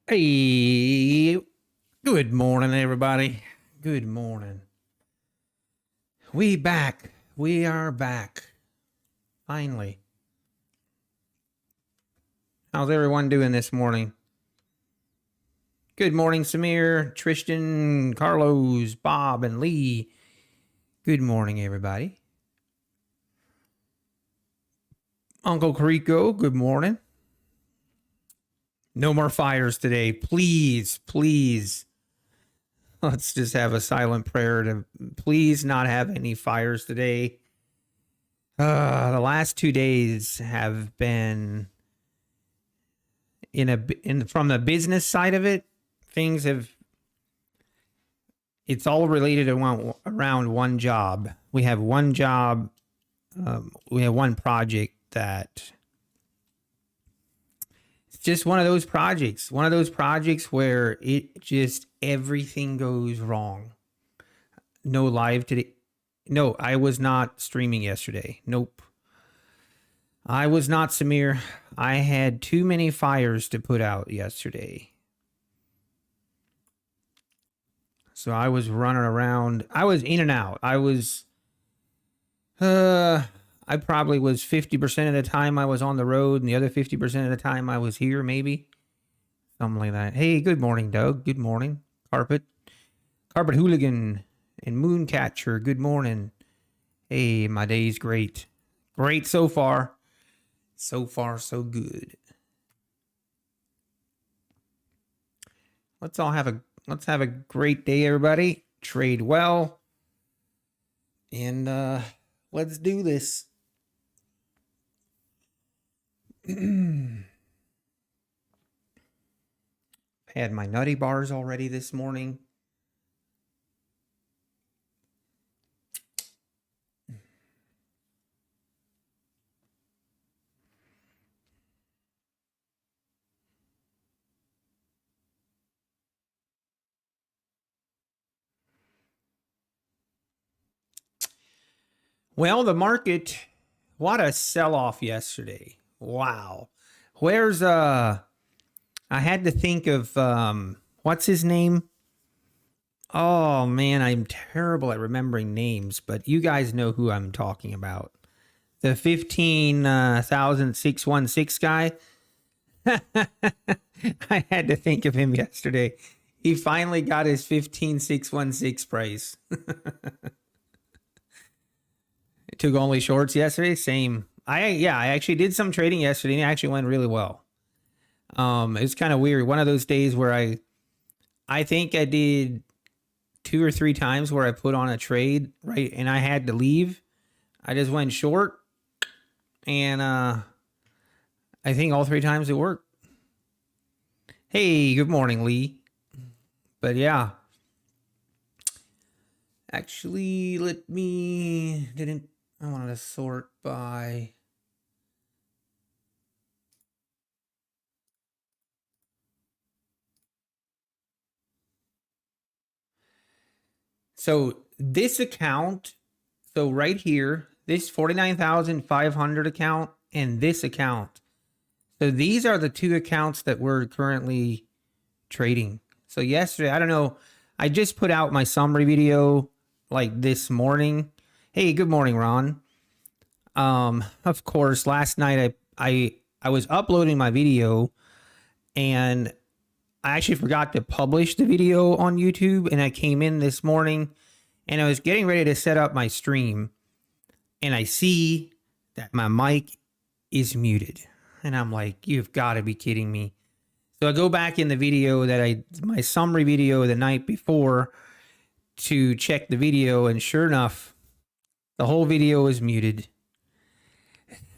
Hey, good morning, everybody. Good morning. We back. We are back. Finally. How's everyone doing this morning? Good morning, Samir, Tristan, Carlos, Bob, and Lee. Good morning, everybody. Uncle Carico, good morning. No more fires today. Please, please. Let's just have a silent prayer to please not have any fires today. The last 2 days have been from the business side of it. Things have. It's all related around one job. We have one job. We have one project that. It's just one of those projects. One of those projects where it just everything goes wrong. No live today. No, I was not streaming yesterday. Nope. I was not, Samir. I had too many fires to put out yesterday. So I was running around. I was in and out. I probably was 50% of the time I was on the road, and the other 50% of the time I was here, maybe. Something like that. Hey, good morning, Doug. Good morning. Carpet Hooligan and Mooncatcher, good morning. Hey, my day's great. Great so far. So far, so good. Let's have a great day, everybody. Trade well. And let's do this. Had my nutty bars already this morning. Well, the market, what a sell-off yesterday. Wow. Where's I had to think of what's his name? Oh man, I'm terrible at remembering names, but you guys know who I'm talking about. The 15,616 guy. I had to think of him yesterday. He finally got his 15,616 price. Took only shorts yesterday. Same. I actually did some trading yesterday and it actually went really well. It's kind of weird. One of those days where I think I did 2 or 3 times where I put on a trade, right? And I had to leave. I just went short and I think all 3 times it worked. Hey, good morning, Lee. But yeah. Actually, I wanted to sort by. So this account, so right here, this 49,500 account and this account. So these are the 2 accounts that we're currently trading. So yesterday, I don't know, I just put out my summary video like this morning. Hey, good morning, Ron. Of course, last night I was uploading my video and I actually forgot to publish the video on YouTube, and I came in this morning and I was getting ready to set up my stream and I see that my mic is muted. And I'm like, you've got to be kidding me. So I go back in the video my summary video the night before to check the video, and sure enough, the whole video is muted.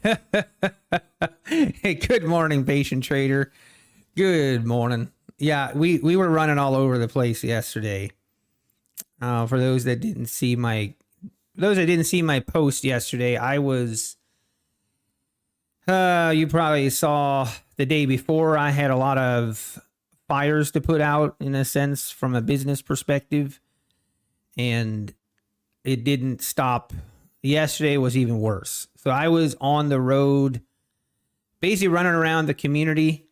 Hey, good morning, patient trader. Good morning. Yeah, we were running all over the place yesterday. For those that didn't see my post yesterday, I was you probably saw the day before I had a lot of fires to put out, in a sense, from a business perspective, and it didn't stop. Yesterday was even worse. So I was on the road, basically running around the community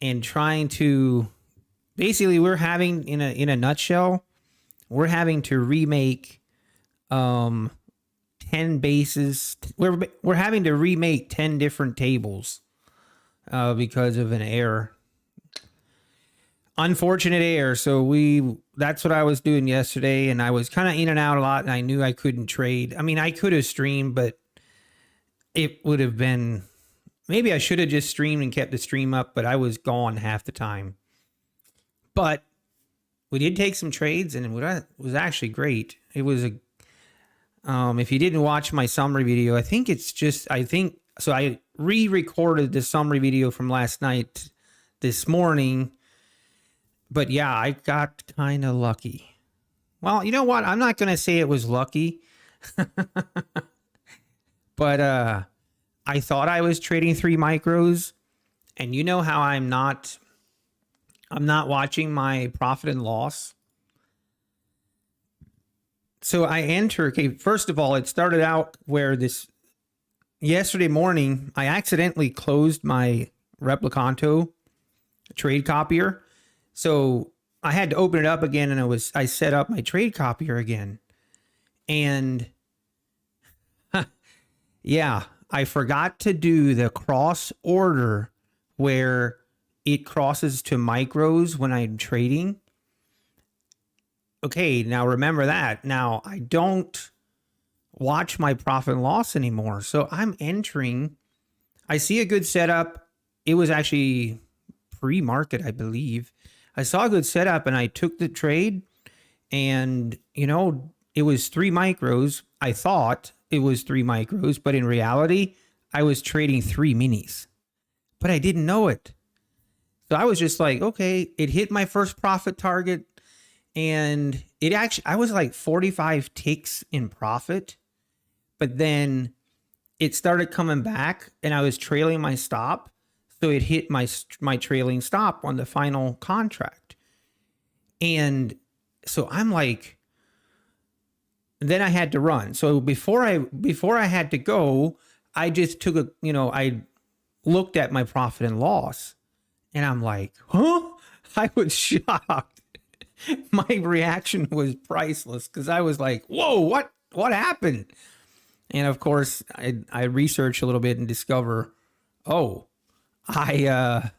and trying to, basically we're having, in a nutshell, we're having to remake 10 bases. We're having to remake 10 different tables because of an error. Unfortunate error. So that's what I was doing yesterday, and I was kind of in and out a lot, and I knew I couldn't trade. I mean, I could have streamed, but it would have been, maybe I should have just streamed and kept the stream up, but I was gone half the time. But we did take some trades, and it was actually great. It was if you didn't watch my summary video, so I re-recorded the summary video from last night this morning. But yeah, I got kind of lucky. Well, you know what? I'm not going to say it was lucky. But I thought I was trading 3 micros. And you know how I'm not watching my profit and loss. So I enter. Okay, first of all, it started out where yesterday morning, I accidentally closed my Replicanto trade copier. So I had to open it up again, and I set up my trade copier again. And yeah, I forgot to do the cross order where it crosses to micros when I'm trading. Okay, now remember that. Now I don't watch my profit and loss anymore. So I'm entering. I see a good setup. It was actually pre-market, I believe. I saw a good setup, and I took the trade, and it was 3 micros. I thought it was 3 micros, but in reality, I was trading 3 minis, but I didn't know it. So I was just like, okay, it hit my first profit target, and I was like 45 ticks in profit, but then it started coming back, and I was trailing my stop. So it hit my trailing stop on the final contract. And so I'm like, then I had to run. So before I had to go, I just took I looked at my profit and loss, and I'm like, huh? I was shocked. My reaction was priceless, because I was like, whoa, what happened? And of course, I researched a little bit and discover, oh, I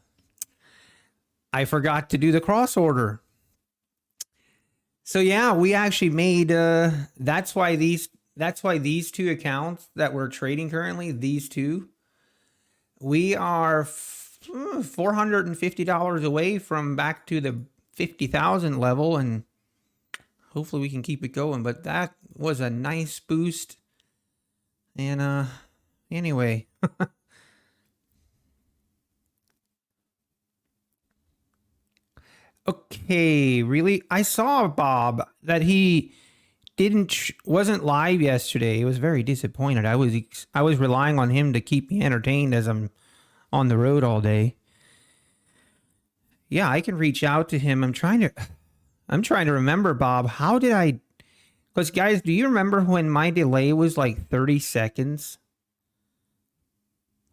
forgot to do the cross order. So yeah, we actually made that's why these 2 accounts that we're trading currently, these 2, we are $450 away from back to the 50,000 level, and hopefully we can keep it going. But that was a nice boost. And anyway, okay, really? I saw Bob that he wasn't live yesterday. I was very disappointed. I was relying on him to keep me entertained as I'm on the road all day. Yeah, I can reach out to him. I'm trying to remember, Bob. How did I? Because guys, do you remember when my delay was like 30 seconds?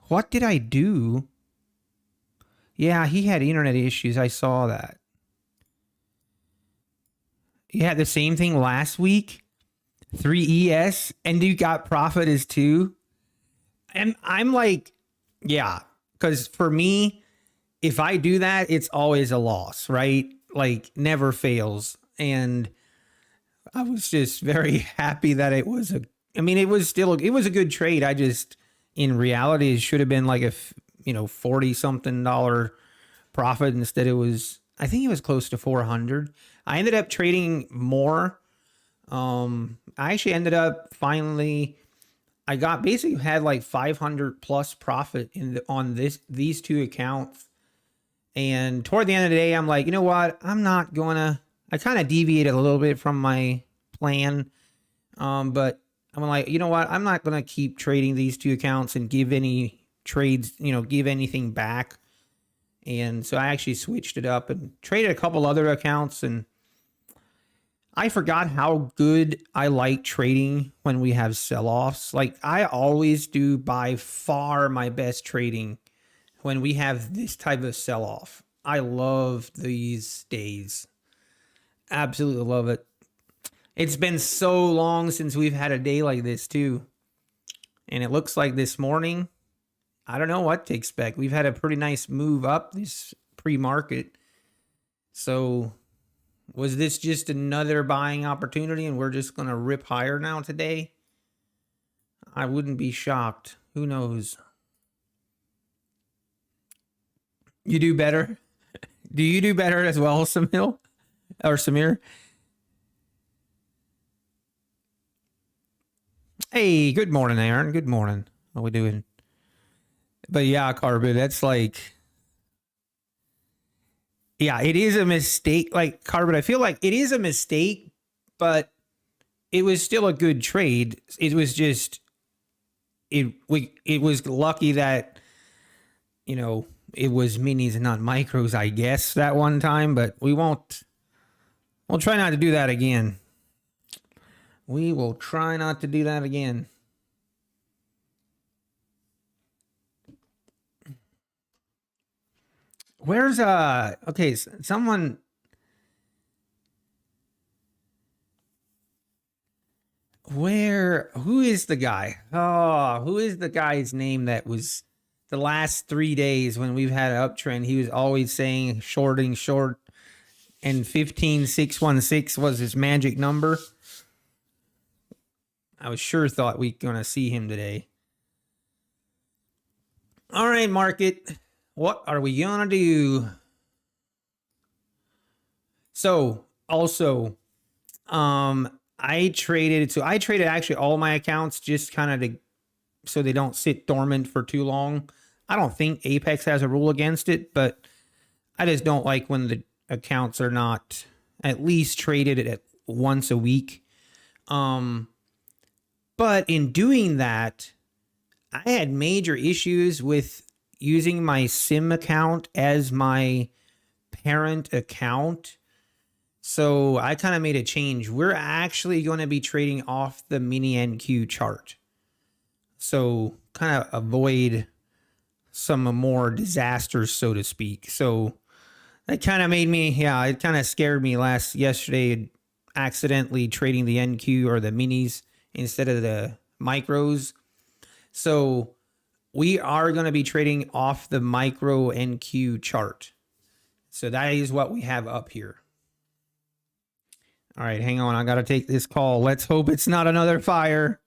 What did I do? Yeah, he had internet issues. I saw that. You had the same thing last week, 3ES, and you got profit as 2. And I'm like, yeah, because for me, if I do that, it's always a loss, right? Like, never fails. And I was just very happy that it was it was a good trade. I just, in reality, it should have been like a, $40 something profit. Instead, I think it was close to 400. I ended up trading more. I actually ended up I had like 500 plus profit on these 2 accounts. And toward the end of the day, I'm like, you know what? I kind of deviated a little bit from my plan. But I'm like, you know what? I'm not going to keep trading these 2 accounts and give any trades, give anything back. And so I actually switched it up and traded a couple other accounts, and I forgot how good I like trading when we have sell-offs. Like, I always do by far my best trading when we have this type of sell-off. I love these days. Absolutely love it. It's been so long since we've had a day like this too. And it looks like this morning, I don't know what to expect. We've had a pretty nice move up this pre-market. So was this just another buying opportunity and we're just going to rip higher now today? I wouldn't be shocked. Who knows? You do better? Do you do better as well, Samil? Or Samir? Hey, good morning, Aaron. Good morning. How we doing? But yeah, Carbon, that's like, yeah, it is a mistake. Like, Carbon, I feel like it is a mistake, but it was still a good trade. It was just, it was lucky that, you know, it was minis and not micros, I guess, that one time, but we'll try not to do that again. We will try not to do that again. Where's okay, someone, who is the guy? Oh, who is the guy's name that was the last 3 days when we've had an uptrend? He was always saying shorting short, and 15616 was his magic number. I was sure thought we gonna see him today. All right, market. What are we gonna do? So also, I traded actually all my accounts just kind of so they don't sit dormant for too long. I don't think Apex has a rule against it, but I just don't like when the accounts are not at least traded at once a week. But in doing that, I had major issues with using my SIM account as my parent account. So I kind of made a change. We're actually going to be trading off the mini NQ chart. So kind of avoid some more disasters, so to speak. So that kind of made me, yeah, it kind of scared me yesterday, accidentally trading the NQ or the minis instead of the micros. So we are going to be trading off the micro NQ chart. So that is what we have up here. All right, hang on. I got to take this call. Let's hope it's not another fire.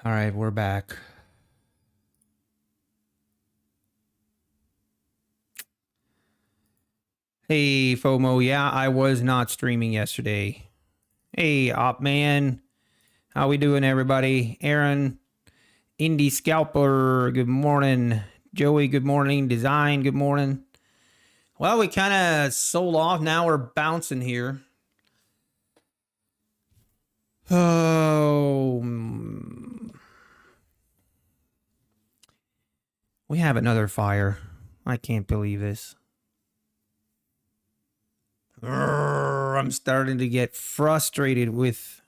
All right, we're back. Hey, FOMO. Yeah, I was not streaming yesterday. Hey, Op Man. How we doing, everybody? Aaron, Indie Scalper, good morning. Joey, good morning. Design, good morning. Well, we kind of sold off. Now we're bouncing here. Oh, we have another fire. I can't believe this. I'm starting to get frustrated with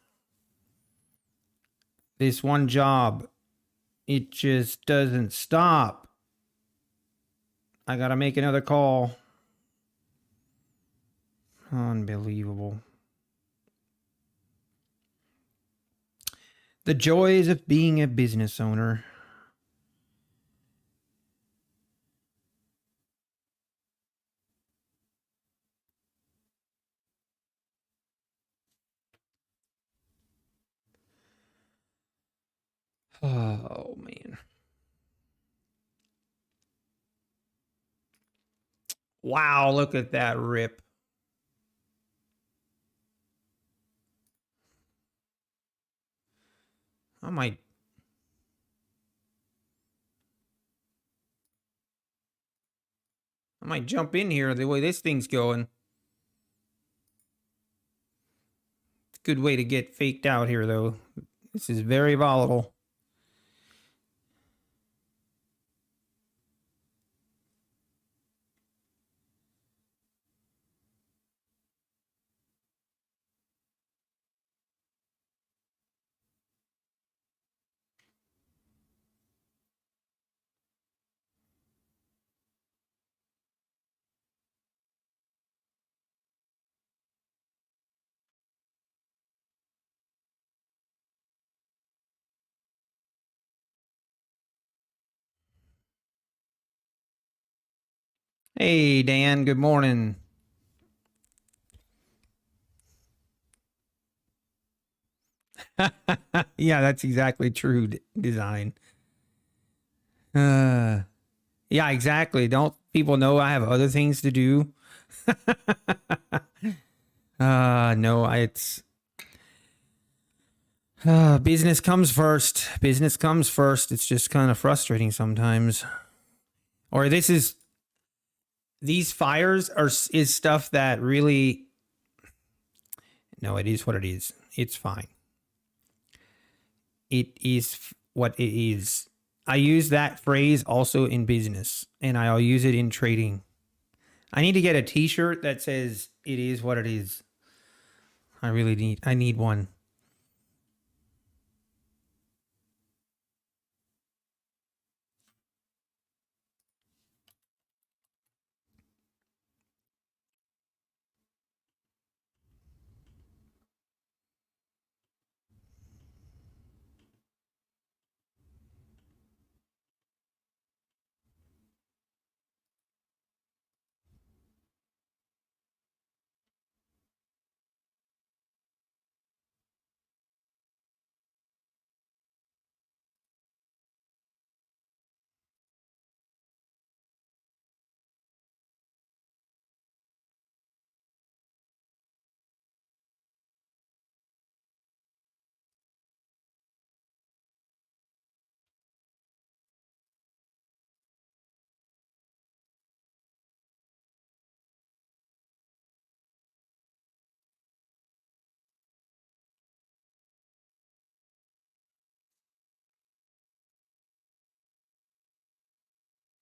this one job. It just doesn't stop. I gotta make another call. Unbelievable. The joys of being a business owner. Oh, man. Wow, look at that rip. I might jump in here the way this thing's going. It's a good way to get faked out here, though. This is very volatile. Hey, Dan, good morning. Yeah, that's exactly true, Design. Yeah, exactly. Don't people know I have other things to do? No, it's business comes first. Business comes first. It's just kind of frustrating sometimes. Or these fires is stuff that really, no, it is what it is. It's fine. It is what it is. I use that phrase also in business, and I'll use it in trading. I need to get a t-shirt that says it is what it is. I need one.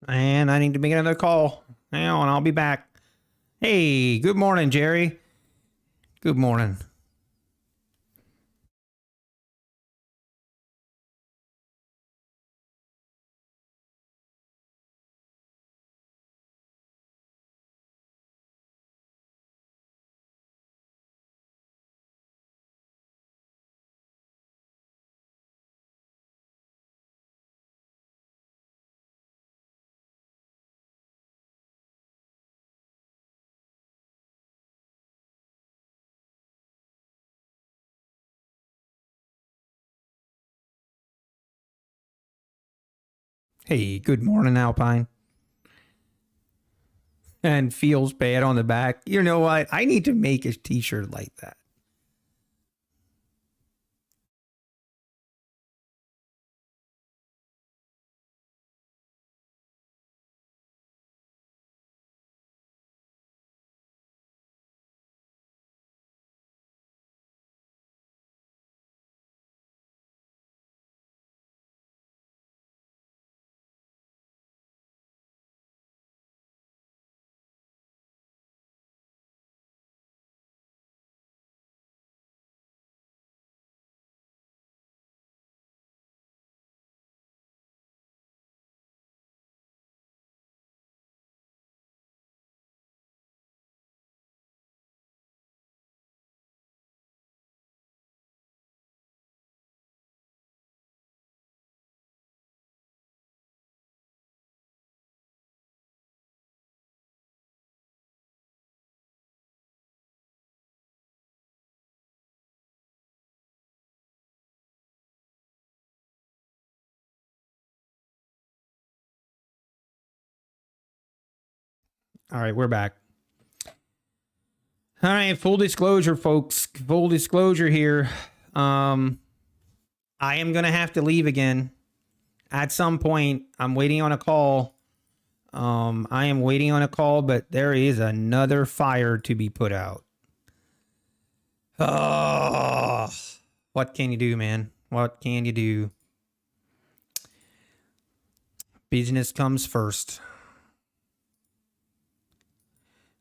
And I need to make another call. Hang on, I'll be back. Hey, good morning, Jerry. Good morning. Hey, good morning, Alpine. And feels bad on the back. You know what? I need to make a t-shirt like that. All right, we're back. All right, full disclosure, folks. Full disclosure here. I am gonna have to leave again at some point. I'm waiting on a call. I am waiting on a call, but there is another fire to be put out. Oh, what can you do, man? What can you do? Business comes first.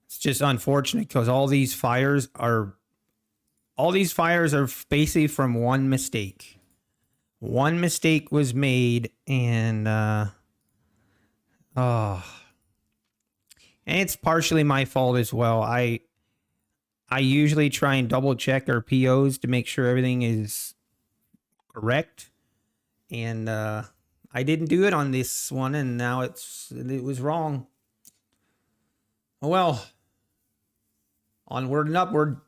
It's just unfortunate because all these fires are basically from one mistake. One mistake was made, and and it's partially my fault as well. I usually try and double check our POs to make sure everything is correct, and I didn't do it on this one, and now it was wrong. Well, onward and upward.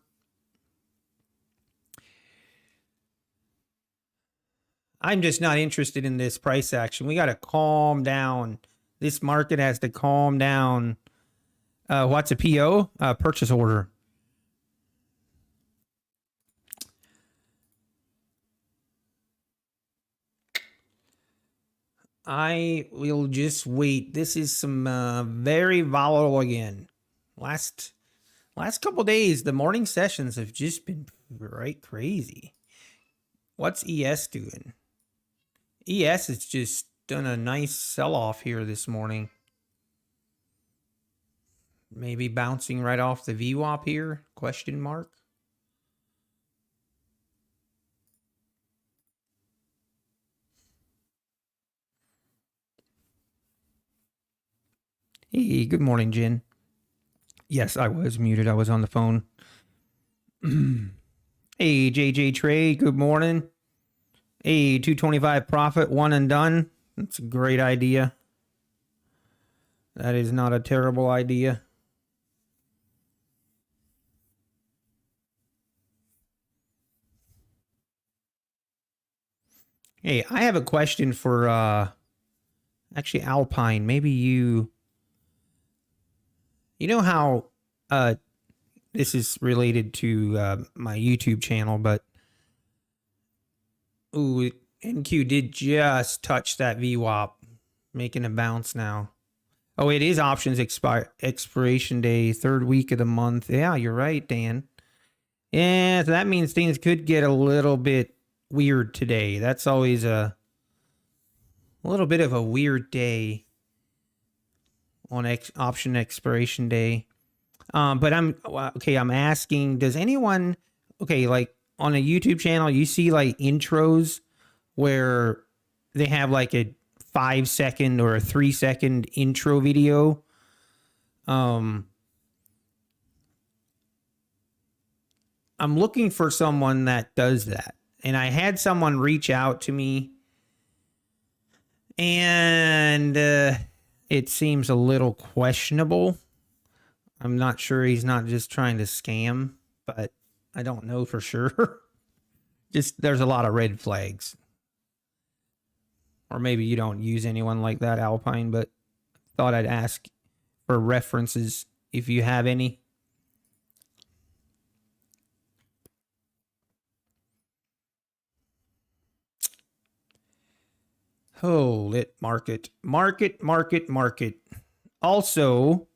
I'm just not interested in this price action. We got to calm down. This market has to calm down. What's a PO? Purchase order. I will just wait. This is some very volatile again. Last couple days, the morning sessions have just been right crazy. What's ES doing? ES has just done a nice sell-off here this morning. Maybe bouncing right off the VWAP here? Question mark. Hey, good morning, Jen. Yes, I was muted. I was on the phone. Hey, JJ Trey, good morning. Hey, 225 profit, one and done. That's a great idea. That is not a terrible idea. Hey, I have a question for actually Alpine. Maybe you know how this is related to my YouTube channel, but ooh, NQ did just touch that VWAP, making a bounce now. Oh, it is options expiration day, third week of the month. Yeah, you're right, Dan. Yeah, so that means things could get a little bit weird today. That's always a little bit of a weird day on option expiration day. But I'm asking, does anyone, like on a YouTube channel, you see like intros where they have like a 5-second or a 3-second intro video? I'm looking for someone that does that. And I had someone reach out to me, and it seems a little questionable. I'm not sure he's not just trying to scam, but I don't know for sure. Just there's a lot of red flags. Or maybe you don't use anyone like that, Alpine, but thought I'd ask for references if you have any. Hold it, market. Also,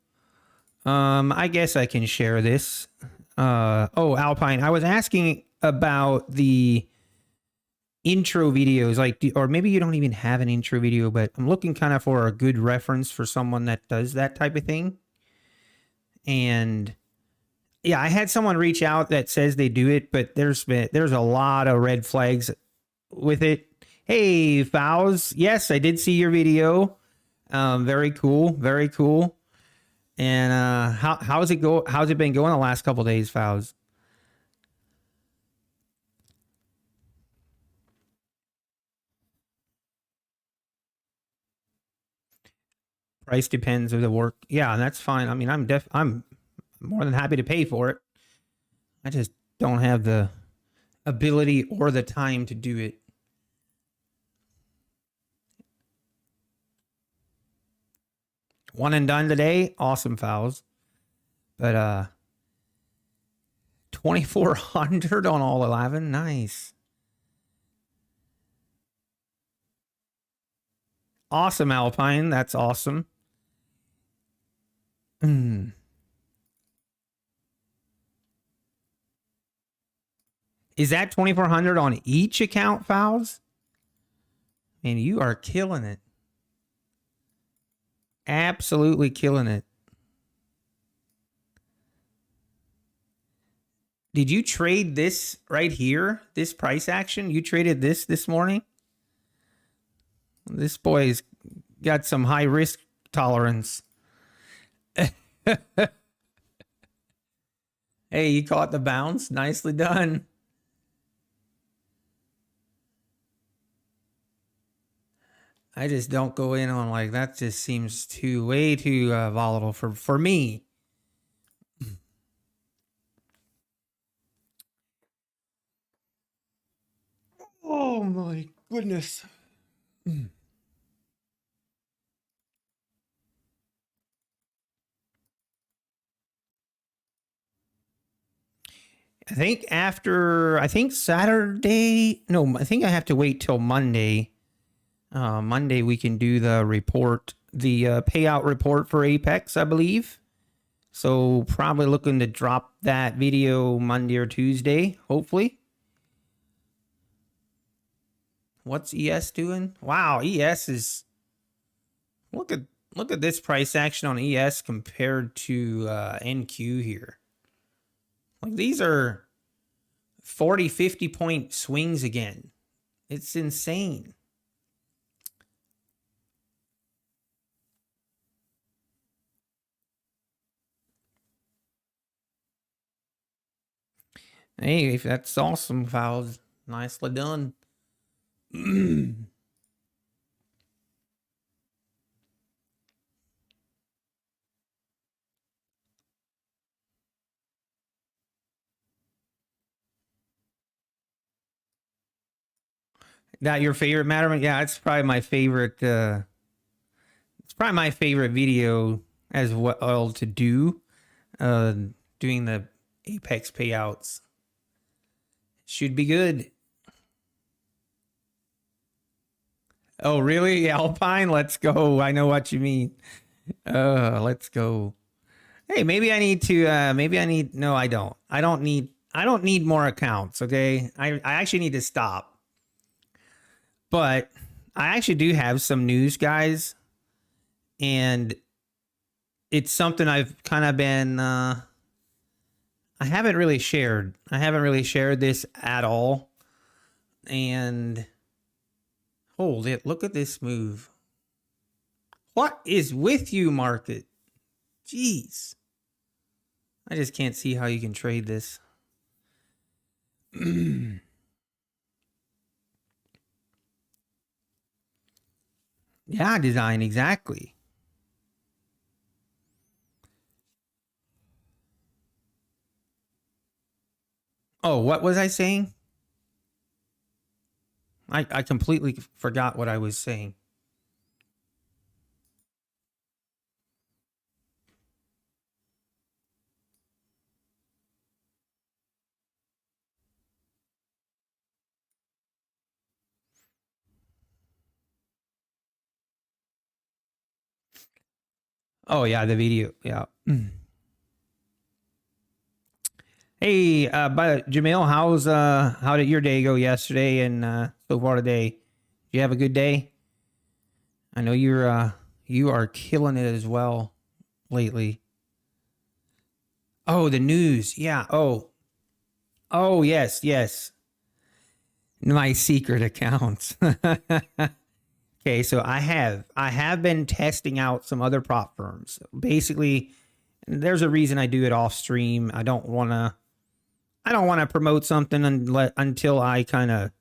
I guess I can share this. Oh, Alpine, I was asking about the intro videos, like, or maybe you don't even have an intro video, but I'm looking kind of for a good reference for someone that does that type of thing. And yeah, I had someone reach out that says they do it, but there's a lot of red flags with it. Hey, Fowls. Yes, I did see your video. Very cool. Very cool. And how's it go? How's it been going the last couple days, Fowls? Price depends of the work. Yeah, that's fine. I mean, I'm more than happy to pay for it. I just don't have the ability or the time to do it. One and done today. Awesome, Fowls. But 2,400 on all 11. Nice. Awesome, Alpine. That's awesome. Is that 2,400 on each account, Fowls? Man, you are killing it. Absolutely killing it. Did you trade this right here? This price action? You traded this morning? This boy's got some high risk tolerance. Hey, you caught the bounce. Nicely done. I just don't go in on like that. Just seems way too volatile for me. Oh my goodness. I think Saturday. No, I think I have to wait till Monday. Monday we can do the report, the payout report for Apex, I believe. So probably looking to drop that video Monday or Tuesday, hopefully. What's ES doing? Wow, ES is look at this price action on ES compared to NQ here. Like these are 40, 50 point swings again. It's insane. Hey, that's awesome, Fowls. Nicely done. That your favorite Matterman? Yeah, it's probably my favorite. It's probably my favorite video as well to do. Doing the Apex payouts should be good. Oh, really, Alpine? Let's go. I know what you mean. Let's go. Hey, maybe I need to. Maybe I need. No, I don't. I don't need more accounts. Okay, I actually need to stop. But I actually do have some news, guys, and it's something I've kind of been. I haven't really shared. I haven't really shared this at all. And hold it. Look at this move. What is with you, market? Jeez. I just can't see how you can trade this. Yeah, design, exactly. Oh, what was I saying? I completely forgot what I was saying. Oh yeah, the video. Yeah. Hey, but Jamil, how did your day go yesterday and so far today? Did you have a good day? I know you are killing it as well lately. Oh, the news. Yeah. Oh, yes, yes. My secret accounts. Okay, so I have been testing out some other prop firms. Basically, there's a reason I do it off stream. I don't want to promote something until I kind of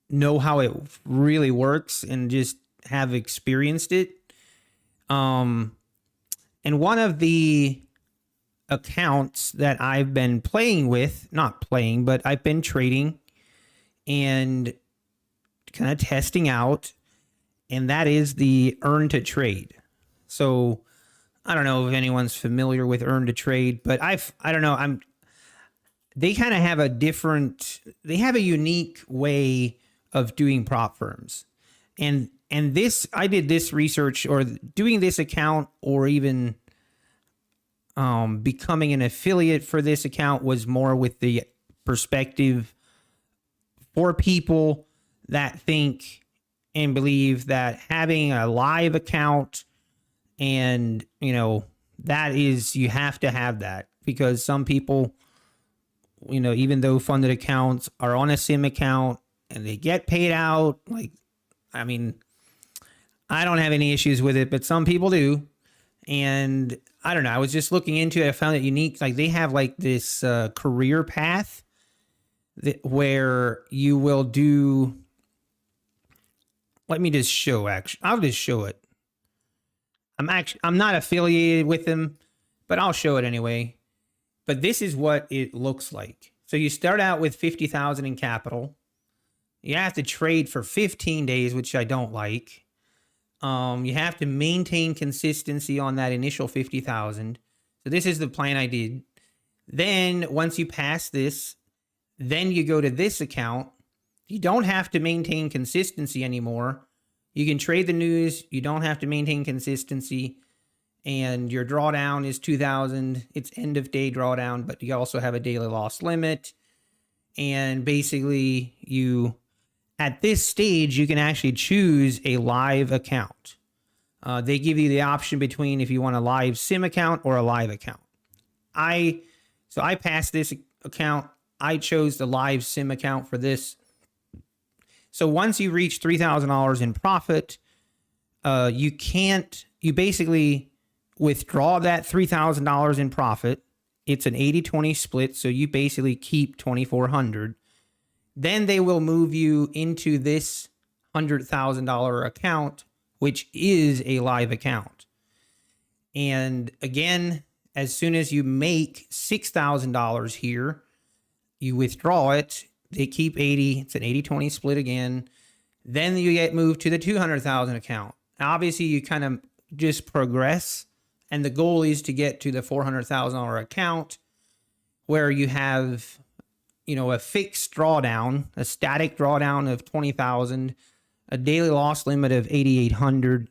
know how it really works and just have experienced it. Um and one of the accounts that I've been playing with, not playing, but I've been trading and kind of testing out, and that is the earn to trade. So I don't know if anyone's familiar with earn to trade, but I don't know, they kind of have they have a unique way of doing prop firms. And this, I did this research, or doing this account, or even becoming an affiliate for this account, was more with the perspective for people that think and believe that having a live account, and that is, you have to have that, because some people, even though funded accounts are on a sim account and they get paid out, like, I mean, I don't have any issues with it, but some people do. And I don't know, I was just looking into it. I found it unique. Like, they have like this career path where you will do. Let me just show. Actually, I'll just show it. I'm not affiliated with them, but I'll show it anyway. But this is what it looks like. So you start out with 50,000 in capital. You have to trade for 15 days, which I don't like. You have to maintain consistency on that initial 50,000. So this is the plan I did. Then once you pass this, then you go to this account. You don't have to maintain consistency anymore. You can trade the news. You don't have to maintain consistency. And your drawdown is 2,000. It's end of day drawdown, but you also have a daily loss limit. And basically, at this stage, you can actually choose a live account. They give you the option between if you want a live sim account or a live account. So I passed this account. I chose the live sim account for this. So once you reach $3,000 in profit, you basically withdraw that $3,000 in profit. It's an 80-20 split, so you basically keep $2,400. Then they will move you into this $100,000 account, which is a live account. And again, as soon as you make $6,000 here, you withdraw it. They keep 80. It's an 80-20 split again. Then you get moved to the 200,000 account. Now, obviously, you kind of just progress, and the goal is to get to the $400,000 account, where you have, a fixed drawdown, a static drawdown of 20,000, a daily loss limit of 8,800.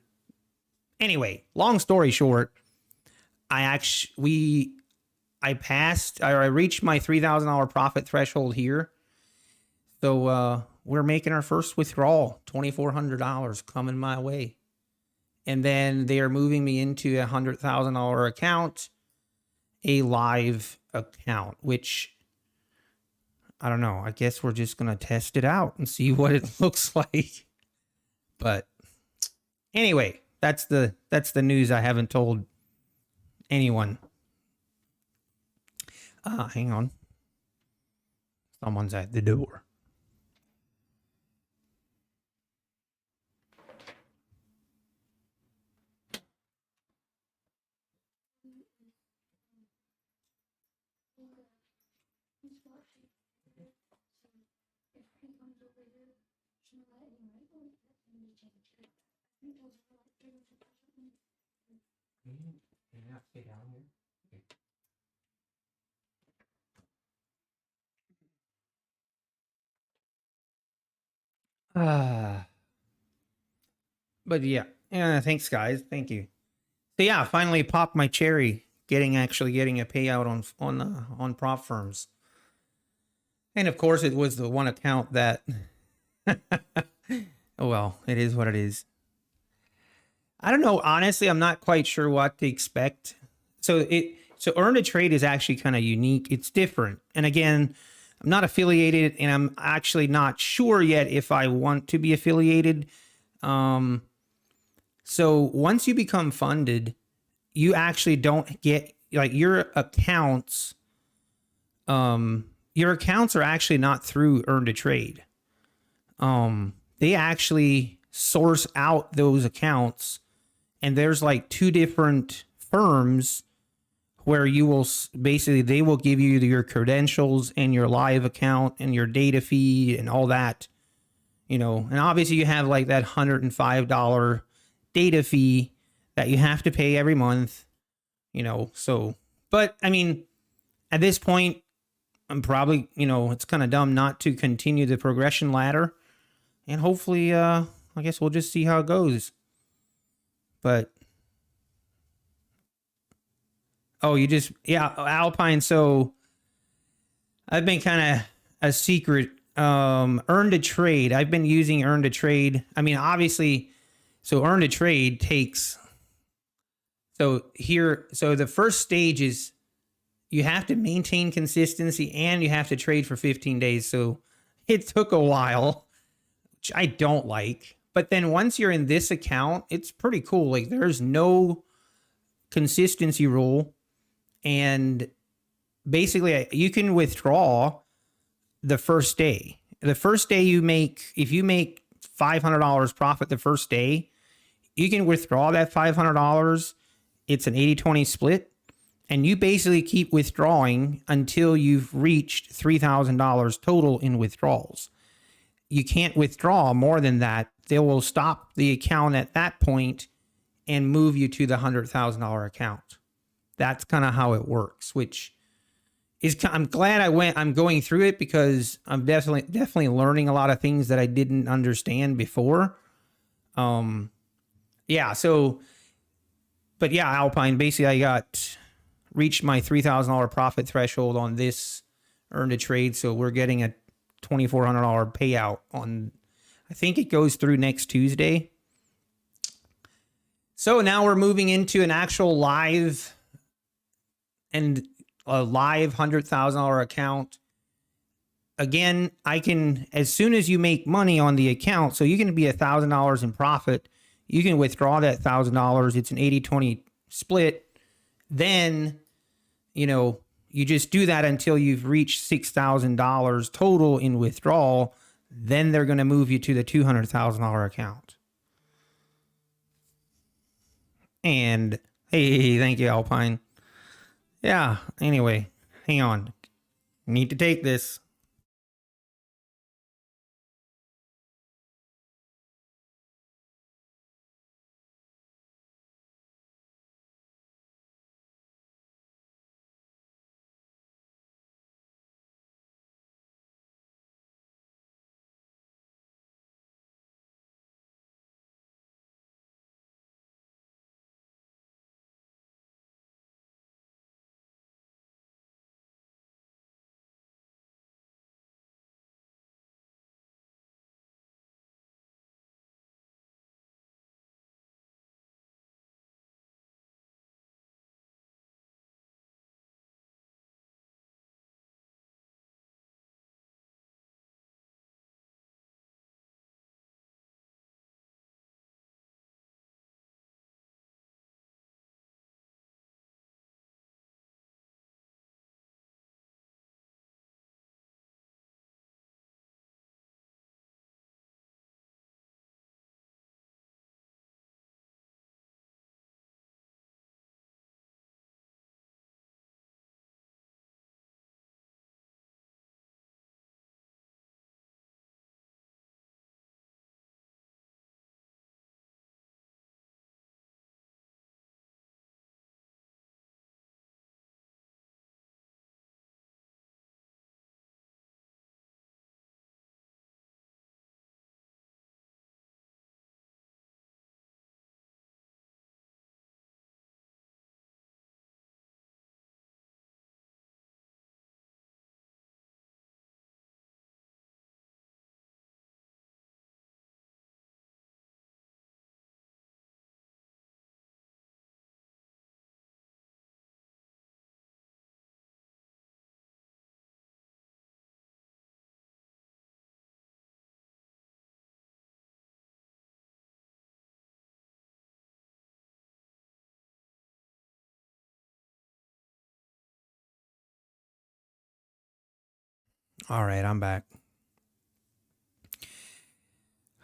Anyway, long story short, I reached my $3,000 profit threshold here. So we're making our first withdrawal, $2,400 coming my way. And then they are moving me into a $100,000 account, a live account, which I don't know. I guess we're just going to test it out and see what it looks like. But anyway, that's the news I haven't told anyone. Hang on. Someone's at the door. But yeah, thanks guys, thank you. So yeah, finally popped my cherry, actually getting a payout on prop firms, and of course it was the one account that. Oh well, it is what it is. I don't know. Honestly, I'm not quite sure what to expect. So earn to trade is actually kind of unique. It's different. And again, I'm not affiliated, and I'm actually not sure yet if I want to be affiliated. Um, so once you become funded, you actually don't get like your accounts. Your accounts are actually not through earn to trade. They actually source out those accounts, and there's like two different firms where you will basically they will give you your credentials and your live account and your data fee and all that, and obviously you have like that $105 data fee that you have to pay every month, so but I mean at this point I'm probably, it's kind of dumb not to continue the progression ladder, and hopefully I guess we'll just see how it goes. But oh, Alpine. So I've been kind of a secret earn to trade. I've been using earn to trade. I mean, obviously, so earn to trade takes. So the first stage is you have to maintain consistency and you have to trade for 15 days. So it took a while, which I don't like. But then once you're in this account, it's pretty cool. Like there's no consistency rule, and basically you can withdraw the first day. The first day if you make $500 profit the first day, you can withdraw that $500. It's an 80-20 split, and you basically keep withdrawing until you've reached $3,000 total in withdrawals. You can't withdraw more than that. They will stop the account at that point and move you to the $100,000 account. That's kind of how it works, which I'm glad I'm going through it because I'm definitely learning a lot of things that I didn't understand before. Yeah. So, but yeah, Alpine, basically I reached my $3,000 profit threshold on this earn to trade. So we're getting a $2,400 payout on, I think it goes through next Tuesday. So now we're moving into an actual live $100,000 account. Again, I can, as soon as you make money on the account, so you can be $1,000 in profit, you can withdraw that $1,000. It's an 80-20 split. Then, you just do that until you've reached $6,000 total in withdrawal. Then they're going to move you to the $200,000 account. And hey, thank you, Alpine. Yeah, anyway, hang on. Need to take this. All right, I'm back.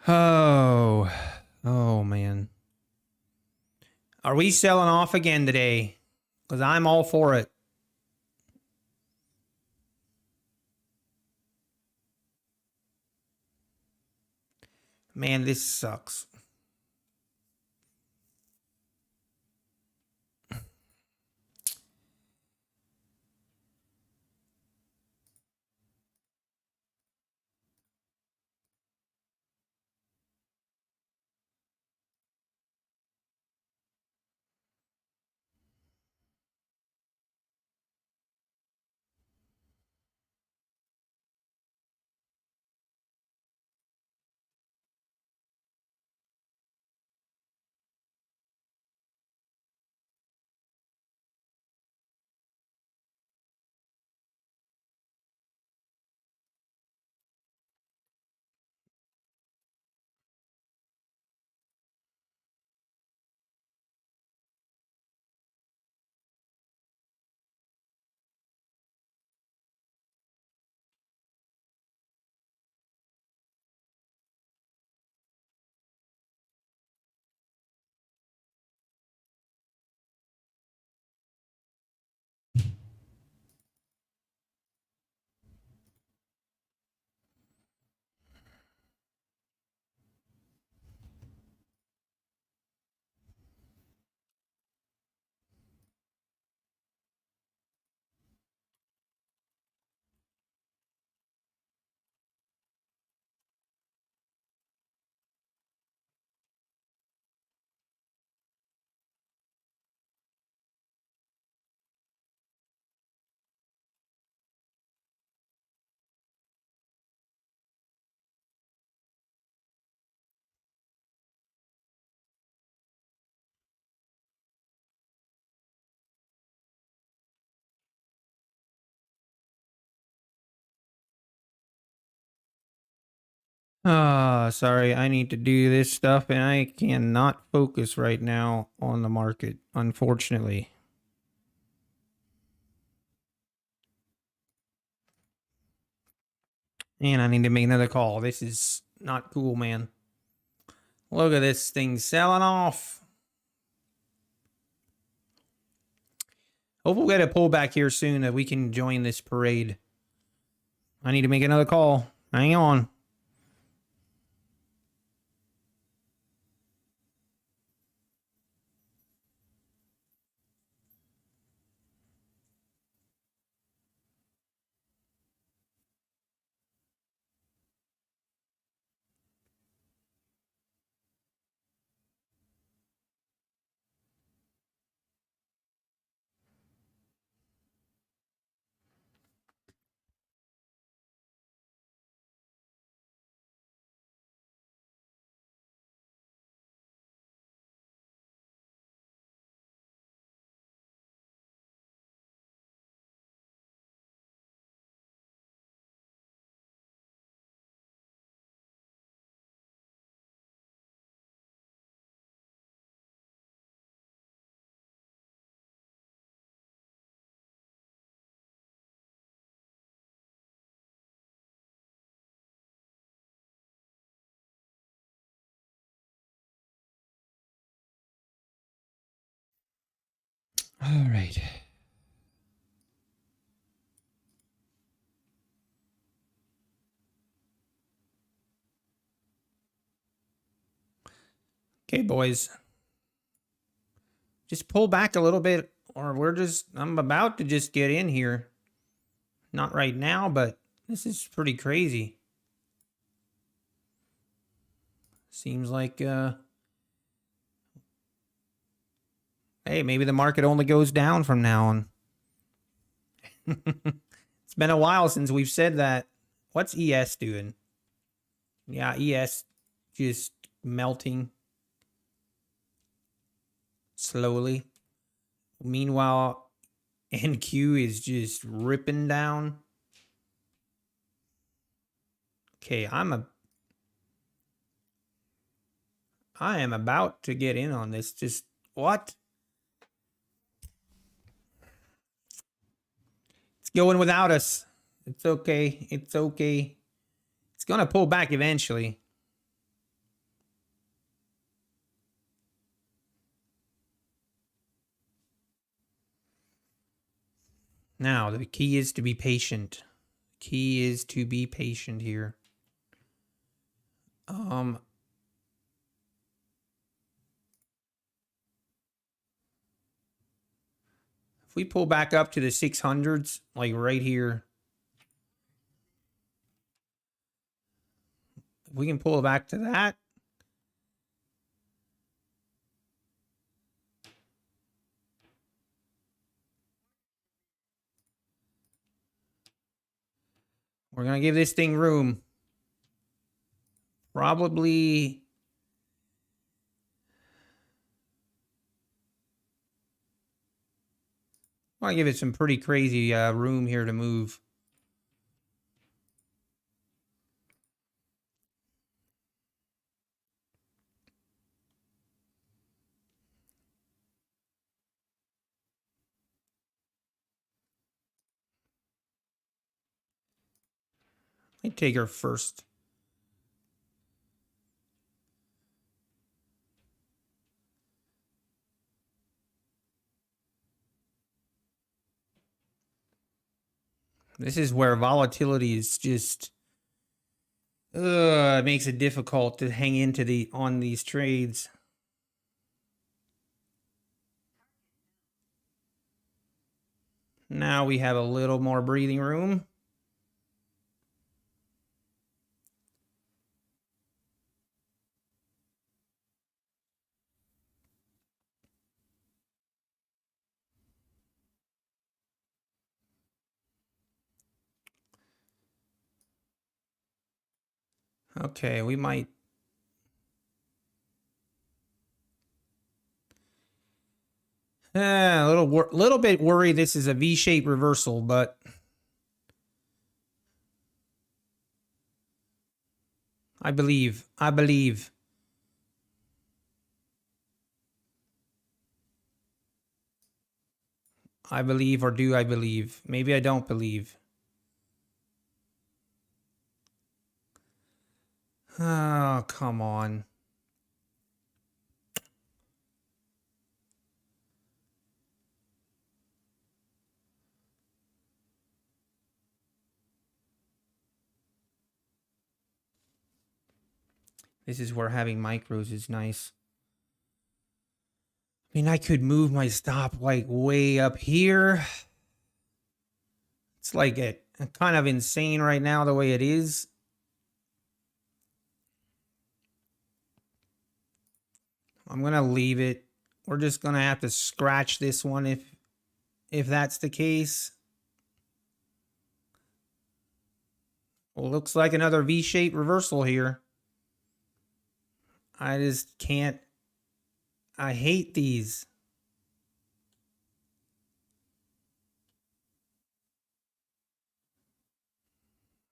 Oh man. Are we selling off again today? Because I'm all for it. Man, this sucks. Sorry, I need to do this stuff and I cannot focus right now on the market, unfortunately. And I need to make another call. This is not cool, man. Look at this thing selling off. Hope we'll get a pullback here soon that we can join this parade. I need to make another call. Hang on. All right. Okay, boys. Just pull back a little bit or I'm about to just get in here. Not right now, but this is pretty crazy. Seems like, hey, maybe the market only goes down from now on. It's been a while since we've said that. What's ES doing? Yeah, ES just melting slowly. Meanwhile, NQ is just ripping down. Okay, I am about to get in on this. Just what? It's going without us. It's okay. It's okay. It's going to pull back eventually. Now, the key is to be patient. Key is to be patient here. If we pull back up to the 600s, like right here, if we can pull back to that, we're going to give this thing room. Probably I want to give it some pretty crazy room here to move. Let me take her first. This is where volatility is just it makes it difficult to hang into on these trades. Now we have a little more breathing room. Okay, we might. A little bit worried this is a V-shaped reversal, but I believe. I believe. I believe, or do I believe? Maybe I don't believe. Oh, come on. This is where having micros is nice. I mean, I could move my stop like way up here. It's like kind of insane right now the way it is. I'm going to leave it. We're just going to have to scratch this one if that's the case. Well, looks like another V-shaped reversal here. I just can't. I hate these.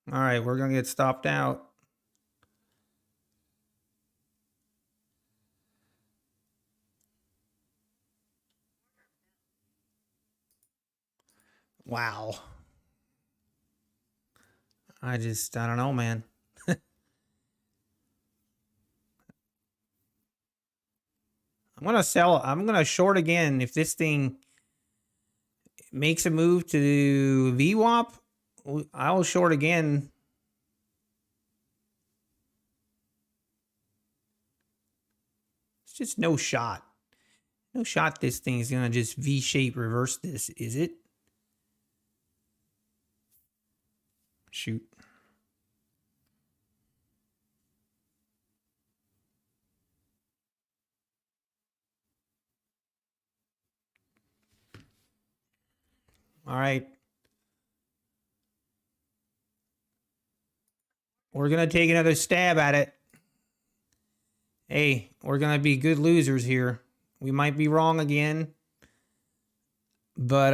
All right, we're going to get stopped out. Wow. I don't know, man. I'm going to sell. I'm going to short again. If this thing makes a move to VWAP, I will short again. It's just no shot. No shot this thing is going to just V-shape reverse this, is it? Shoot. All right. We're going to take another stab at it. Hey, we're going to be good losers here. We might be wrong again. But,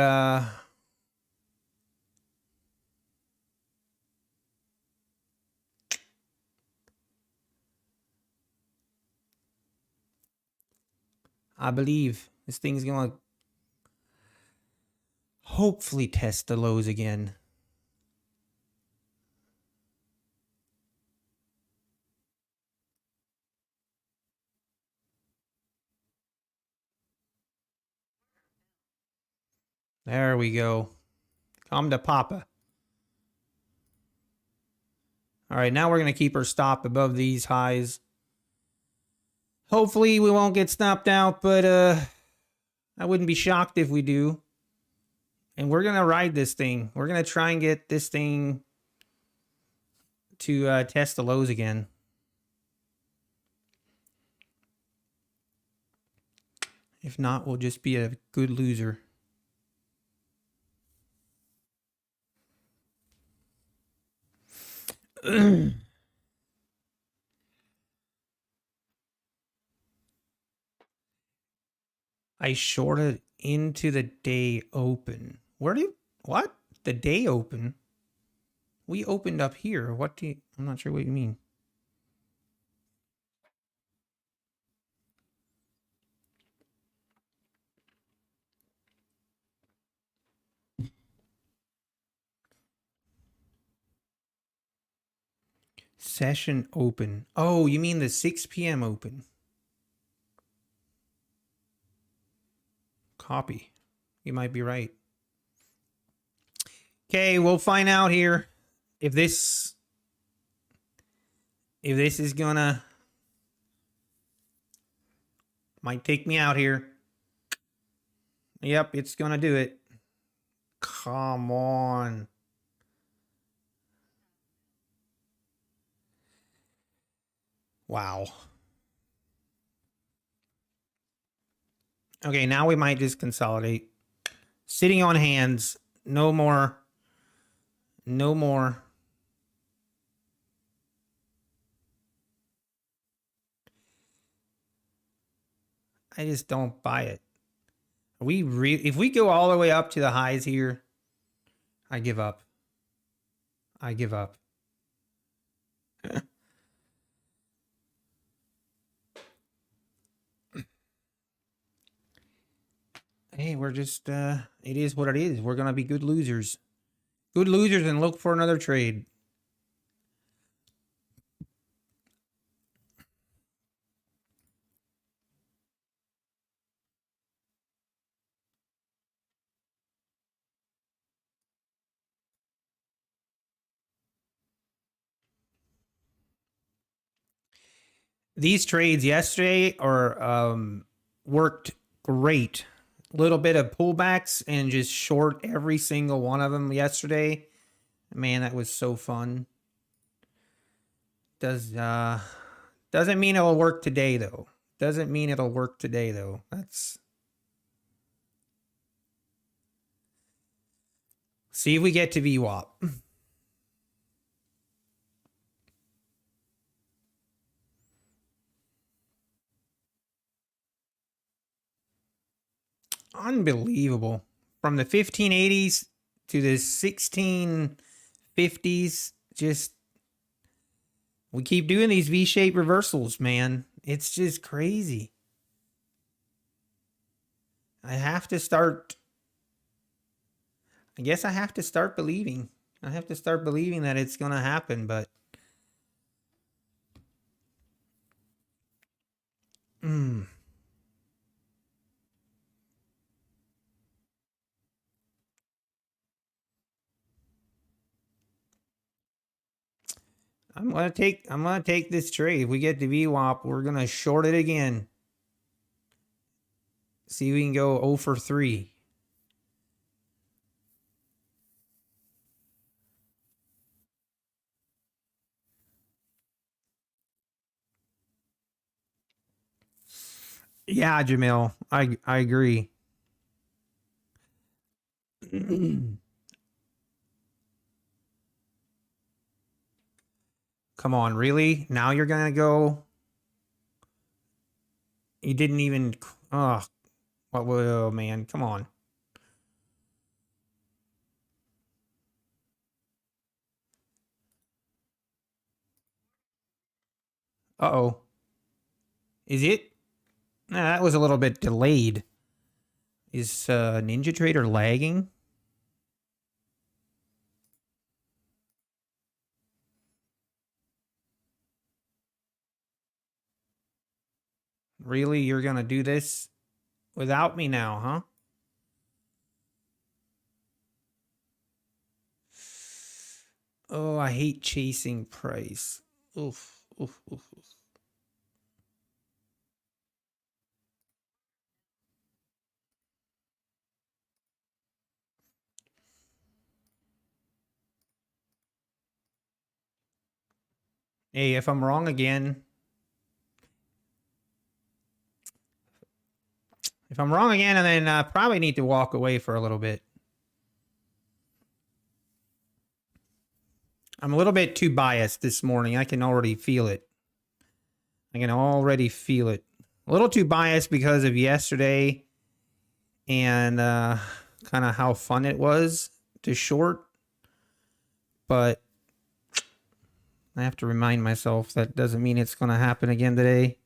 I believe this thing's going to hopefully test the lows again. There we go. Come to Papa. All right, now we're going to keep our stop above these highs. Hopefully we won't get stopped out, but I wouldn't be shocked if we do. And we're going to ride this thing. We're going to try and get this thing to test the lows again. If not, we'll just be a good loser. I shorted into the day open. What? The day open? We opened up here. I'm not sure what you mean. Session open. Oh, you mean the 6 p.m. open? Copy. You might be right. Okay, we'll find out here if this is gonna might take me out here. Yep, it's gonna do it. Come on. Wow. Okay, now we might just consolidate. Sitting on hands. No more. No more. I just don't buy it. If we go all the way up to the highs here, I give up. I give up. Hey, we're just it is what it is. We're gonna be good losers. Good losers and look for another trade. These trades yesterday worked great. Little bit of pullbacks and just short every single one of them yesterday. Man, that was so fun. Doesn't mean it'll work today though. Doesn't mean it'll work today though. That's see if we get to VWAP. Unbelievable. From the 1580s to the 1650s, just we keep doing these V-shaped reversals, man. It's just crazy. I guess I have to start believing. I have to start believing that it's going to happen, but I'm gonna take this trade. If we get to VWAP, we're gonna short it again. See if we can go 0 for 3. Yeah, Jamil, I agree. Come on, really? Now you're gonna go? You didn't even. Oh, what? Oh man, come on. Uh-oh. Is it? Nah, that was a little bit delayed. Is Ninja Trader lagging? Really? You're gonna do this without me now, huh? Oh, I hate chasing price. Oof, oof, oof, oof. Hey, if I'm wrong again, and then probably need to walk away for a little bit. I'm a little bit too biased this morning. I can already feel it. I can already feel it. A little too biased because of yesterday and kind of how fun it was to short. But I have to remind myself that doesn't mean it's going to happen again today.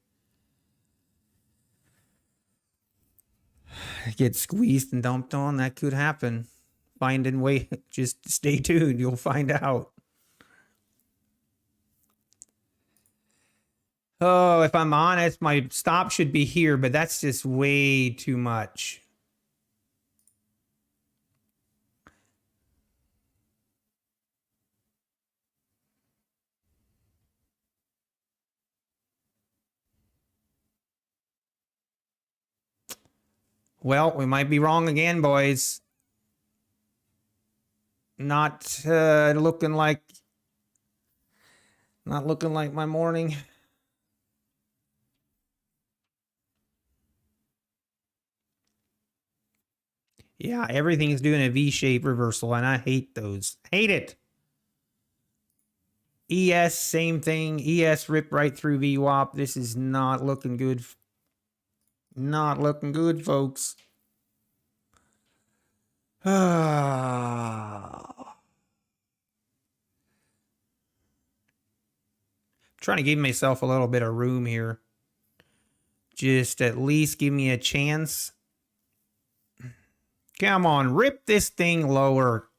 Get squeezed and dumped on, that could happen. Find and wait. Just stay tuned. You'll find out. Oh, if I'm honest, my stop should be here, but that's just way too much. Well, we might be wrong again, boys. Not looking like my morning. Yeah, everything is doing a V-shaped reversal, and I hate those. Hate it. ES, same thing. ES ripped right through VWAP. This is not looking good. Not looking good, folks. Trying to give myself a little bit of room here. Just at least give me a chance. Come on, rip this thing lower.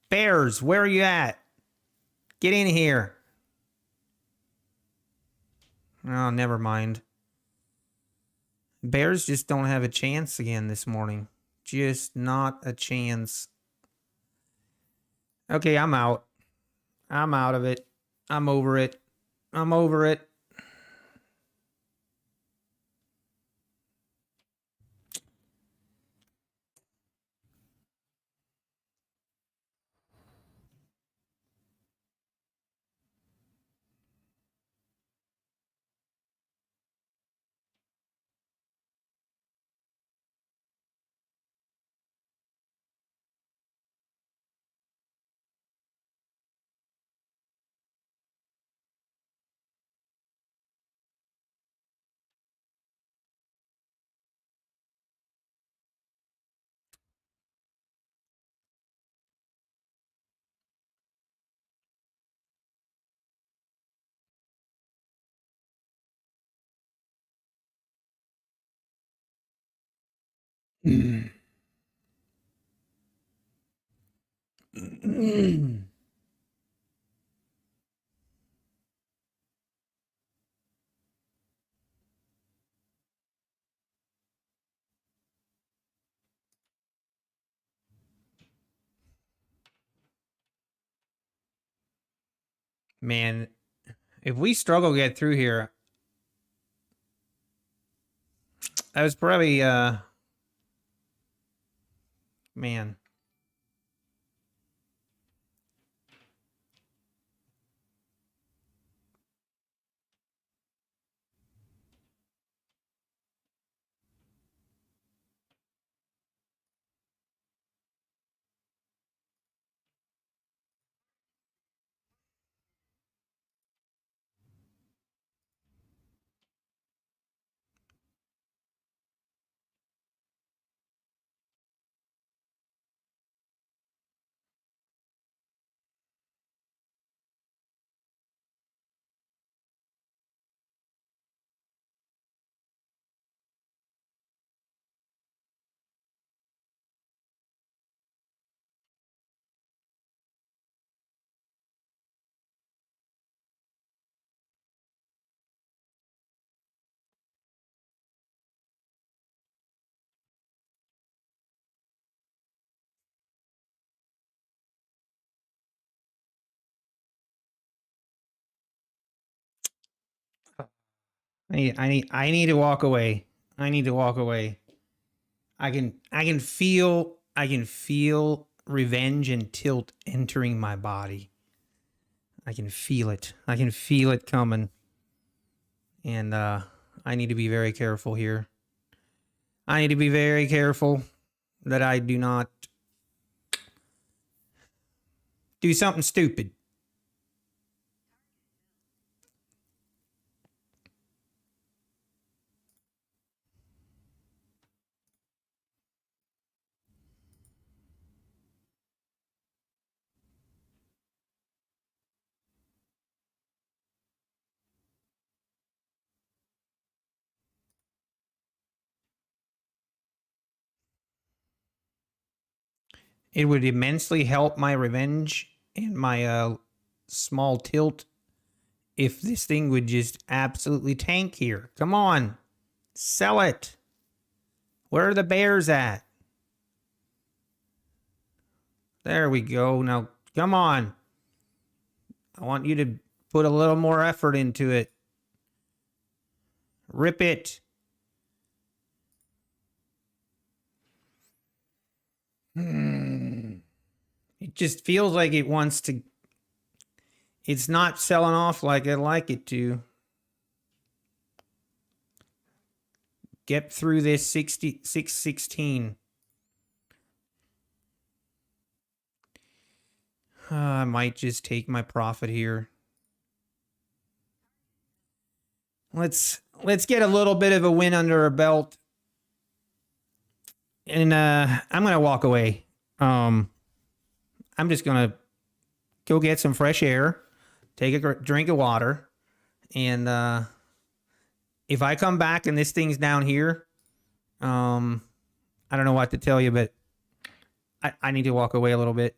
Bears, where are you at? Get in here. Oh, never mind. Bears just don't have a chance again this morning. Just not a chance. Okay, I'm out. I'm out of it. I'm over it. I'm over it. Man, if we struggle to get through here, that was probably man. I need to walk away. I need to walk away. I can feel revenge and tilt entering my body. I can feel it. I can feel it coming. And I need to be very careful here. I need to be very careful that I do not do something stupid. It would immensely help my revenge and my small tilt if this thing would just absolutely tank here. Come on. Sell it. Where are the bears at? There we go. Now, come on. I want you to put a little more effort into it. Rip it. It just feels like it wants to. It's not selling off like I'd like it to. Get through this 616. I might just take my profit here. Let's get a little bit of a win under our belt. And I'm going to walk away. I'm just going to go get some fresh air, take a drink of water, and if I come back and this thing's down here, I don't know what to tell you, but I need to walk away a little bit.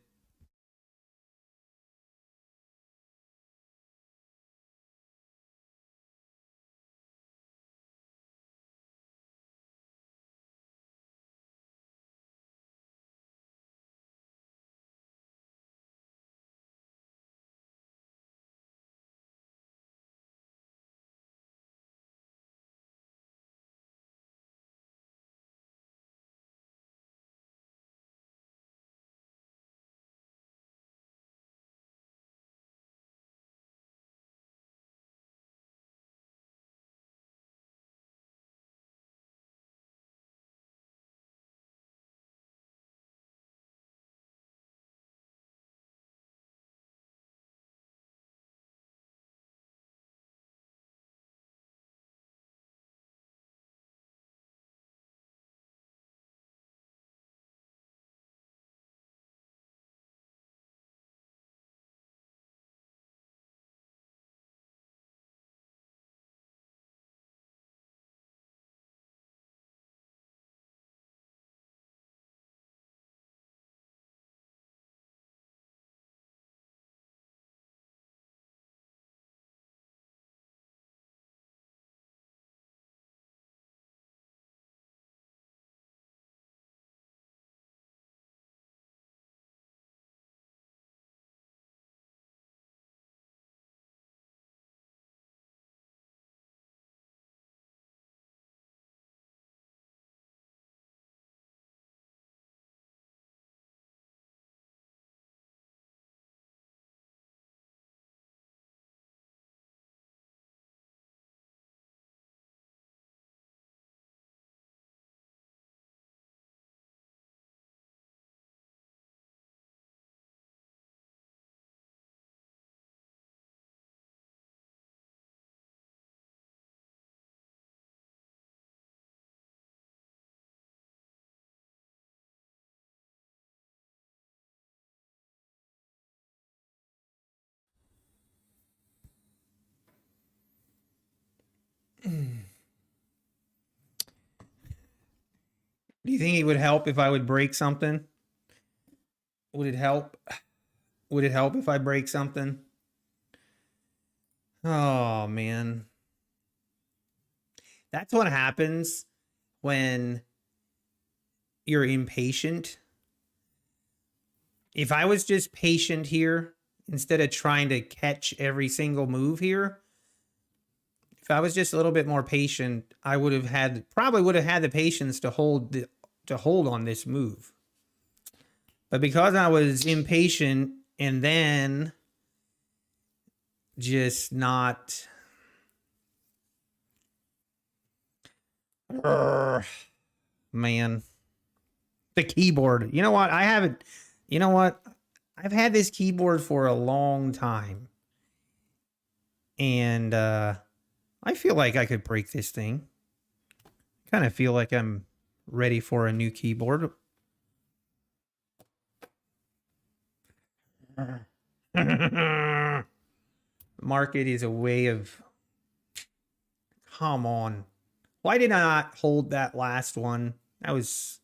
Do you think it would help if I would break something? Would it help? Would it help if I break something? Oh, man. That's what happens when you're impatient. If I was just patient here, instead of trying to catch every single move here, If I was just a little bit more patient, I would have had the patience to hold on this move. But because I was impatient and then just not man, the keyboard. You know what? I've had this keyboard for a long time. And I feel like I could break this thing. Kind of feel like I'm ready for a new keyboard. Market is a way of... Come on. Why did I not hold that last one? That was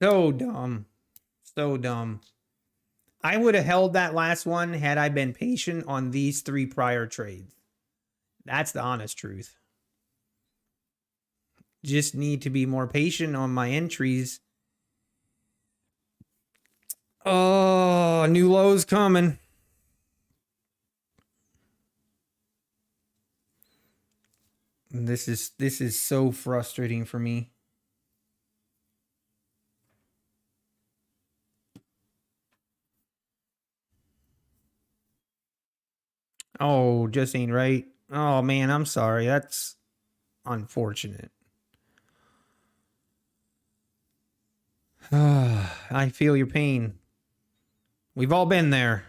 so dumb. So dumb. I would have held that last one had I been patient on these 3 prior trades. That's the honest truth. Just need to be more patient on my entries. Oh, new lows coming. This is so frustrating for me. Oh, just ain't right. Oh man, I'm sorry. That's unfortunate. I feel your pain. We've all been there.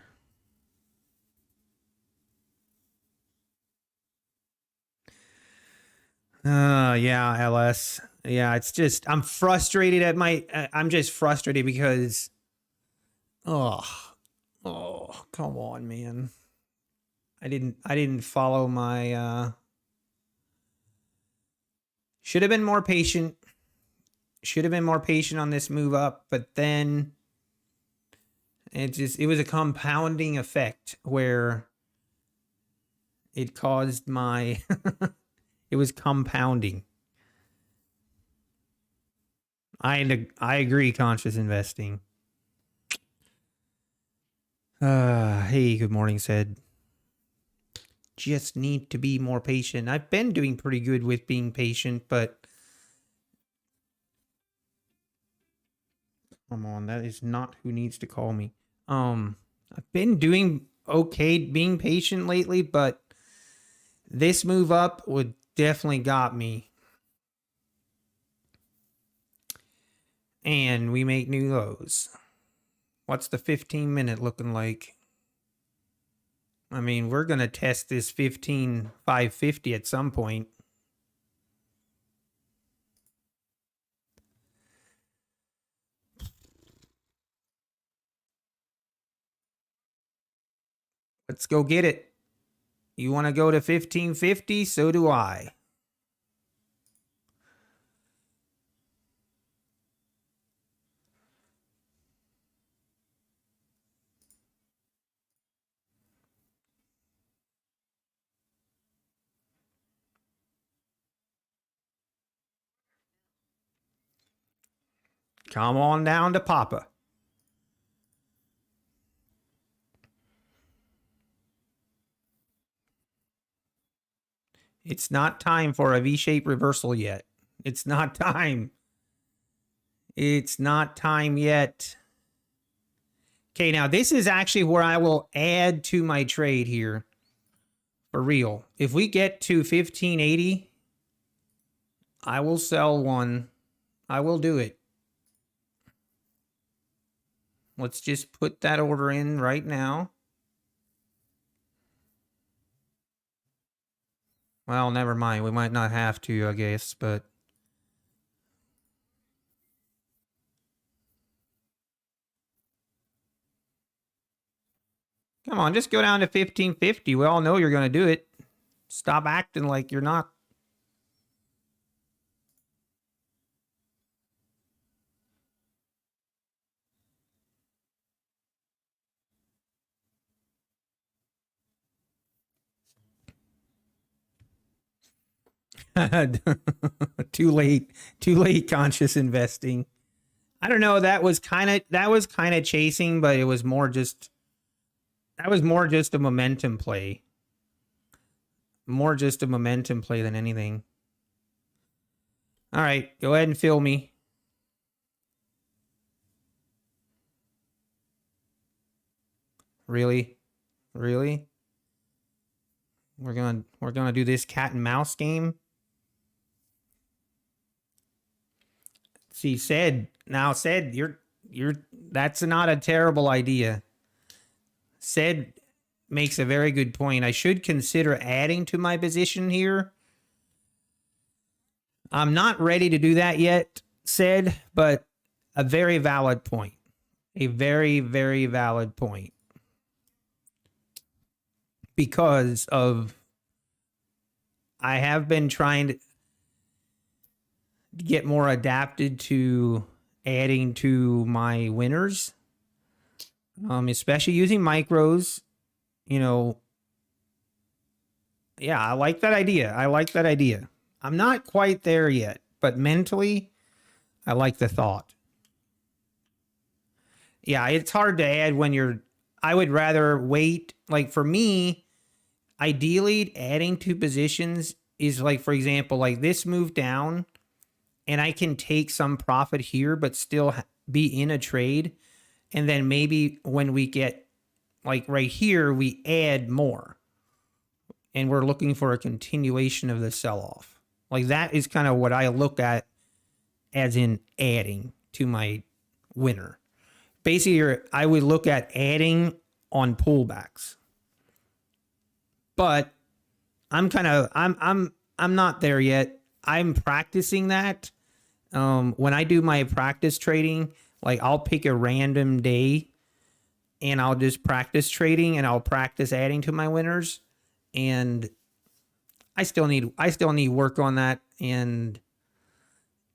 Yeah, LS. Yeah, it's just I'm frustrated at I'm just frustrated because oh, come on, man. I didn't follow my should have been more patient. Should have been more patient on this move up, but then it was a compounding effect where it caused my it was compounding. I agree, conscious investing. Hey, good morning, said. Just need to be more patient. I've been doing pretty good with being patient, but come on, that is not who needs to call me. I've been doing okay being patient lately, but this move up would definitely got me. And we make new lows. What's the 15-minute looking like? I mean, we're going to test this 15,550 at some point. Let's go get it. You want to go to 1550? So do I. Come on down to Papa. It's not time for a V-shaped reversal yet. It's not time. It's not time yet. Okay, now this is actually where I will add to my trade here. For real. If we get to 1580, I will sell one. I will do it. Let's just put that order in right now. Well, never mind. We might not have to, I guess, but... Come on, just go down to 1550. We all know you're going to do it. Stop acting like you're not. Too late. Too late, conscious investing. I don't know. That was kind of chasing, but it was more just... That was more just a momentum play. more just a momentum play than anything. All right, go ahead and fill me. Really? Really? We're gonna do this cat and mouse game. See, said that's not a terrible idea. Said makes a very good point. I should consider adding to my position here. I'm not ready to do that yet, said, but a very valid point. A very, very valid point. Because of, I have been trying to get more adapted to adding to my winners, especially using micros. You know, yeah, I like that idea. I like that idea. I'm not quite there yet, but mentally, I like the thought. Yeah, it's hard to add when you're, I would rather wait. Like for me, ideally adding two positions is like, for example, like this move down and I can take some profit here, but still be in a trade. And then maybe when we get like right here, we add more and we're looking for a continuation of the sell-off. Like that is kind of what I look at as in adding to my winner. Basically, I would look at adding on pullbacks. But I'm not there yet. I'm practicing that. When I do my practice trading, like I'll pick a random day and I'll just practice trading and I'll practice adding to my winners. And I still need work on that, and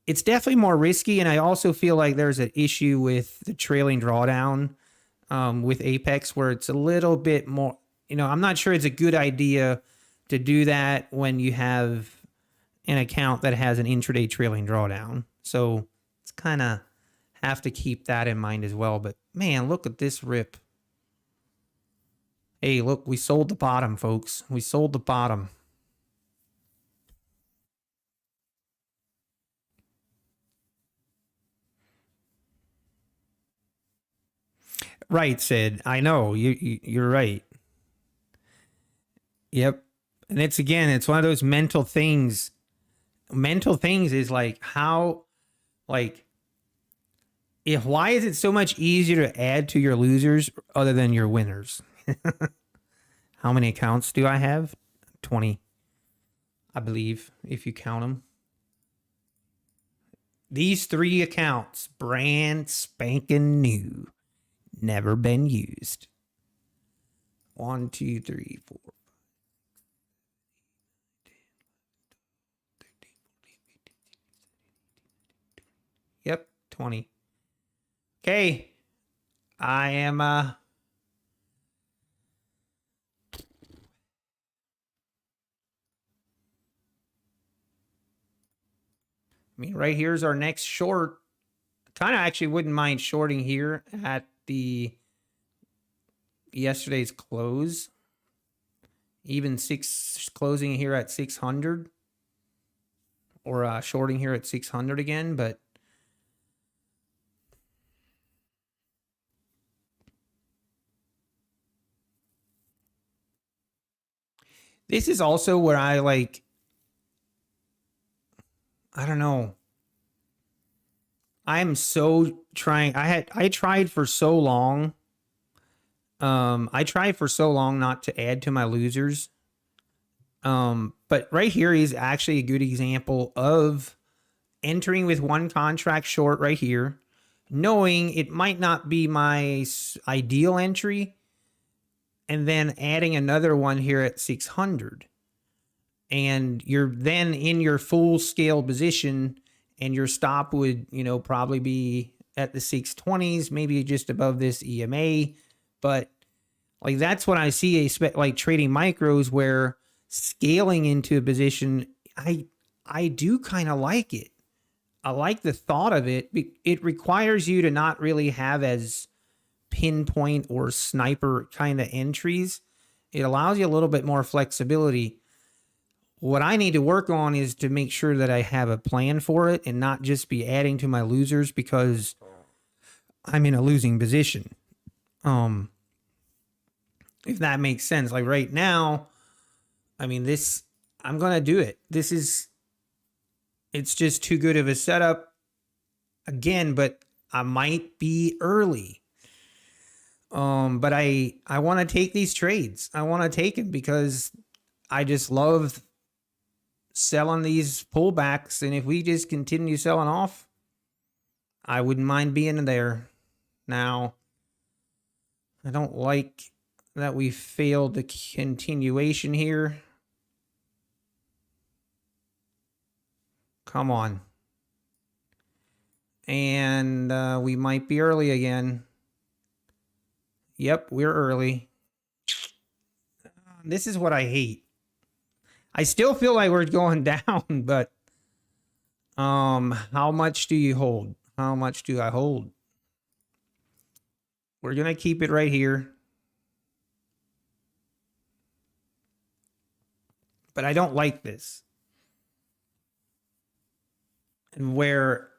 it's definitely more risky. And I also feel like there's an issue with the trailing drawdown with Apex where it's a little bit more, I'm not sure it's a good idea to do that when you have an account that has an intraday trailing drawdown. So it's kind of have to keep that in mind as well. But man, look at this rip. Hey, look, we sold the bottom, folks. We sold the bottom. Right, Sid. I know you're right. Yep. And it's one of those mental things. Mental things is like how, like, why is it so much easier to add to your losers other than your winners? How many accounts do I have? 20, I believe, if you count them. These 3 accounts, brand spanking new, never been used. 1, 2, 3, 4. Yep, 20. Okay. I am I mean, right here's our next short. Kind of actually wouldn't mind shorting here at the yesterday's close. Even closing here at 600 or shorting here at 600 again, but this is also where I don't know. I'm so trying. I tried for so long. I tried for so long not to add to my losers. But right here is actually a good example of entering with one contract short right here, knowing it might not be my ideal entry, and then adding another one here at 600. And you're then in your full scale position, and your stop would, probably be at the 620s, maybe just above this EMA. But like that's when I see like trading micros where scaling into a position, I do kind of like it. I like the thought of it. It requires you to not really have as pinpoint or sniper kind of entries. It allows you a little bit more flexibility. What I need to work on is to make sure that I have a plan for it and not just be adding to my losers because I'm in a losing position. If that makes sense. Like right now, I mean, I'm going to do it. It's just too good of a setup again, but I might be early. But I want to take these trades. I want to take them because I just love selling these pullbacks. And if we just continue selling off, I wouldn't mind being there. Now, I don't like that we failed the continuation here. Come on. And we might be early again. Yep, we're early. This is what I hate. I still feel like we're going down, but how much do you hold? How much do I hold? We're going to keep it right here. But I don't like this. And where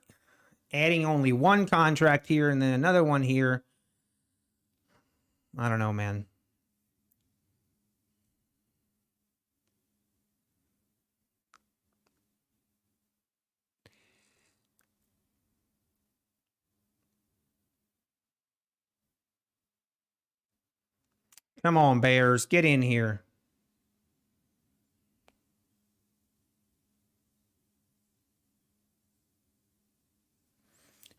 adding only one contract here and then another one here, I don't know, man. Come on, Bears, get in here.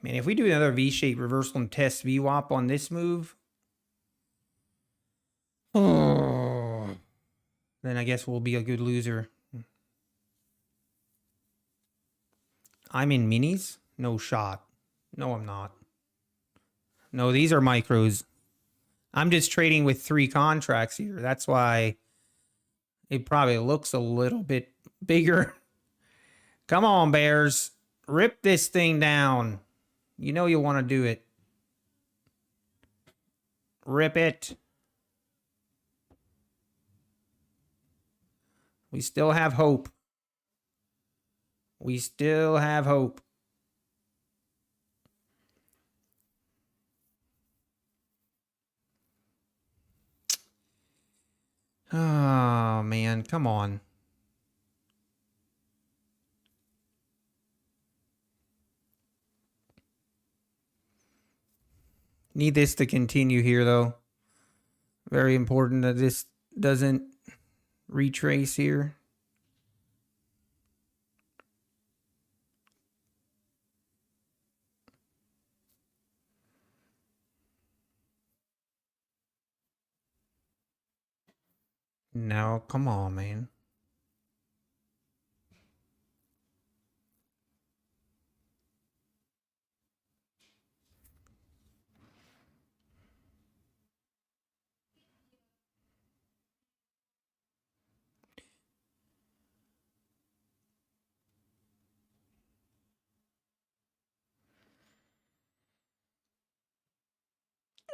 Man, if we do another V-shaped reversal and test VWAP on this move, then I guess we'll be a good loser. I'm in minis? No shot. No, I'm not. No, these are micros. I'm just trading with 3 contracts here. That's why it probably looks a little bit bigger. Come on, Bears. Rip this thing down. You know you want to do it. Rip it. We still have hope. We still have hope. Oh, man. Come on. Need this to continue here, though. Very important that this doesn't retrace here. No, come on, man.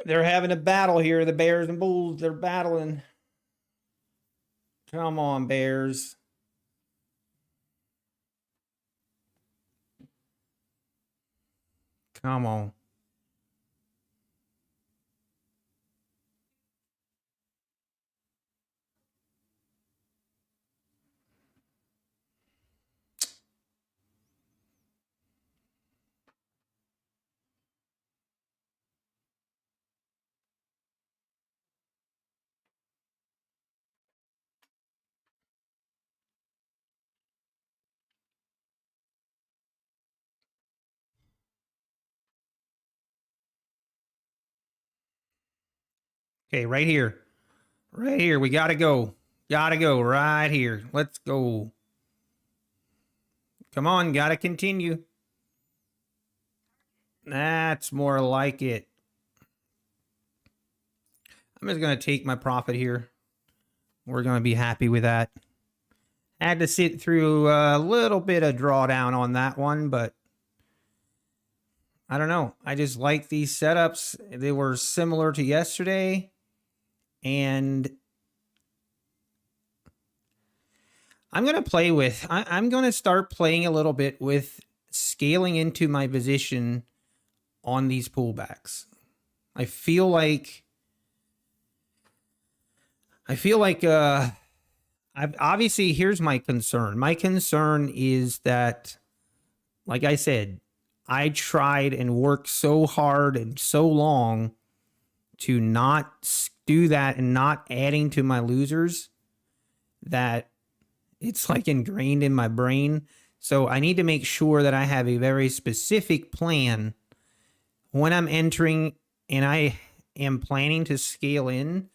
They're having a battle here. The Bears and Bulls, they're battling. Come on, Bears. Come on. Okay, right here. Right here. We got to go. Got to go right here. Let's go. Come on. Got to continue. That's more like it. I'm just going to take my profit here. We're going to be happy with that. Had to sit through a little bit of drawdown on that one, but I don't know. I just like these setups. They were similar to yesterday. And I'm going to play with, I'm going to start playing a little bit with scaling into my position on these pullbacks. I feel like I've obviously, here's my concern. My concern is that, like I said, I tried and worked so hard and so long to not do that and not adding to my losers that it's like ingrained in my brain. So I need to make sure that I have a very specific plan when I'm entering, and I am planning to scale in,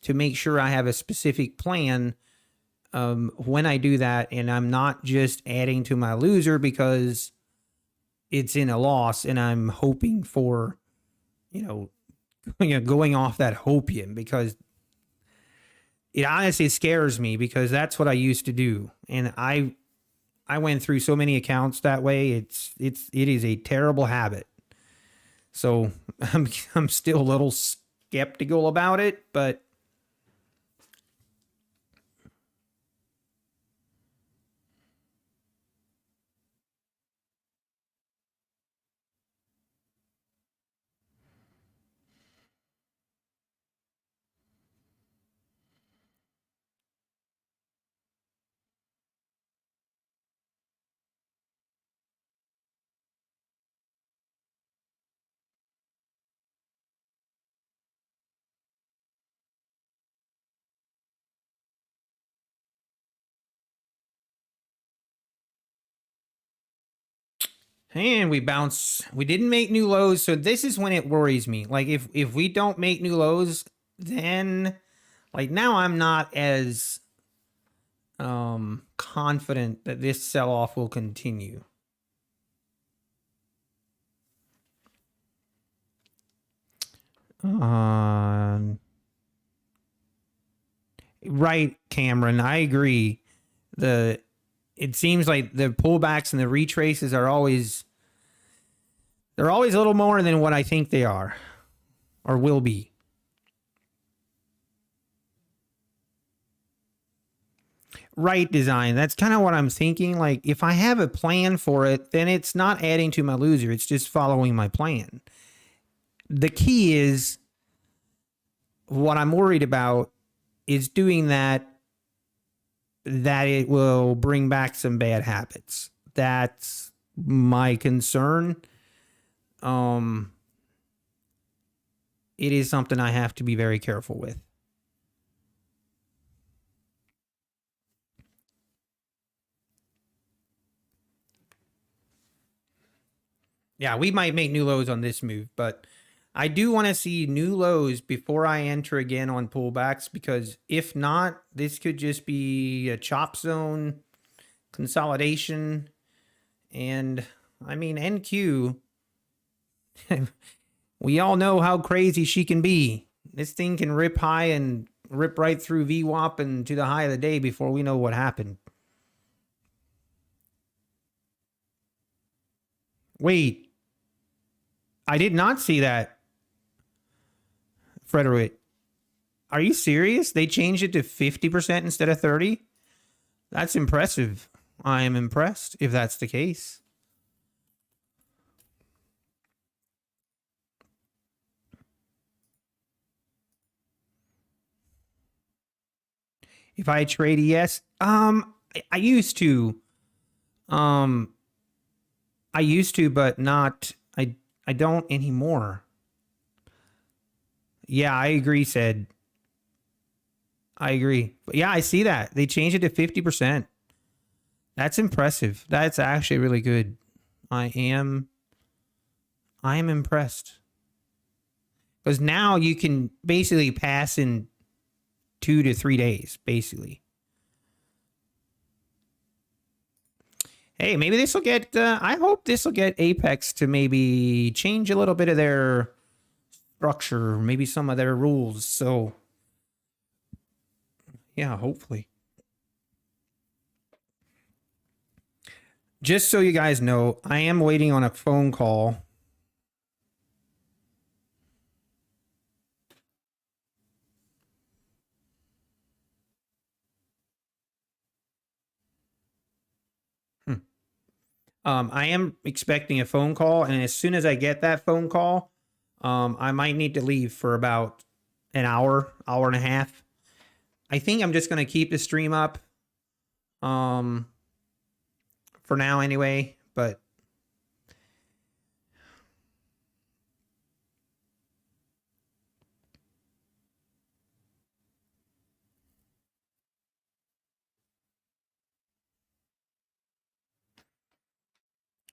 to make sure I have a specific plan when I do that, and I'm not just adding to my loser because it's in a loss and I'm hoping for, going off that hopium, because it honestly scares me, because that's what I used to do. And I went through so many accounts that way. It is a terrible habit. So I'm still a little skeptical about it, but and we bounce. We didn't make new lows, so this is when it worries me. Like if we don't make new lows, then like now I'm not as confident that this sell-off will continue. Right, Cameron, I agree. It seems like the pullbacks and the retraces are always, they're always a little more than what I think they are or will be. Right, design. That's kind of what I'm thinking. Like if I have a plan for it, then it's not adding to my loser. It's just following my plan. The key is, what I'm worried about is doing that it will bring back some bad habits. That's my concern. It is something I have to be very careful with. Yeah, we might make new lows on this move, but I do want to see new lows before I enter again on pullbacks, because if not, this could just be a chop zone consolidation. And I mean, NQ, we all know how crazy she can be. This thing can rip high and rip right through VWAP and to the high of the day before we know what happened. Wait, I did not see that, Frederick. Are you serious? They changed it to 50% instead of 30? That's impressive. I am impressed if that's the case. If I trade ES, I used to. I used to, but not, I don't anymore. Yeah, I agree, said. I agree. But yeah, I see that. They changed it to 50%. That's impressive. That's actually really good. I am impressed. Because now you can basically pass in 2 to 3 days, basically. Hey, maybe this will get, I hope this will get Apex to maybe change a little bit of their structure, maybe some of their rules. So, yeah, hopefully. Just so you guys know, I am waiting on a phone call. I am expecting a phone call, and as soon as I get that phone call, I might need to leave for about an hour, hour and a half. I think I'm just going to keep the stream up for now anyway, but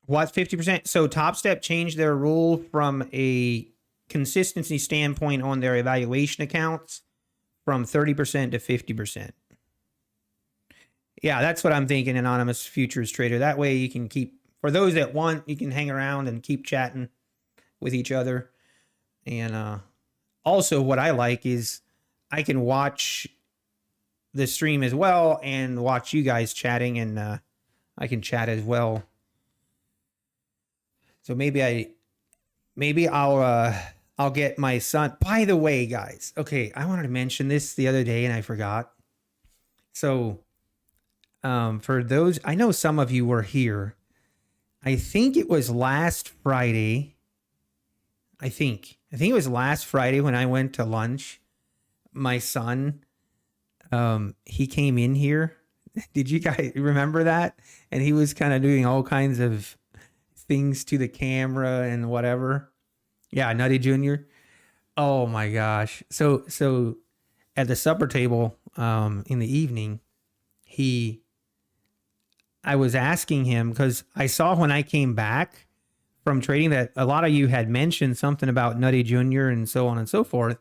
what 50%? So Top Step changed their rule from a consistency standpoint on their evaluation accounts from 30% to 50%. Yeah, that's what I'm thinking, anonymous futures trader. That way you can keep, for those that want, you can hang around and keep chatting with each other. And also what I like is I can watch the stream as well and watch you guys chatting, and I can chat as well. So maybe I'll get my son. By the way, guys, okay, I wanted to mention this the other day and I forgot. So for those, I know some of you were here. I think it was last Friday. I think it was last Friday when I went to lunch. My son, he came in here. Did you guys remember that? And he was kind of doing all kinds of things to the camera and whatever. Yeah, Nutty Jr. Oh my gosh. So at the supper table in the evening, I was asking him, because I saw when I came back from trading that a lot of you had mentioned something about Nutty Jr. and so on and so forth.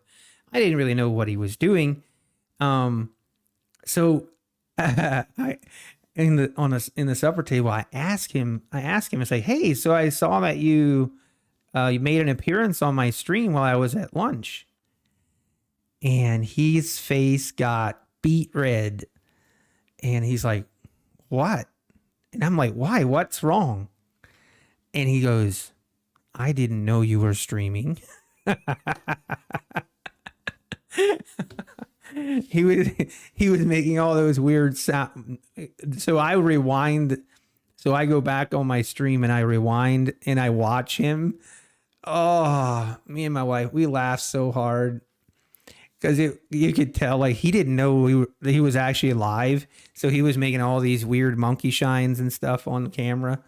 I didn't really know what he was doing. So I in the supper table, I asked him, I say, hey, so I saw that you made an appearance on my stream while I was at lunch. And his face got beet red. And he's like, what? And I'm like, why? What's wrong? And he goes, I didn't know you were streaming. He was making all those weird sounds. So I rewind. So I go back on my stream and I rewind and I watch him. Oh, me and my wife, we laughed so hard because you could tell like he didn't know he was actually live. So he was making all these weird monkey shines and stuff on camera.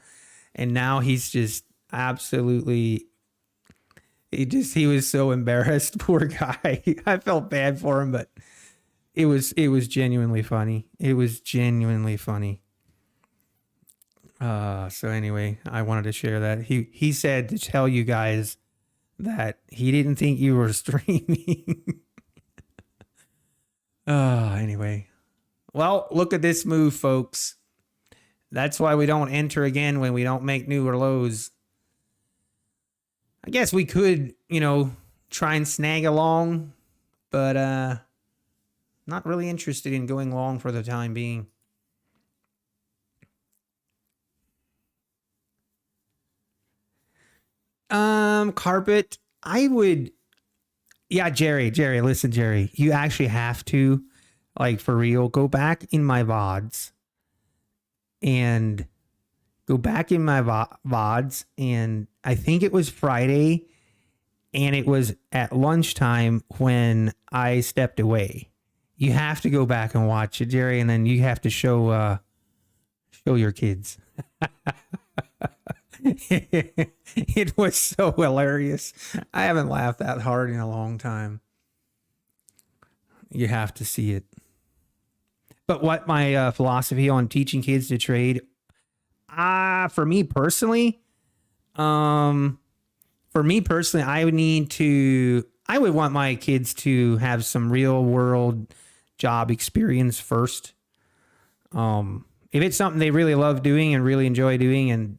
And now he's just absolutely, he was so embarrassed. Poor guy. I felt bad for him, but it was genuinely funny. It was genuinely funny. So anyway, I wanted to share that. He said to tell you guys that he didn't think you were streaming. Anyway. Well, look at this move, folks. That's why we don't enter again when we don't make newer lows. I guess we could, try and snag along, but not really interested in going long for the time being. Carpet, I would. Yeah, Jerry, listen, Jerry, you actually have to, like, for real, go back in my VODs and and I think it was Friday and it was at lunchtime when I stepped away. You have to go back and watch it, Jerry, and then you have to show your kids. It was so hilarious. I haven't laughed that hard in a long time. You have to see it. But what my philosophy on teaching kids to trade, for me personally, I would want my kids to have some real world job experience first. If it's something they really love doing and really enjoy doing, and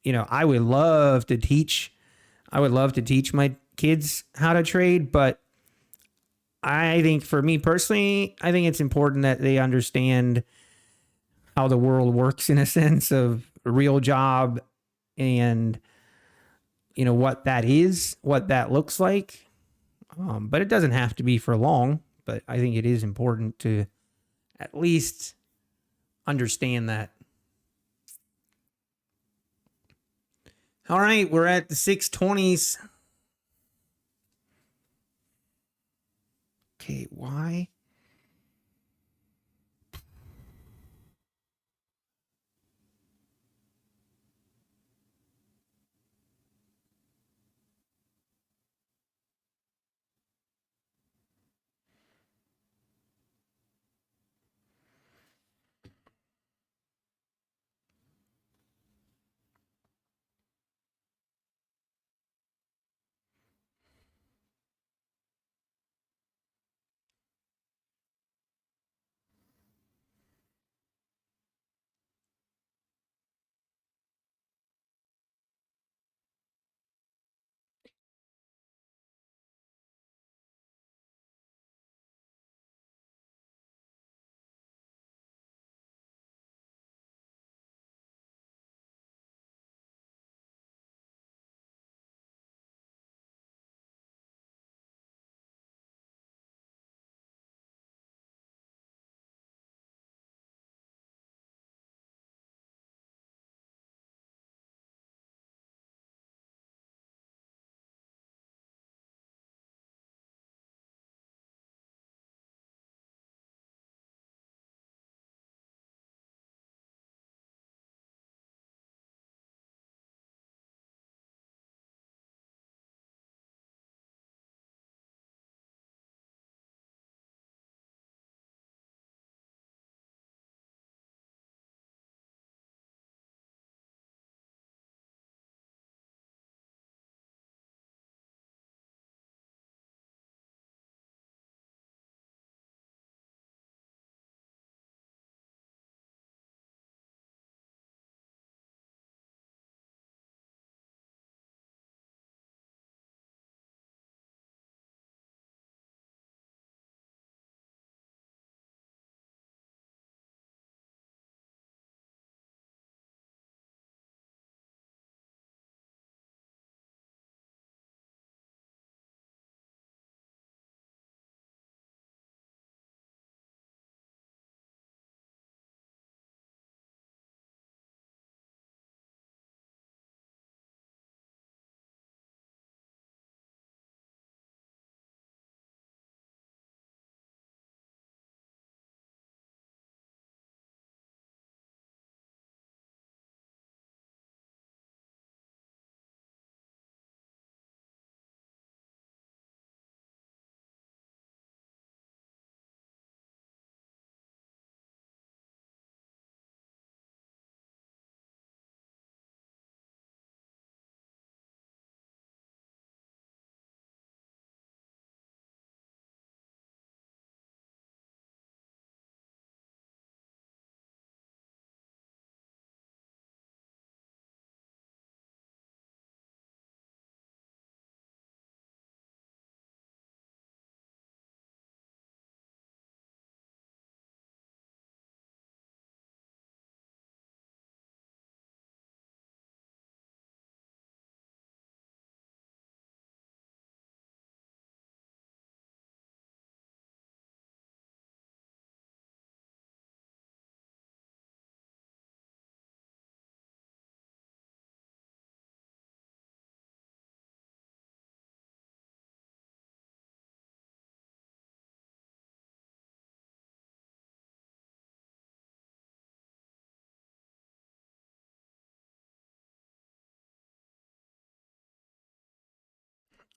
I would love to teach my kids how to trade, but I think for me personally, I think it's important that they understand how the world works in a sense of a real job and what that is, what that looks like. But it doesn't have to be for long, but I think it is important to at least understand that. All right, we're at the 620s. Okay, why?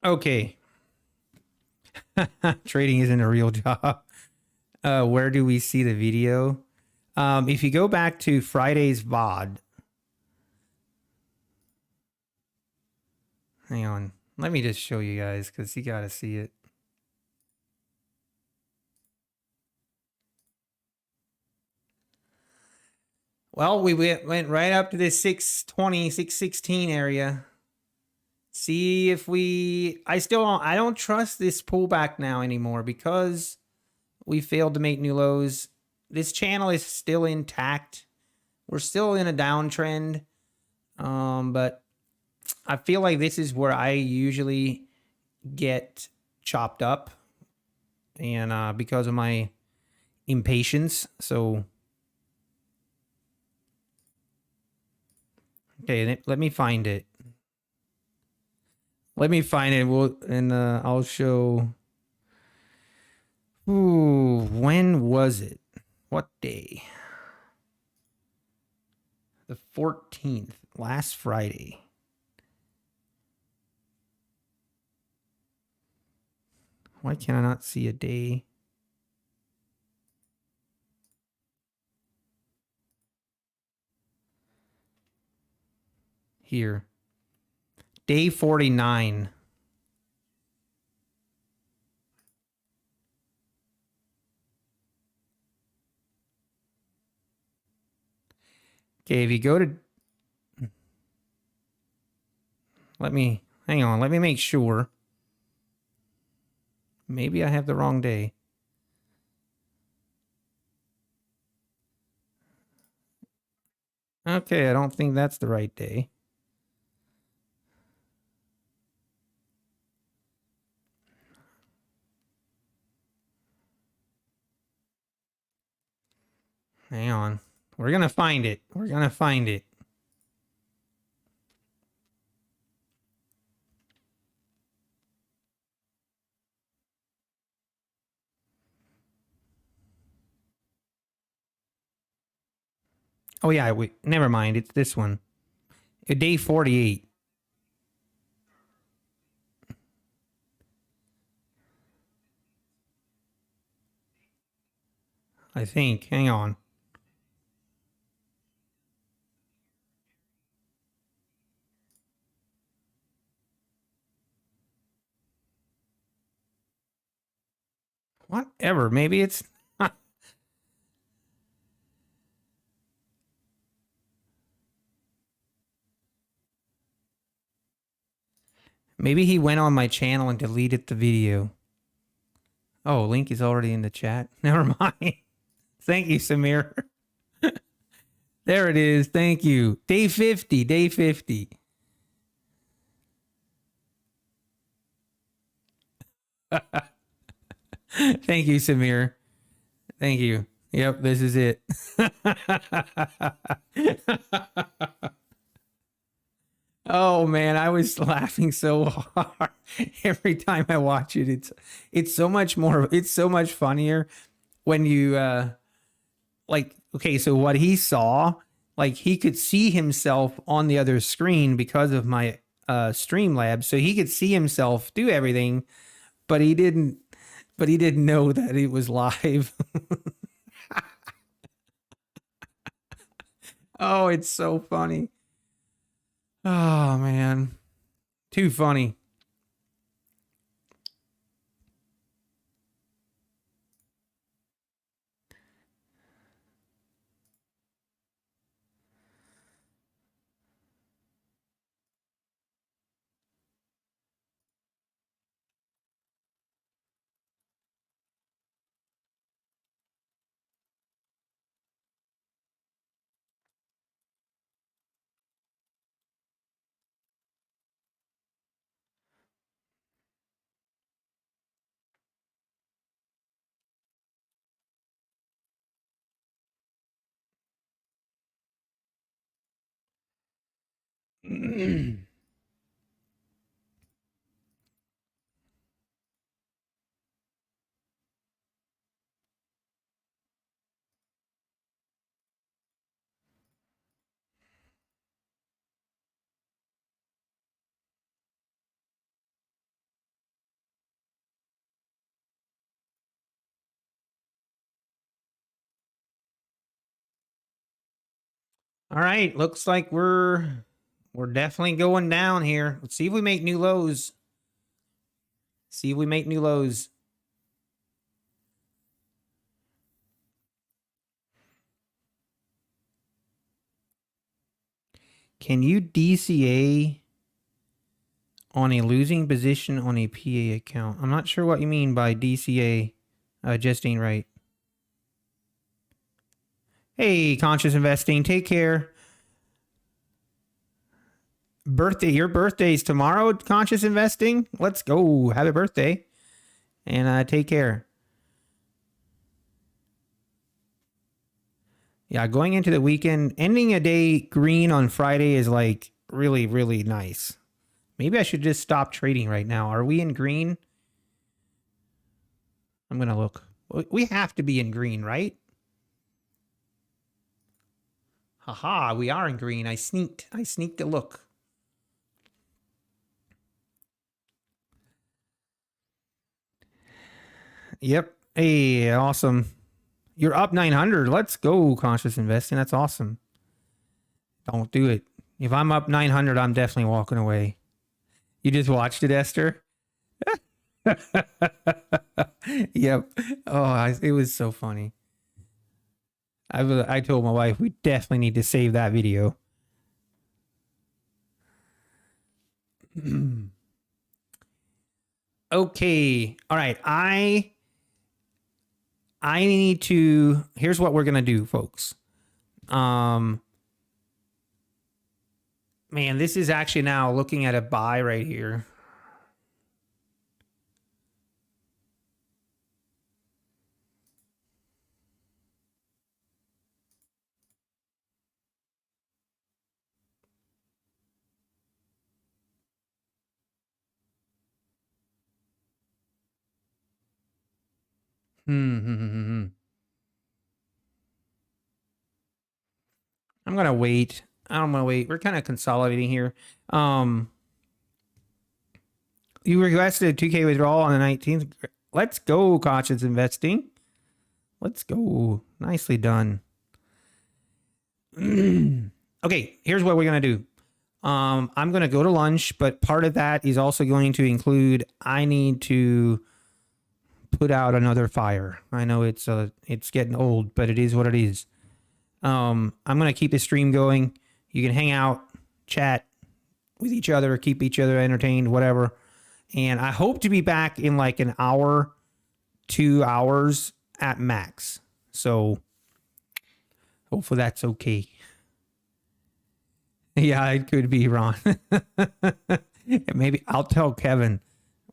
Okay. Trading isn't a real job. Where do we see the video? If you go back to Friday's VOD, hang on. Let me just show you guys because you got to see it. Well, we went right up to this 620, 616 area. See if I don't trust this pullback now anymore because we failed to make new lows. This channel is still intact. We're still in a downtrend. But I feel like this is where I usually get chopped up and because of my impatience. So, okay, let me find it. Let me find it. I'll show. Ooh, when was it? What day? The 14th, last Friday. Why can I not see a day? Here. Day 49. Okay, if you go to... Hang on, let me make sure. Maybe I have the wrong day. Okay, I don't think that's the right day. Hang on. We're going to find it. We're going to find it. Oh, yeah. Never mind. It's this one. Day 48. I think. Hang on. Whatever. Maybe it's... Maybe he went on my channel and deleted the video. Oh, link is already in the chat. Never mind. Thank you, Samir. There it is. Thank you. Day 50. Day 50. Thank you, Samir. Thank you. Yep, this is it. Oh man, I was laughing so hard every time I watch it. It's so much more. It's so much funnier when you like. Okay, so what he saw, like he could see himself on the other screen because of my Streamlabs, so he could see himself do everything, but he didn't. But he didn't know that it was live. Oh, it's so funny. Oh man, too funny. All right, looks like we're definitely going down here. Let's see if we make new lows. See if we make new lows. Can you DCA on a losing position on a PA account? I'm not sure what you mean by DCA. Just ain't right. Hey, Conscious Investing, take care. Your birthday's tomorrow, Conscious Investing. Let's go. Happy birthday. And take care. Yeah, going into the weekend, ending a day green on Friday is like really, really nice. Maybe I should just stop trading right now. Are we in green? I'm going to look. We have to be in green, right? Haha, we are in green. I sneaked a look. Yep. Hey, awesome. You're up 900. Let's go, conscious investing. That's awesome. Don't do it. If I'm up 900, I'm definitely walking away. You just watched it, Esther? Yep. Oh, it was so funny. I told my wife we definitely need to save that video. Okay. All right. I need to. Here's what we're gonna do, folks. Man, this is actually now looking at a buy right here. I'm gonna wait. I'm gonna wait. We're kind of consolidating here. You requested a 2K withdrawal on the 19th. Let's go, conscious investing. Let's go. Nicely done. Okay, here's what we're gonna do. I'm gonna go to lunch, but part of that is also going to include I need to put out another fire. I know it's getting old, but it is what it is. I'm gonna keep the stream going. You can hang out, chat with each other, keep each other entertained, whatever. And I hope to be back in like an hour, 2 hours at max. So hopefully that's okay. Yeah, it could be, Ron. Maybe I'll tell Kevin.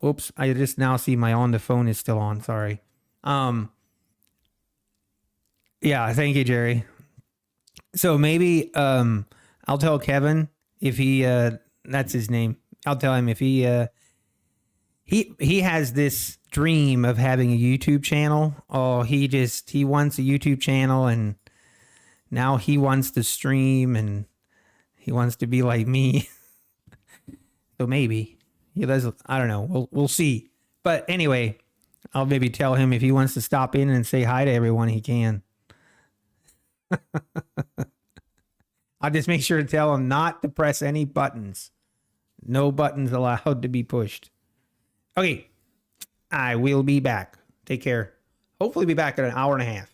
Oops, I just now see my on the phone is still on. Sorry. Yeah, thank you, Jerry. So maybe I'll tell Kevin if he that's his name. I'll tell him if he has this dream of having a YouTube channel. Oh, he wants a YouTube channel, and now he wants to stream, and he wants to be like me. So maybe he does. I don't know. We'll see. But anyway, I'll maybe tell him if he wants to stop in and say hi to everyone, he can. I'll just make sure to tell him not to press any buttons. No buttons allowed to be pushed. Okay. I will be back. Take care. Hopefully be back in an hour and a half.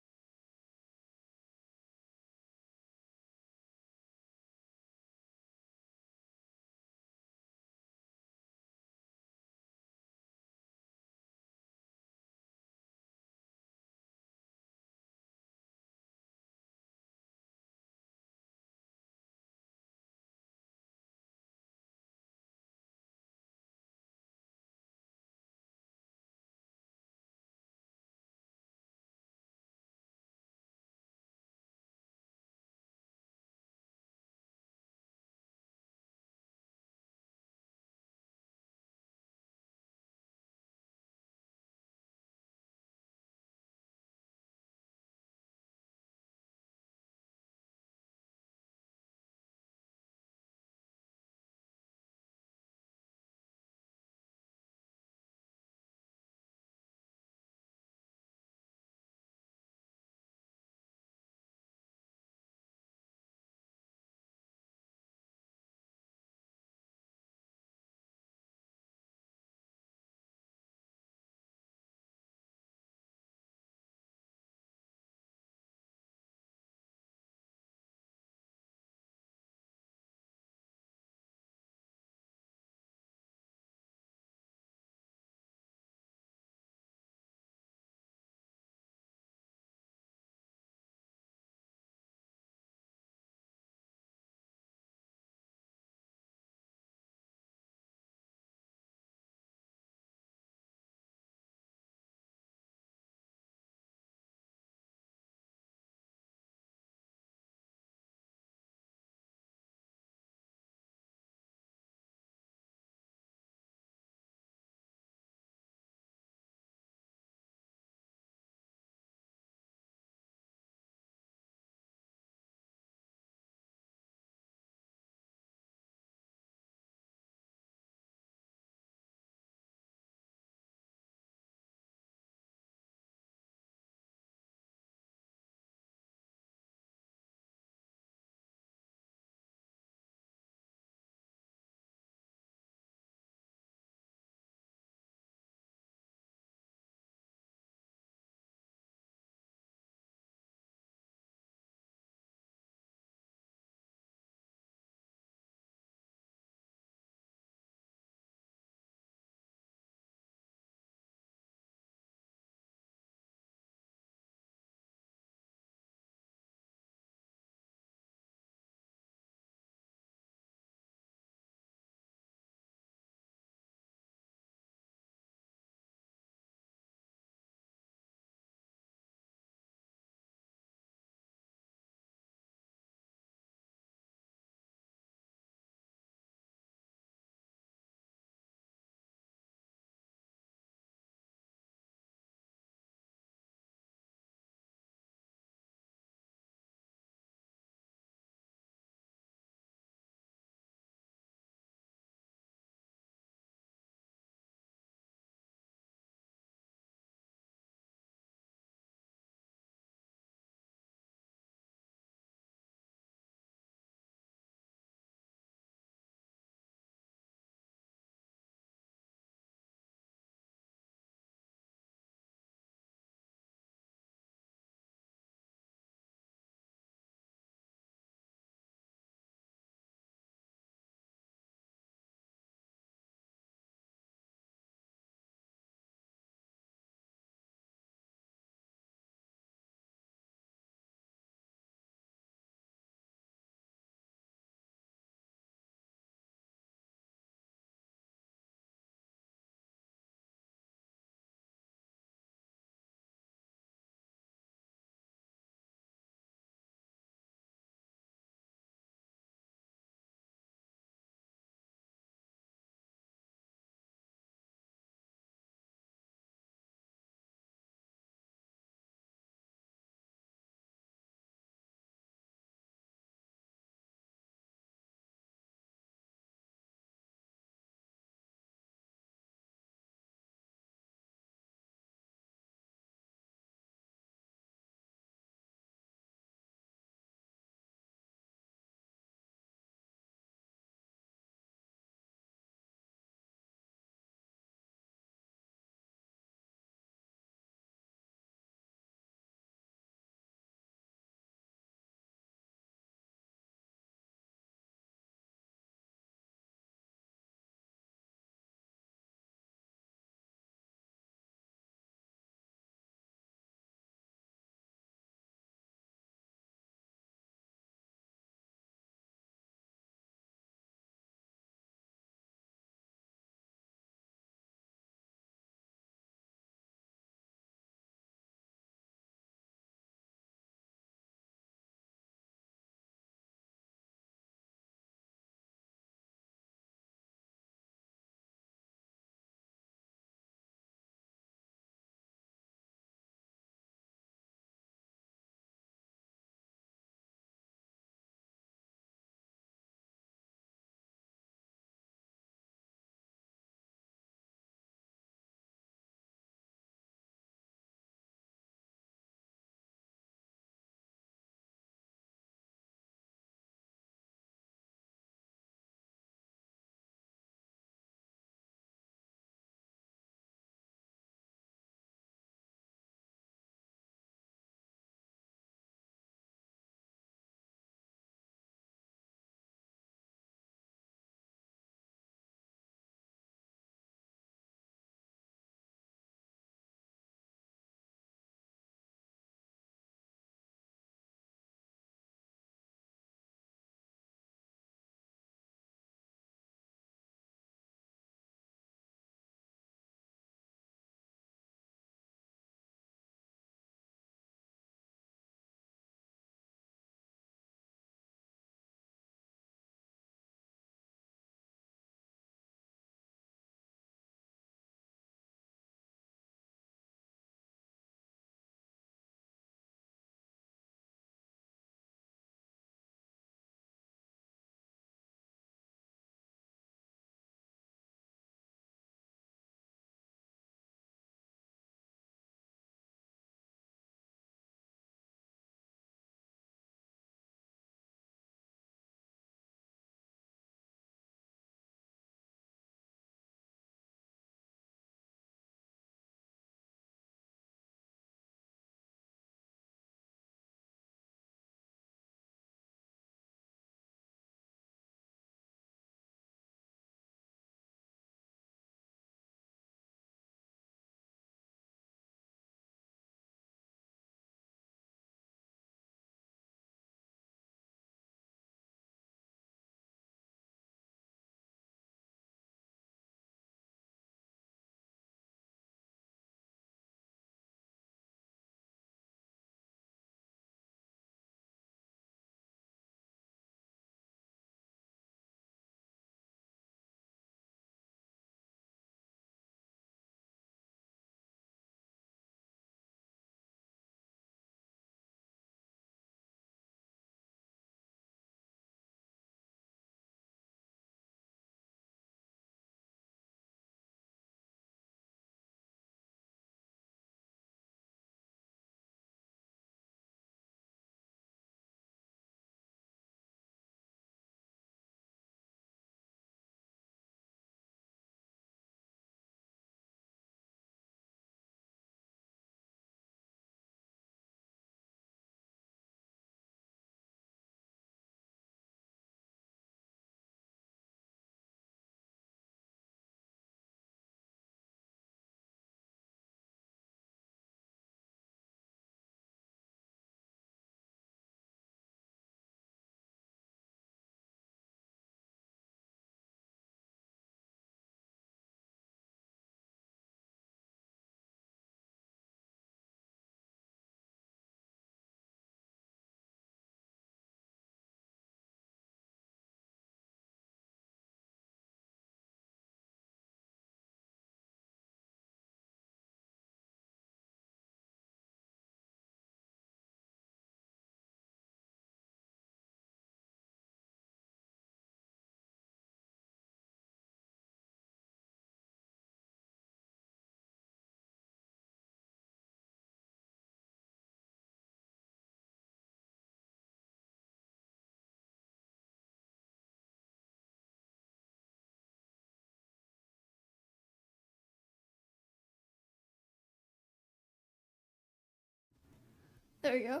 There you go.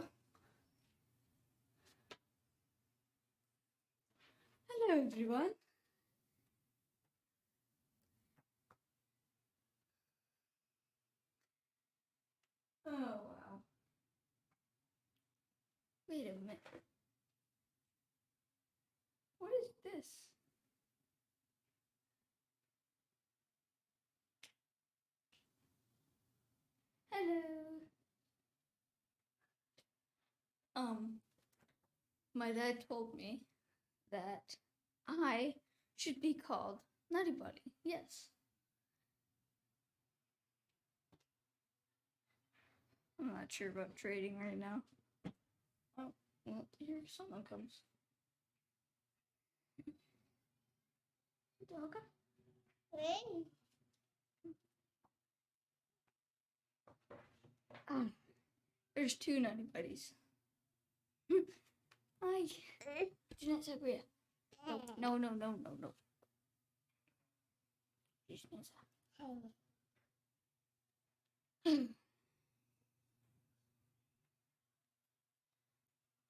Hello, everyone. Oh, wow. Wait a minute. What is this? Hello. My dad told me that I should be called Nutty Buddy. Yes. I'm not sure about trading right now. Oh, well, here someone comes. Dog. Hey. There's two Nutty Buddies. Hi. Jeanette Sabria. No.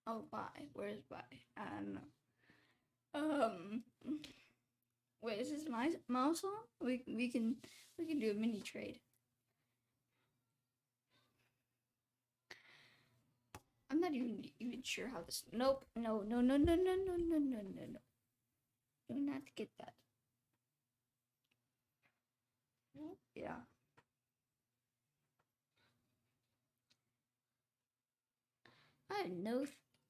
Oh, bye. Where's bye? I don't know. Wait, is this my mouse on? We can do a mini trade. I'm not even sure how this. Nope. No. Do not get that. Yeah. I have no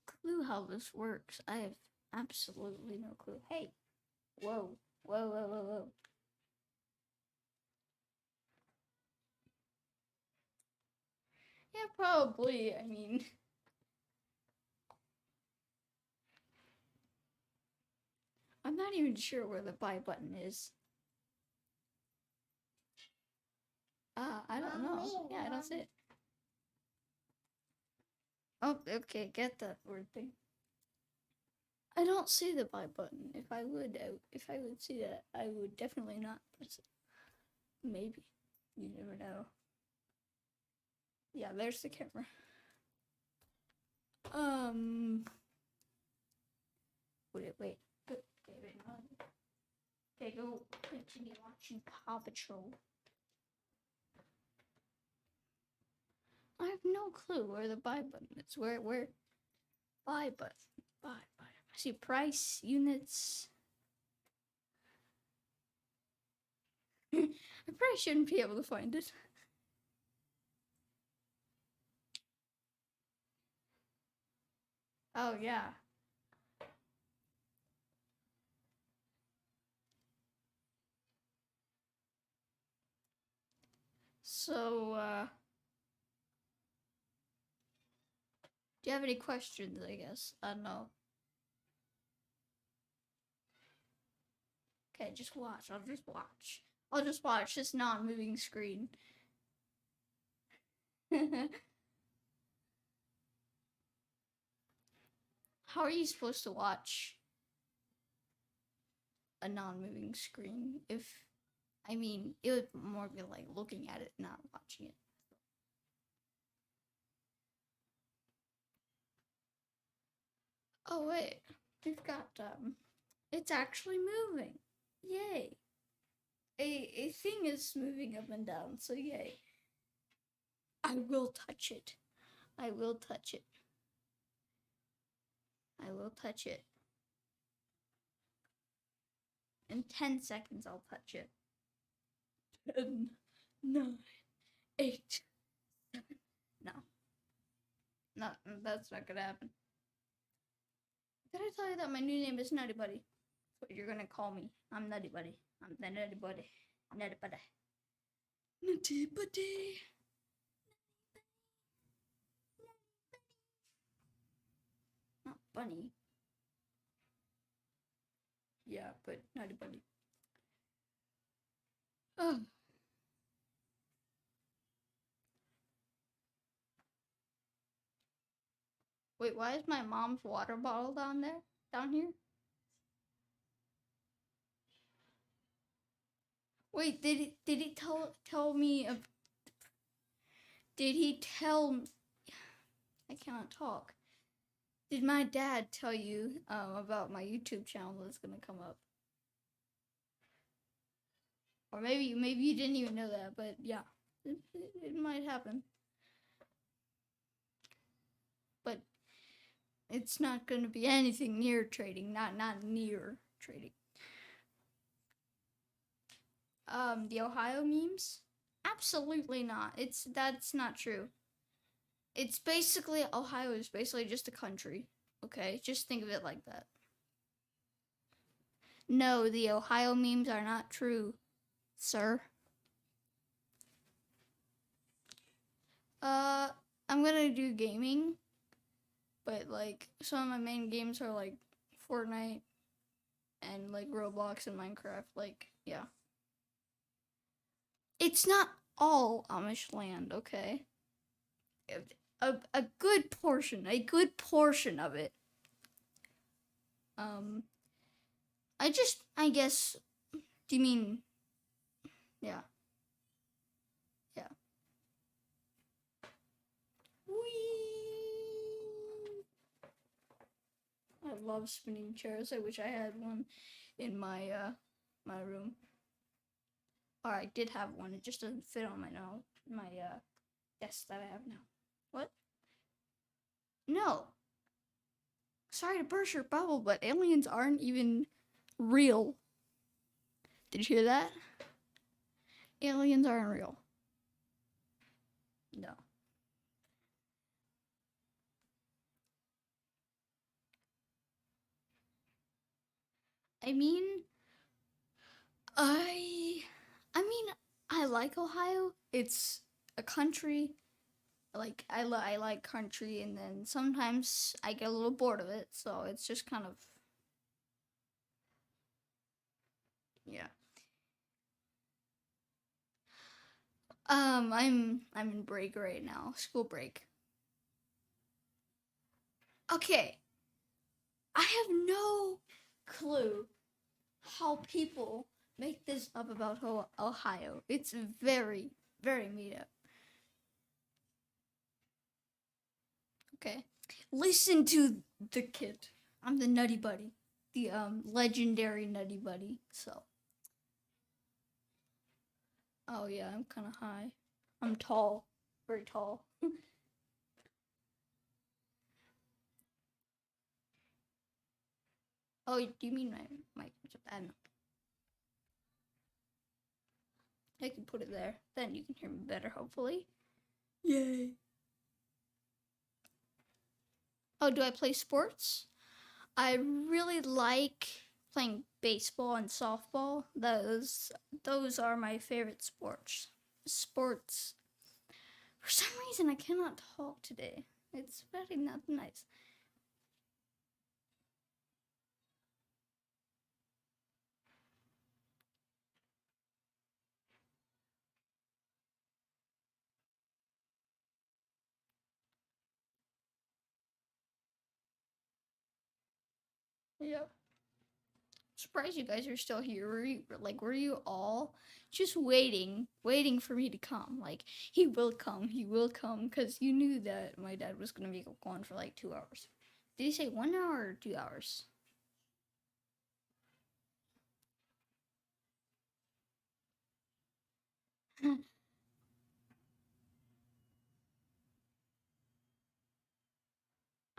clue how this works. I have absolutely no clue. Hey. Whoa. Yeah, probably. I mean, I'm not even sure where the buy button is. I don't know. Yeah, I don't see it. Oh, okay, get that word thing. I don't see the buy button. If I would see that, I would definitely not press it. Maybe. You never know. Yeah, there's the camera. Wait. Okay, go continue watching Paw Patrol. I have no clue where the buy button is. Where? Buy button. Buy. I see price, units. I probably shouldn't be able to find it. Oh, yeah. So, do you have any questions, I guess? I don't know. Okay, just watch. I'll just watch this non-moving screen. How are you supposed to watch a non-moving screen if, I mean, it would more be like looking at it, not watching it. Oh, wait. We've got, it's actually moving. Yay. A thing is moving up and down, so yay. I will touch it. In 10 seconds, I'll touch it. 10, 9, 8, 7. No, that's not gonna happen. Did I tell you that my new name is Nutty Buddy? That's what you're gonna call me. I'm Nutty Buddy. I'm the Nutty Buddy. Nutty Buddy. Nutty Buddy. Not bunny. Yeah, but Nutty Buddy. Oh. Wait, why is my mom's water bottle down here? Wait, did he tell me? Did he tell? I cannot talk. Did my dad tell you about my YouTube channel that's gonna come up? Or maybe you didn't even know that, but yeah, it might happen. But it's not gonna be anything near trading, not near trading. The Ohio memes? Absolutely not. That's not true. It's basically, Ohio is basically just a country. Okay, just think of it like that. No, the Ohio memes are not true, sir. I'm gonna do gaming, but like some of my main games are like Fortnite and like Roblox and Minecraft. Like, yeah. It's not all Amish land, okay? A good portion of it. I guess, do you mean, yeah. Yeah. Whee! I love spinning chairs. I wish I had one in my my room. Or I did have one. It just doesn't fit on my desk that I have now. What? No. Sorry to burst your bubble, but aliens aren't even real. Did you hear that? Aliens aren't real. No. I mean, I like Ohio. It's a country. Like I like country, and then sometimes I get a little bored of it, so it's just kind of, yeah. I'm in break right now, school break. Okay, I have no clue how people make this up about Ohio. It's very, very made up. Okay, listen to the kid. I'm the Nutty Buddy, the legendary Nutty Buddy. So, oh yeah, I'm kind of high. I'm tall, very tall. Oh, do you mean my mic? I don't know. I can put it there. Then you can hear me better, hopefully. Yay. Oh, do I play sports? I really like playing baseball and softball. Those are my favorite sports. For some reason, I cannot talk today. It's very not nice. Yep. Surprised you guys are still here. Were you all just waiting for me to come? Like, he will come, because you knew that my dad was gonna be gone for like 2 hours. Did he say 1 hour or 2 hours? I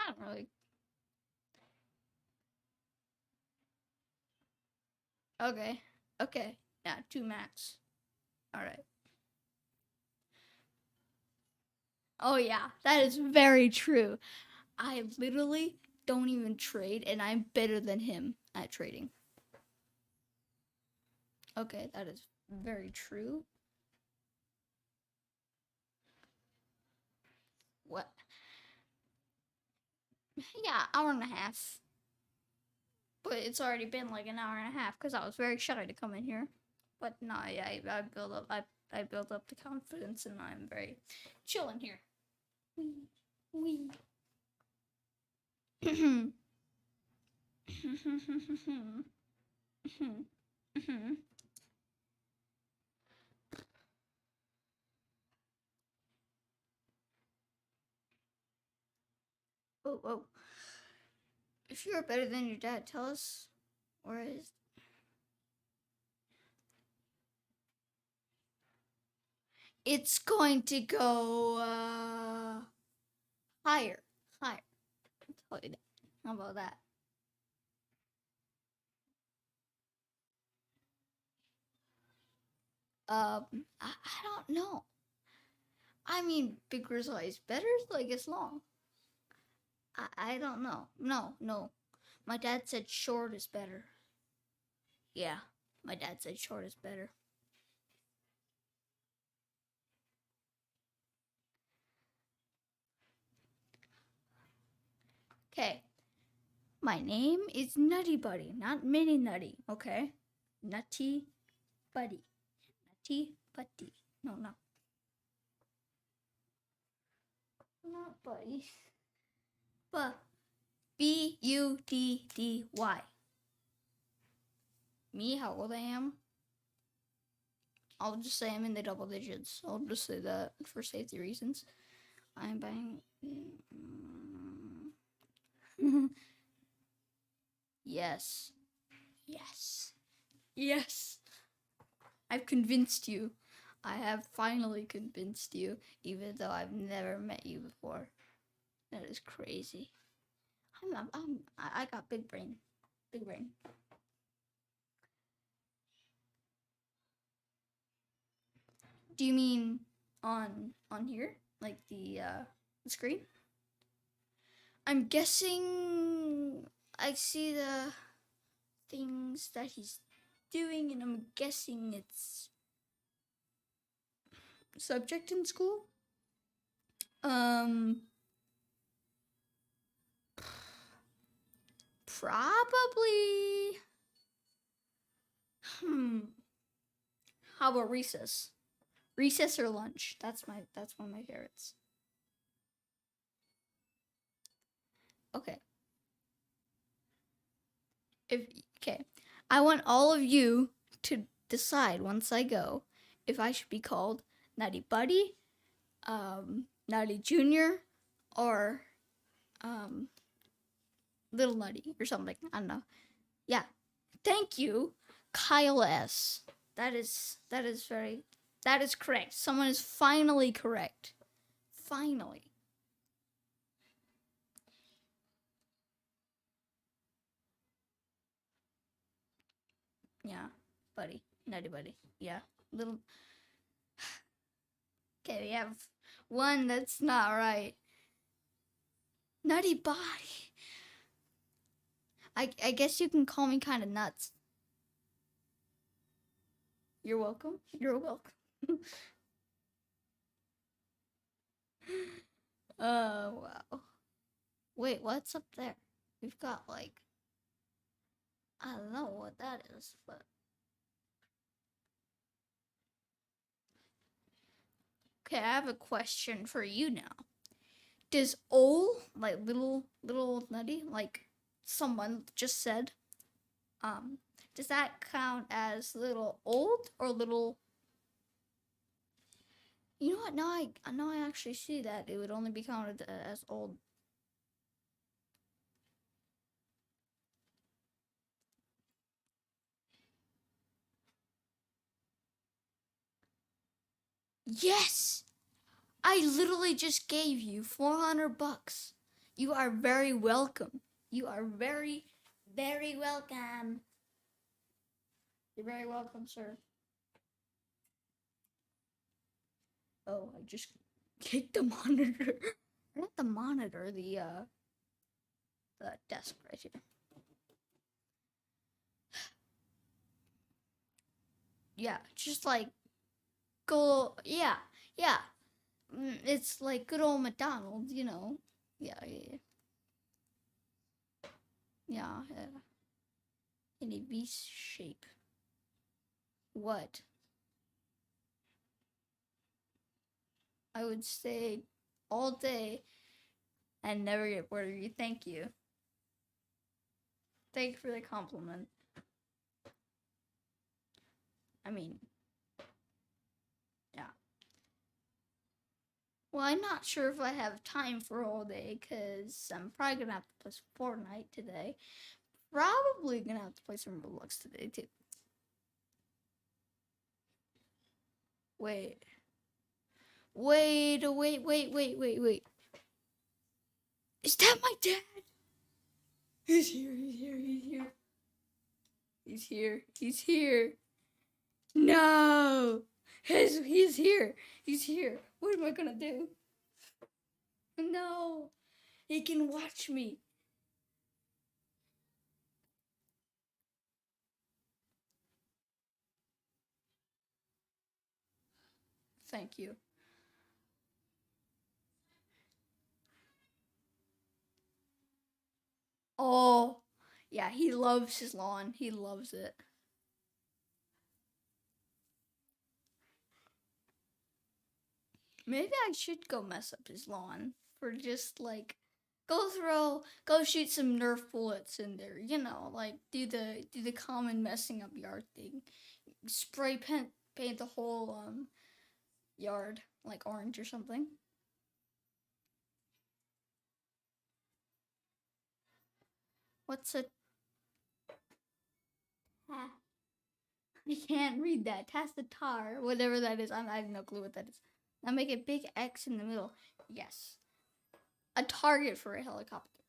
don't really. Okay. Okay. Yeah, 2 max. Alright. Oh yeah, that is very true. I literally don't even trade, and I'm better than him at trading. Okay, that is very true. What? Yeah, hour and a half. But it's already been like an hour and a half because I was very shy to come in here. But no, yeah, I built up the confidence, and I'm very chill in here. Wee. Whoa, whoa. If you're better than your dad, tell us where is. It's going to go higher. Higher. I'll tell you that. How about that? I don't know. I mean, bigger size better, like it's long. I don't know. No. My dad said short is better. Yeah, my dad said short is better. Okay. My name is Nutty Buddy, not Mini Nutty, okay? Nutty Buddy. Nutty Buddy. No. Not Buddy. But Buddy. Me, how old I am? I'll just say I'm in the double digits. I'll just say that for safety reasons. I'm buying. Yes. I've convinced you. I have finally convinced you, even though I've never met you before. That is crazy. I got big brain. Big brain. Do you mean on here? Like the screen? I'm guessing I see the things that he's doing, and I'm guessing it's subject in school. Probably. How about recess? Recess or lunch? That's one of my favorites. Okay. Okay. I want all of you to decide once I go if I should be called Nutty Buddy, Nutty Jr, or Little Nutty or something. I don't know. Yeah. Thank you, Kyle S. That is correct. Someone is finally correct. Finally. Yeah, Buddy. Nutty Buddy. Yeah. Little. Okay, we have one that's not right. Nutty Body. I guess you can call me kind of nuts. You're welcome. You're welcome. Wow. Wait, what's up there? We've got like, I don't know what that is, but okay, I have a question for you now. Does old, like little nutty, like someone just said, does that count as little old or little? You know what? Now I actually see that it would only be counted as old. Yes! I literally just gave you 400 bucks. You are very welcome. You are very, very welcome. You're very welcome, sir. Oh, I just kicked the monitor. Not the monitor, the desk right here. Yeah, just like go. Yeah. It's like good old McDonald's, you know. Yeah. In a V shape. What? I would stay all day and never get bored of you. Thank you. Thank you for the compliment. I mean, yeah. Well, I'm not sure if I have time for all day because I'm probably gonna have to play some Fortnite today. Probably gonna have to play some Roblox today too. Wait. Wait. Is that my dad? He's here. He's here. No. He's here. What am I gonna do? No. He can watch me. Thank you. Oh, yeah, he loves his lawn. He loves it. Maybe I should go mess up his lawn for just like go shoot some Nerf bullets in there. You know, like do the common messing up yard thing. Spray paint the whole yard like orange or something. What's a I can't read that. Tastatar, whatever that is. I have no clue what that is. Now make a big X in the middle. Yes. A target for a helicopter.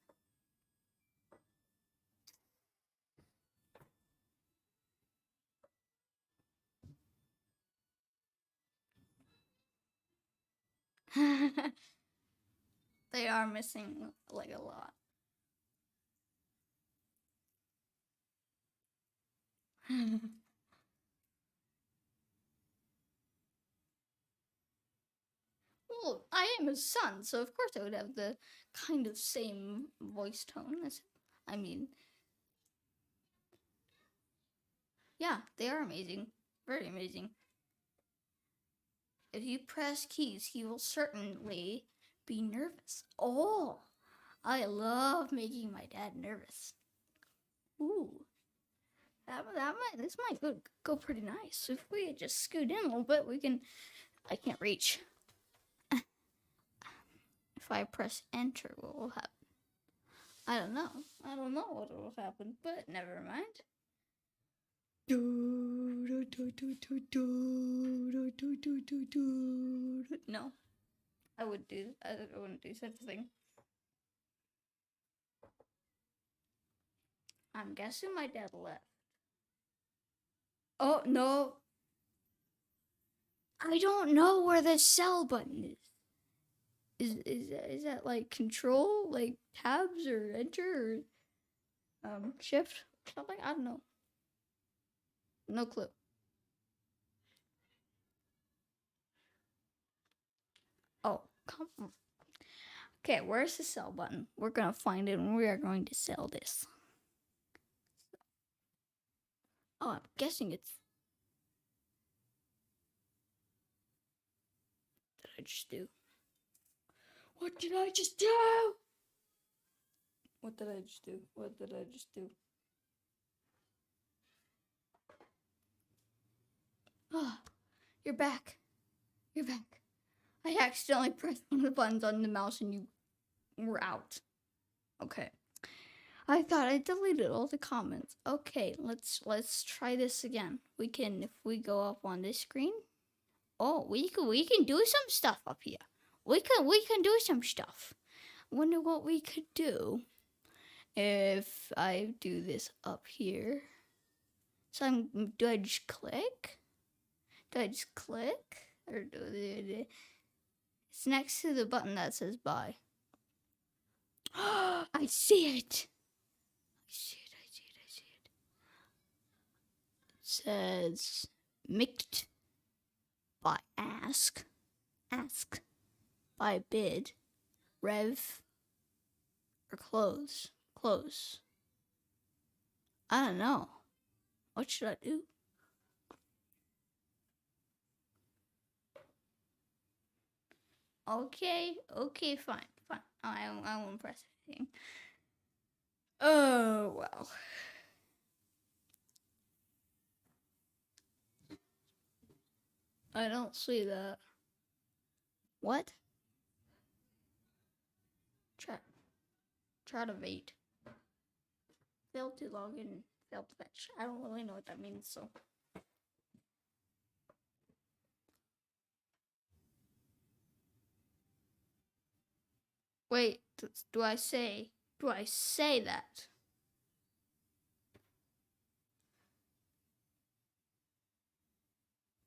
They are missing like a lot. Well, I am his son, so of course I would have the kind of same voice tone as him. I mean, yeah, they are amazing. Very amazing. If you press keys, he will certainly be nervous. Oh, I love making my dad nervous. Ooh, this might go pretty nice. If we just scoot in a little bit, we can. I can't reach. If I press enter, what will happen? I don't know. I don't know what will happen, but never mind. No, I wouldn't do such a thing. I'm guessing my dad left. Oh no. I don't know where the sell button is. Is that like control, like tabs or enter or shift something? I don't know. No clue. Oh, come on. Okay, where's the sell button? We're gonna find it and we are going to sell this. Oh, I'm guessing it's. What did I just do? What did I just do? What did I just do? What did I just do? Oh, you're back. You're back. I accidentally pressed one of the buttons on the mouse and you were out. Okay. I thought I deleted all the comments. Okay, let's try this again. We can, if we go up on this screen. Oh, we can do some stuff up here. We can do some stuff. Wonder what we could do if I do this up here. So do I just click? Do I just click? Or do it's next to the button that says buy. I see it. I see it. It says mixed by ask, by bid, rev, or close. I don't know. What should I do? Okay, fine. I won't press anything. Oh, well. I don't see that. What? Try to wait. Failed to log in. Failed to fetch. I don't really know what that means, so. Wait, do I say that?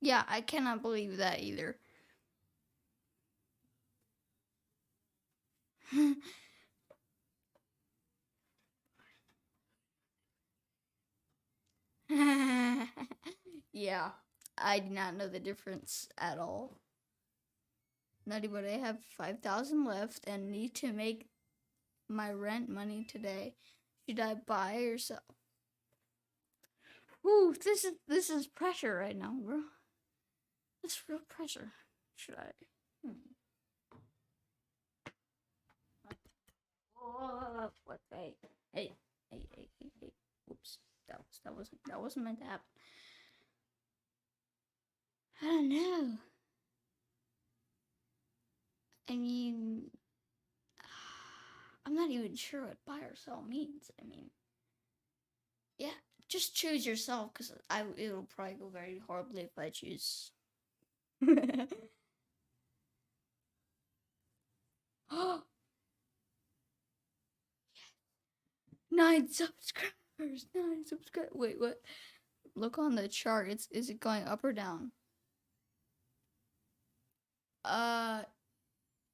Yeah, I cannot believe that either. Yeah, I do not know the difference at all. Nutty, but I have 5,000 left and need to make my rent money today. Should I buy or sell? Ooh, this is pressure right now, bro. This is real pressure. Should I? Oh, what? Hey. Oops, that wasn't meant to happen. I don't know. I mean, I'm not even sure what buy or sell means. I mean, yeah, just choose yourself, because it'll probably go very horribly if I choose. Oh, 9 subscribers. 9 subscribers. Wait, what? Look on the chart. Is it going up or down?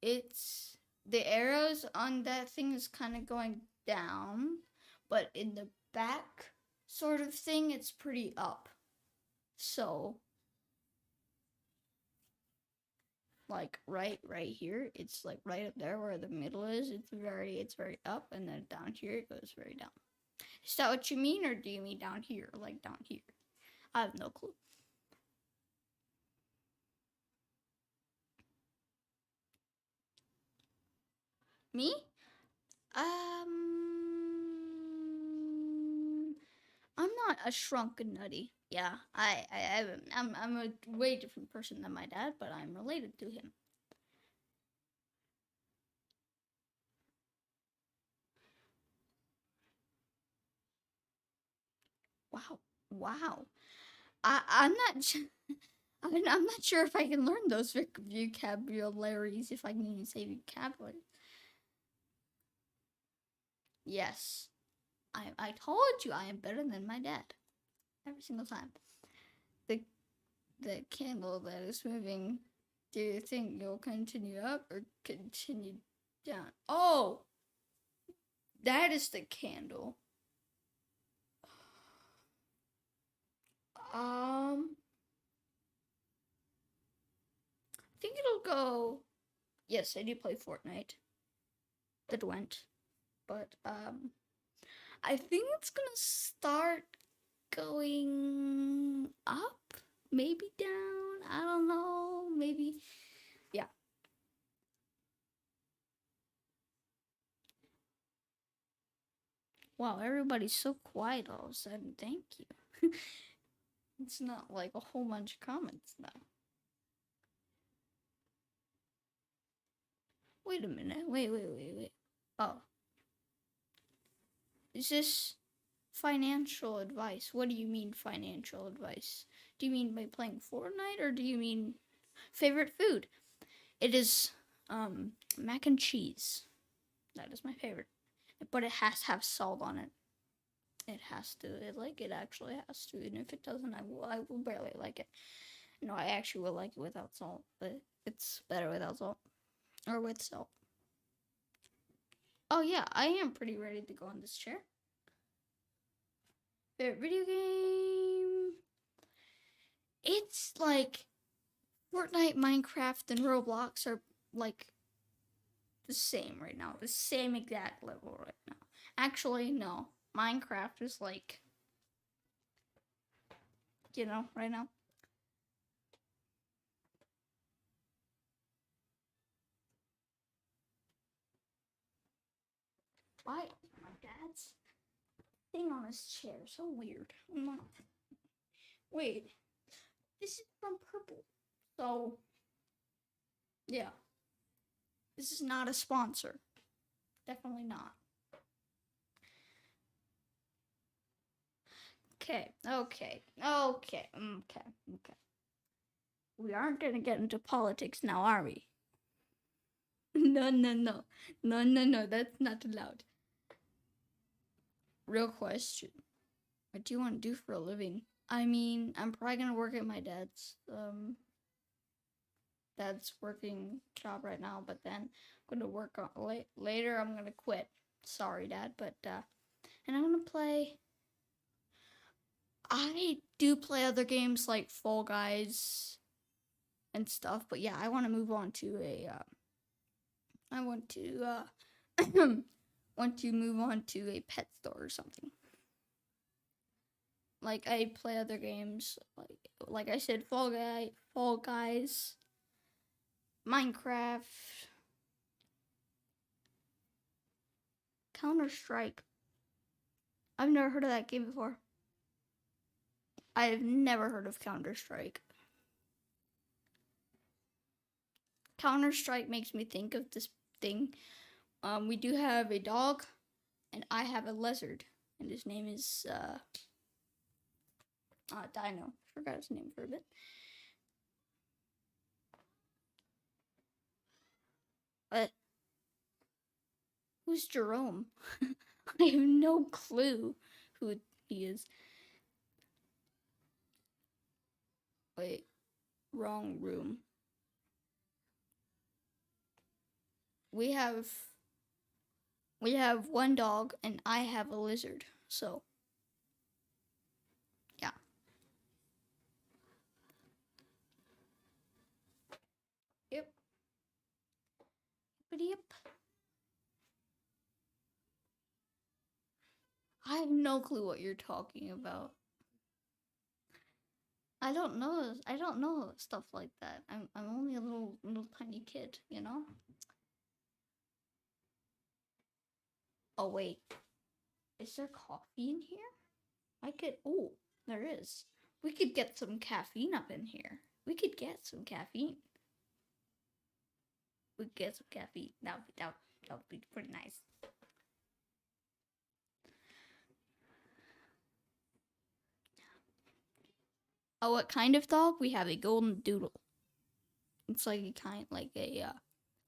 It's the arrows on that thing is kind of going down, but in the back sort of thing, it's pretty up. So, like right here, it's like right up there where the middle is. It's very up, and then down here it goes very down. Is that what you mean, or do you mean down here, like down here? I have no clue. Me? I'm not a shrunken nutty. Yeah, I'm a way different person than my dad, but I'm related to him. Wow. I'm not. I'm not sure if I can learn those vocabularies, if I can even say vocabulary. Yes, I told you I am better than my dad every single time. The candle that is moving. Do you think you'll continue up or continue down? Oh, that is the candle. I think it'll go. Yes, I do play Fortnite. That went, but I think it's gonna start going up, maybe down. I don't know. Maybe, yeah. Wow, everybody's so quiet all of a sudden. Thank you. It's not like a whole bunch of comments now. Wait a minute. Wait. Oh. Is this financial advice? What do you mean financial advice? Do you mean by playing Fortnite, or do you mean favorite food? It is mac and cheese. That is my favorite. But it has to have salt on it. It has to. It actually has to. And if it doesn't, I will barely like it. No, I actually will like it without salt, but it's better without salt. Or with salt. Oh yeah, I am pretty ready to go on this chair. Favorite video game? It's like Fortnite, Minecraft, and Roblox are like the same right now. The same exact level right now. Actually, no. Minecraft is like, right now. Why my dad's thing on his chair? So weird. I'm not. Wait. This is from Purple. So, yeah. This is not a sponsor. Definitely not. Okay. We aren't gonna get into politics now, are we? No. That's not allowed. Real question. What do you want to do for a living? I mean, I'm probably gonna work at my dad's working job right now, but then I'm gonna work on later. I'm gonna quit. Sorry, Dad, but and I'm gonna play. I do play other games like Fall Guys and stuff, but yeah, I want to move on to a. I want to want to move on to a pet store or something. Like I play other games, like I said, Fall Guys, Minecraft, Counter-Strike. I've never heard of that game before. I've never heard of Counter-Strike. Counter-Strike makes me think of this thing. We do have a dog, and I have a lizard, and his name is Dino. Forgot his name for a bit. But who's Jerome? I have no clue who he is. Wait, wrong room. We have one dog and I have a lizard. So, yeah. Yep. But yep. I have no clue what you're talking about. I don't know stuff like that. I'm only a little tiny kid, you know? Oh wait. Is there coffee in here? Oh, there is. We could get some caffeine up in here. We could get some caffeine. That would be pretty nice. Oh, what kind of dog? We have a golden doodle. It's like a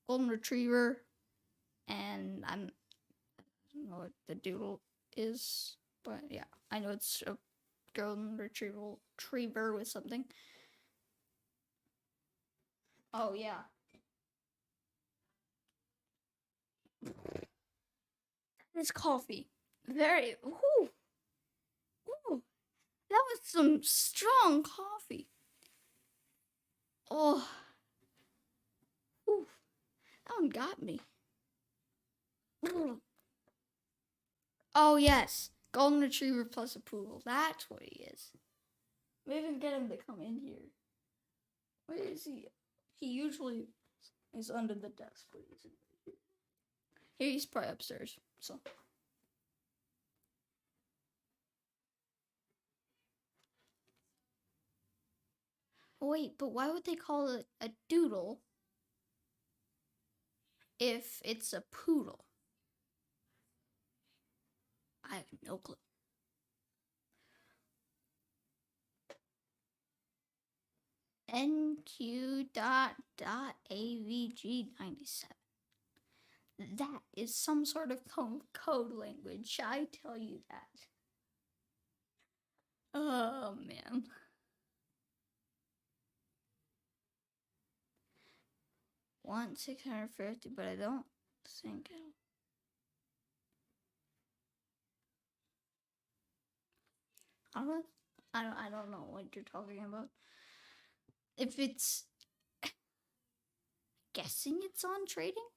golden retriever, and I don't know what the doodle is, but yeah, I know it's a golden retriever with something. Oh yeah. This coffee, very ooh, that was some strong coffee. Oh, ooh, that one got me. Oh yes, golden retriever plus a poodle. That's what he is. Maybe even get him to come in here. Where is he? He usually is under the desk, but he's in here. He's probably upstairs. So. Wait, but why would they call it a doodle if it's a poodle? I have no clue. NQ.AVG97. That is some sort of code language, I tell you that. Oh, man. Want 650, but I don't think it'll... I don't know what you're talking about. If it's... guessing it's on trading?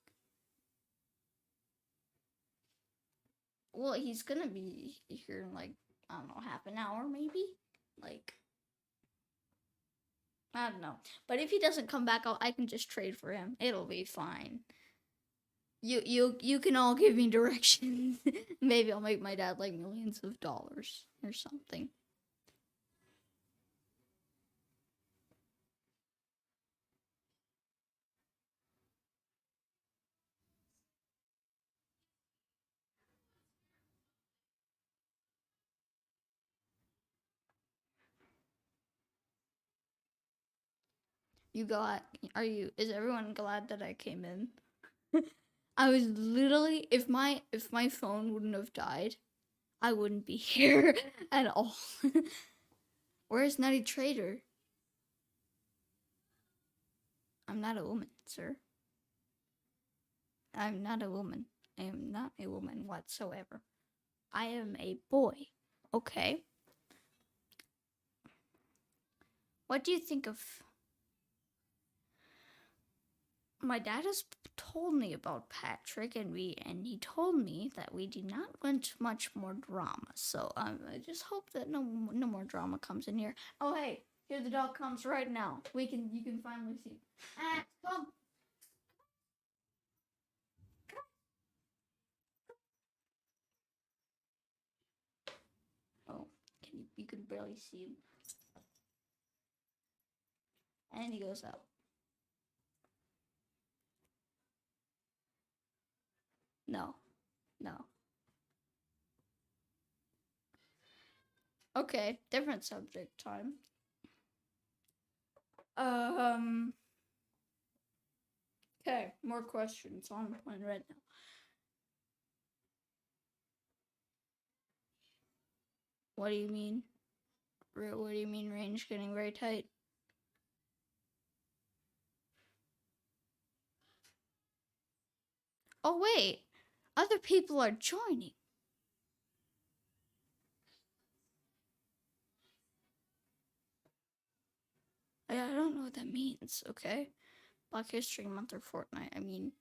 Well, he's gonna be here in like, I don't know, half an hour maybe? Like, I don't know. But if he doesn't come back, I can just trade for him. It'll be fine. You can all give me directions. Maybe I'll make my dad like millions of dollars or something. You glad? Is everyone glad that I came in? I was literally, if my phone wouldn't have died, I wouldn't be here at all. Where's Nutty Trader? I'm not a woman, sir. I'm not a woman. I am not a woman whatsoever. I am a boy. Okay. What do you think of... My dad has told me about Patrick, and he told me that we do not want much more drama. So I just hope that no more drama comes in here. Oh hey, here the dog comes right now. You can finally see. Come. Oh, you can barely see him. And he goes out. No. Okay, different subject time. Okay, more questions on right now. What do you mean? What do you mean range getting very tight? Oh wait, other people are joining. I don't know what that means, okay? Black History Month or Fortnite. I mean,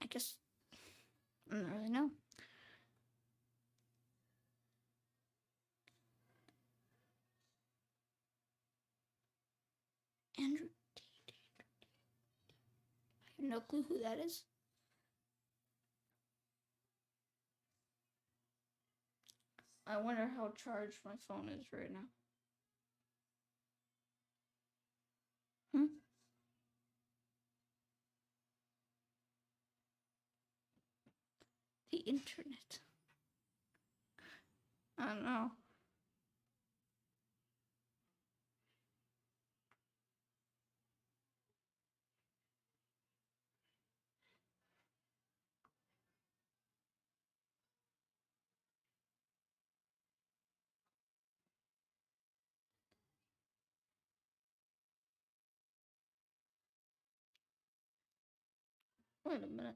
I guess I don't really know. Andrew, I have no clue who that is. I wonder how charged my phone is right now. The internet. I don't know. Wait a minute.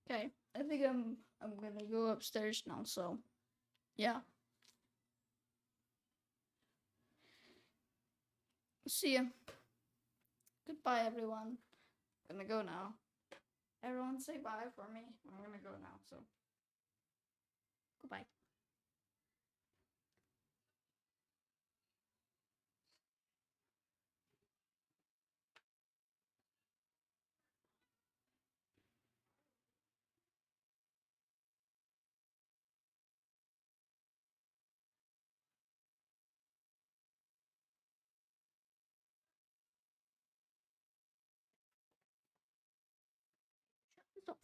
Okay, I think I'm gonna go upstairs now. So, yeah. See ya. Goodbye, everyone. I'm gonna go now. Everyone say bye for me. I'm gonna go now. So, goodbye. Shut this off.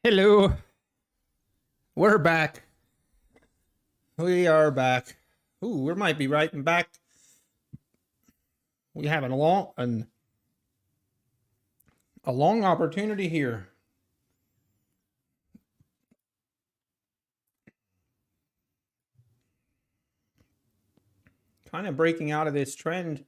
Hello. We're back. We are back. Ooh, we might be right back. We have a long opportunity here. Kind of breaking out of this trend.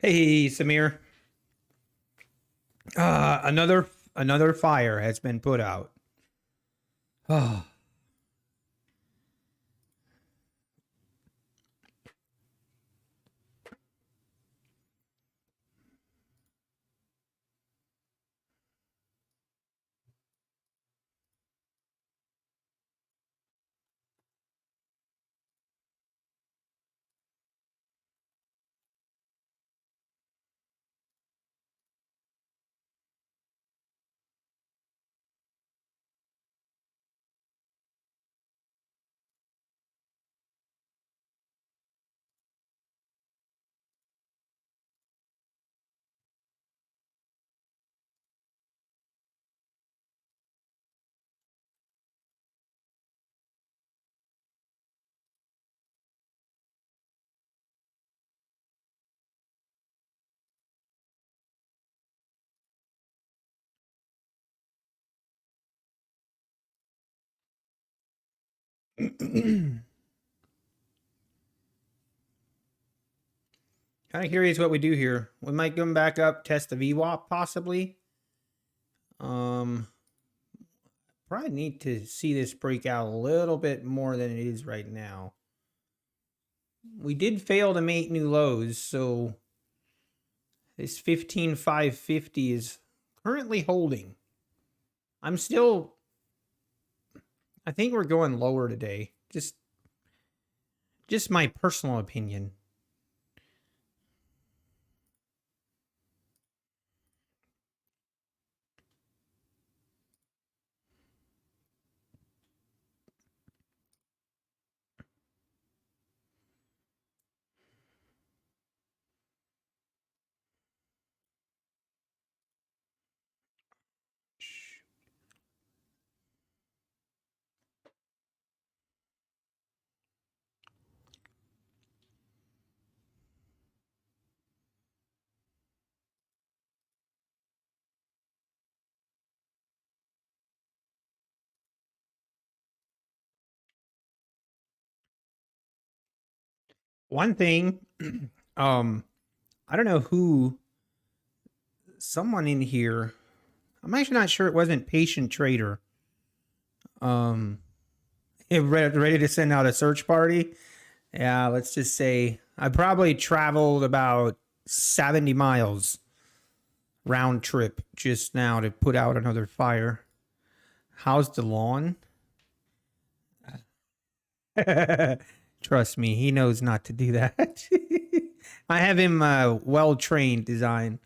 Hey, Samir. Another fire has been put out. Oh. Kind of curious what we do here. We might come back up, test the VWAP possibly. Probably need to see this break out a little bit more than it is right now. We did fail to make new lows, so this 15,550 is currently holding. I think we're going lower today. Just my personal opinion. One thing, I don't know who, someone in here, I'm actually not sure it wasn't Patient Trader. Ready to send out a search party. Yeah, let's just say I probably traveled about 70 miles round trip just now to put out another fire. How's the lawn? Trust me, he knows not to do that. I have him well trained design.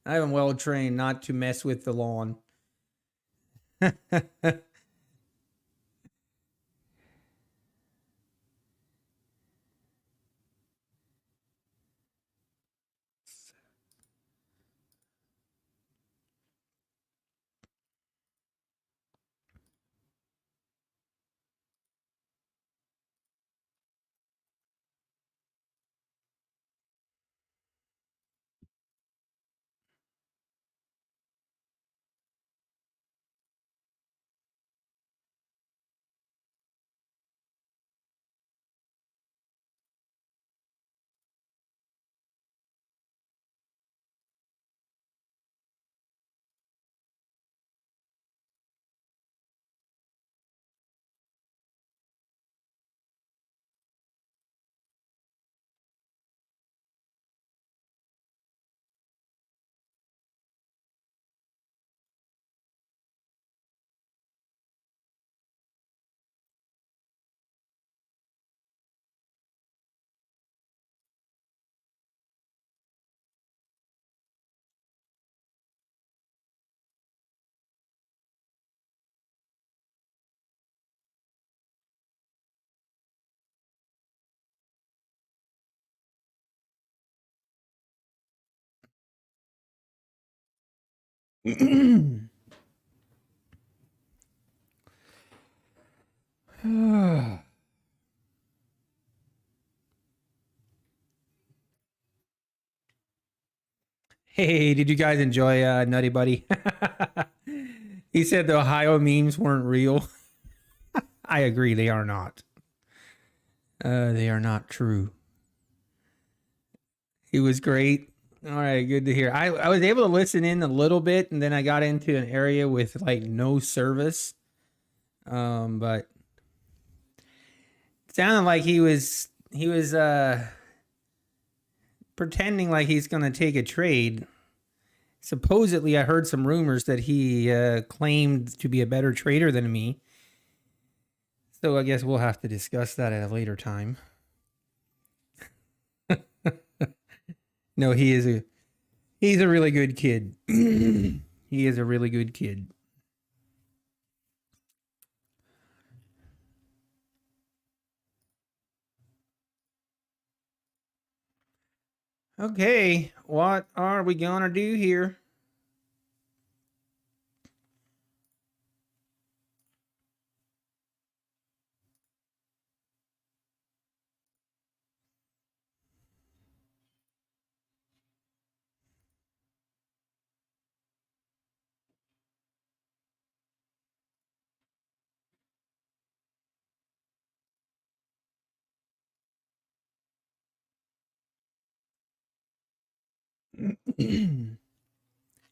I have him well trained not to mess with the lawn. Hey, did you guys enjoy Nutty Buddy? He said the Ohio memes weren't real. I agree, they are not. They are not true. He was great. All right, good to hear. I was able to listen in a little bit, and then I got into an area with like no service. But it sounded like he was pretending like he's gonna take a trade. Supposedly, I heard some rumors that he claimed to be a better trader than me. So I guess we'll have to discuss that at a later time. No, he's a really good kid. He is a really good kid. Okay, what are we gonna do here?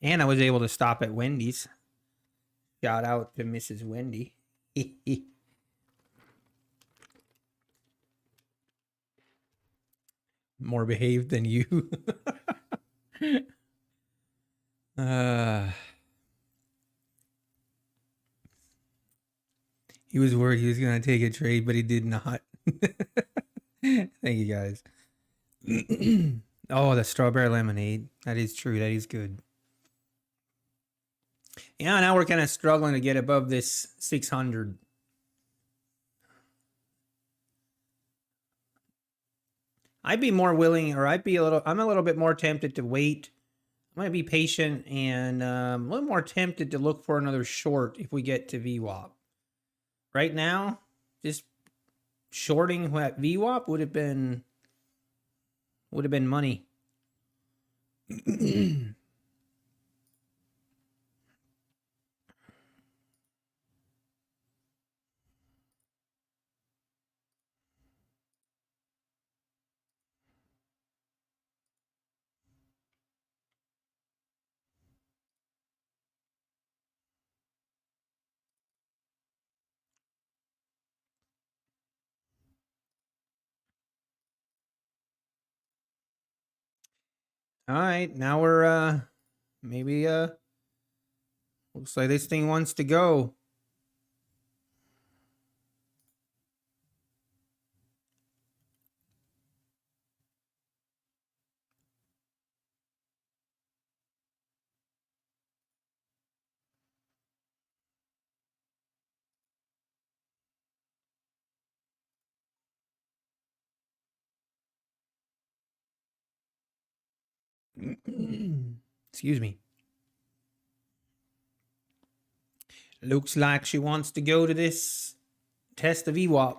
And I was able to stop at Wendy's. Shout out to Mrs. Wendy. More behaved than you. uh, he was worried he was going to take a trade, but he did not. Thank you guys. Oh, the strawberry lemonade. That is true. That is good. Yeah, now we're kind of struggling to get above this 600. I'd be more willing, or I'm a little bit more tempted to wait. I'm going to be patient and a little more tempted to look for another short if we get to VWAP. Right now, just shorting at VWAP would have been money. All right, now we're maybe looks like this thing wants to go. Excuse me. Looks like she wants to go to this test of VWAP.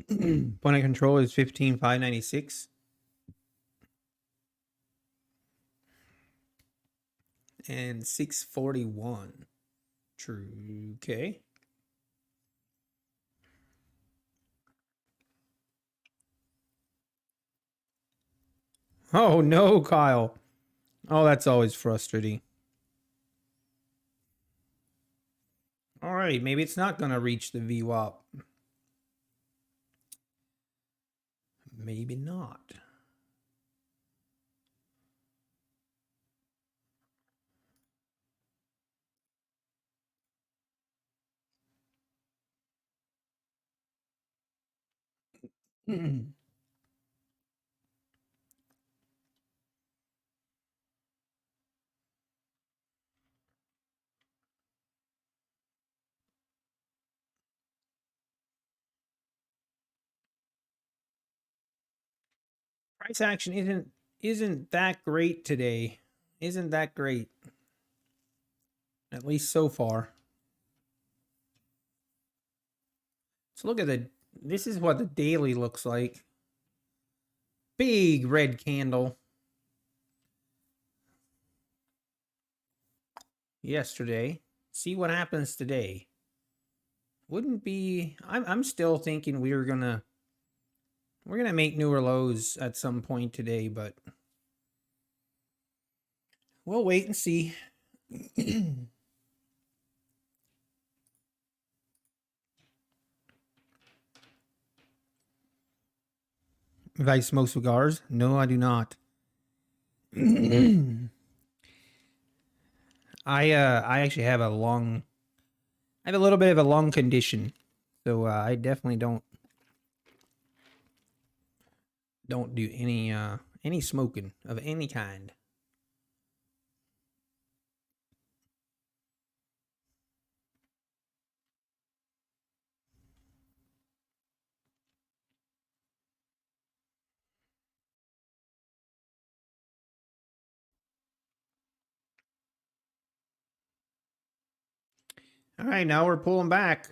Point of control is 15,596. And 641. True. Okay. Oh no, Kyle. Oh, that's always frustrating. All right, maybe it's not going to reach the VWAP. Maybe not. Price action isn't that great today. Isn't that great? At least so far. So look at this is what the daily looks like. Big red candle. Yesterday. See what happens today. Wouldn't be I'm still thinking we're gonna make newer lows at some point today, but we'll wait and see. If I smoke cigars? No, I do not. I actually have a little bit of a lung condition, so I definitely don't do any smoking of any kind. All right, now we're pulling back.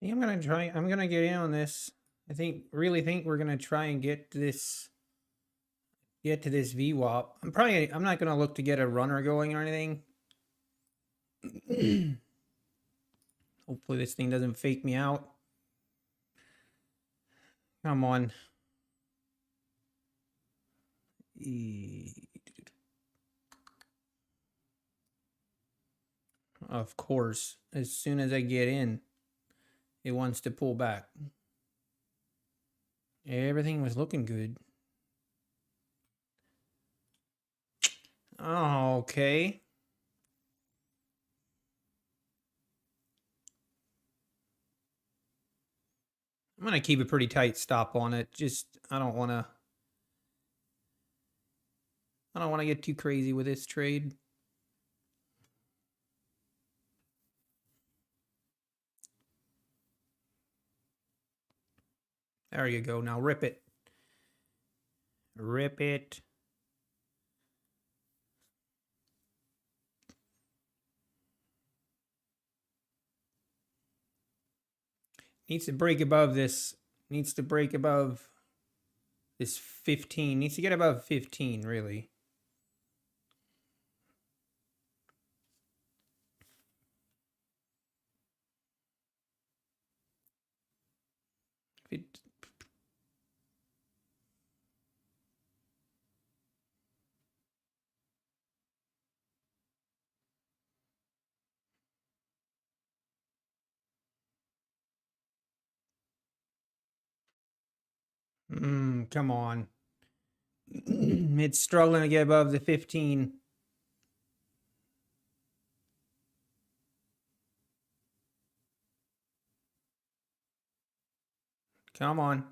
Yeah, I'm gonna get in on this. Really think we're gonna try and get to this VWAP. I'm not gonna look to get a runner going or anything. Hopefully this thing doesn't fake me out. Come on. Of course, as soon as I get in, it wants to pull back. Everything was looking good. Oh, okay. I'm going to keep a pretty tight stop on it. Just, I don't want to get too crazy with this trade. There you go. Now rip it. Rip it. Needs to break above this. Needs to break above this 15. Needs to get above 15, really. It, come on. It's struggling to get above the 15. Come on.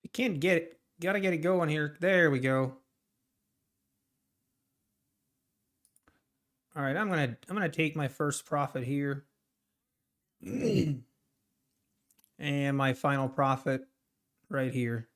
You can't get it. Gotta get it going here. There we go. All right, I'm gonna take my first profit here. And my final profit right here.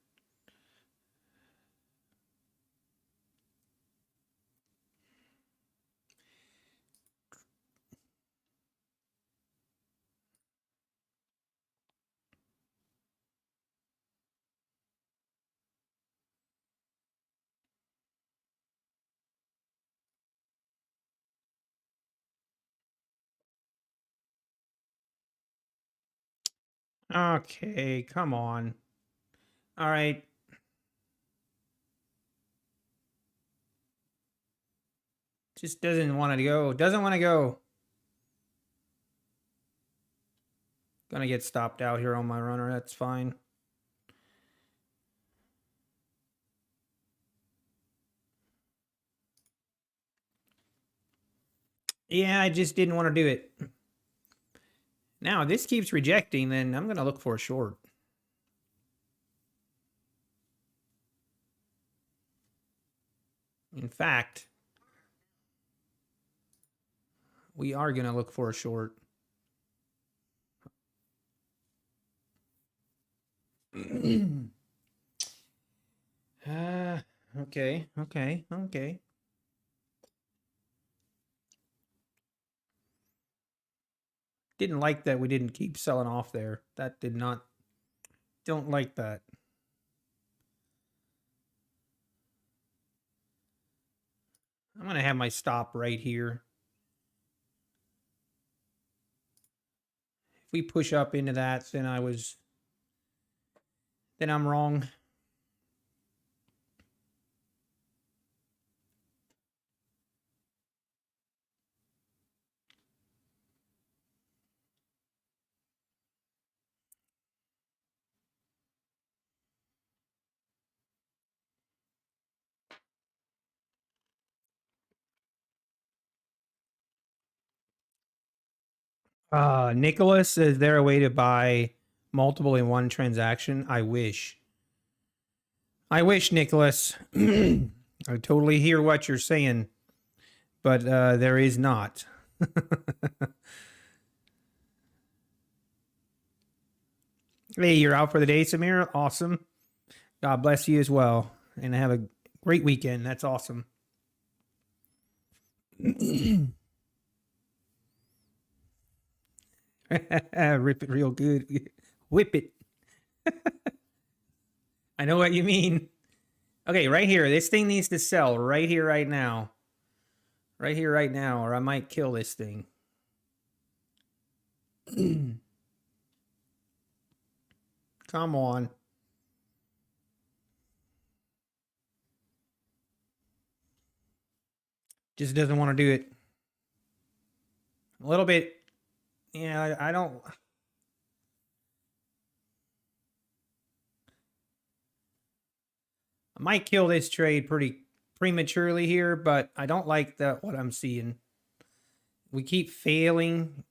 Okay, come on. All right. Just doesn't want to go. Doesn't want to go. Gonna get stopped out here on my runner. That's fine. Yeah, I just didn't want to do it. Now, if this keeps rejecting, then I'm gonna look for a short. In fact, we are gonna look for a short. Okay. Didn't like that we didn't keep selling off there. That did not. Don't like that. I'm gonna have my stop right here. If we push up into that, then I'm wrong. Nicholas, is there a way to buy multiple in one transaction? I wish. I wish, Nicholas. I totally hear what you're saying, but there is not. Hey, you're out for the day, Samira? Awesome. God bless you as well. And have a great weekend. That's awesome. Rip it real good. Whip it. I know what you mean. Okay, right here. This thing needs to sell right here, right now. Right here, right now, or I might kill this thing. Come on. Just doesn't want to do it. A little bit. Yeah, I don't. I might kill this trade pretty prematurely here, but I don't like what I'm seeing. We keep failing,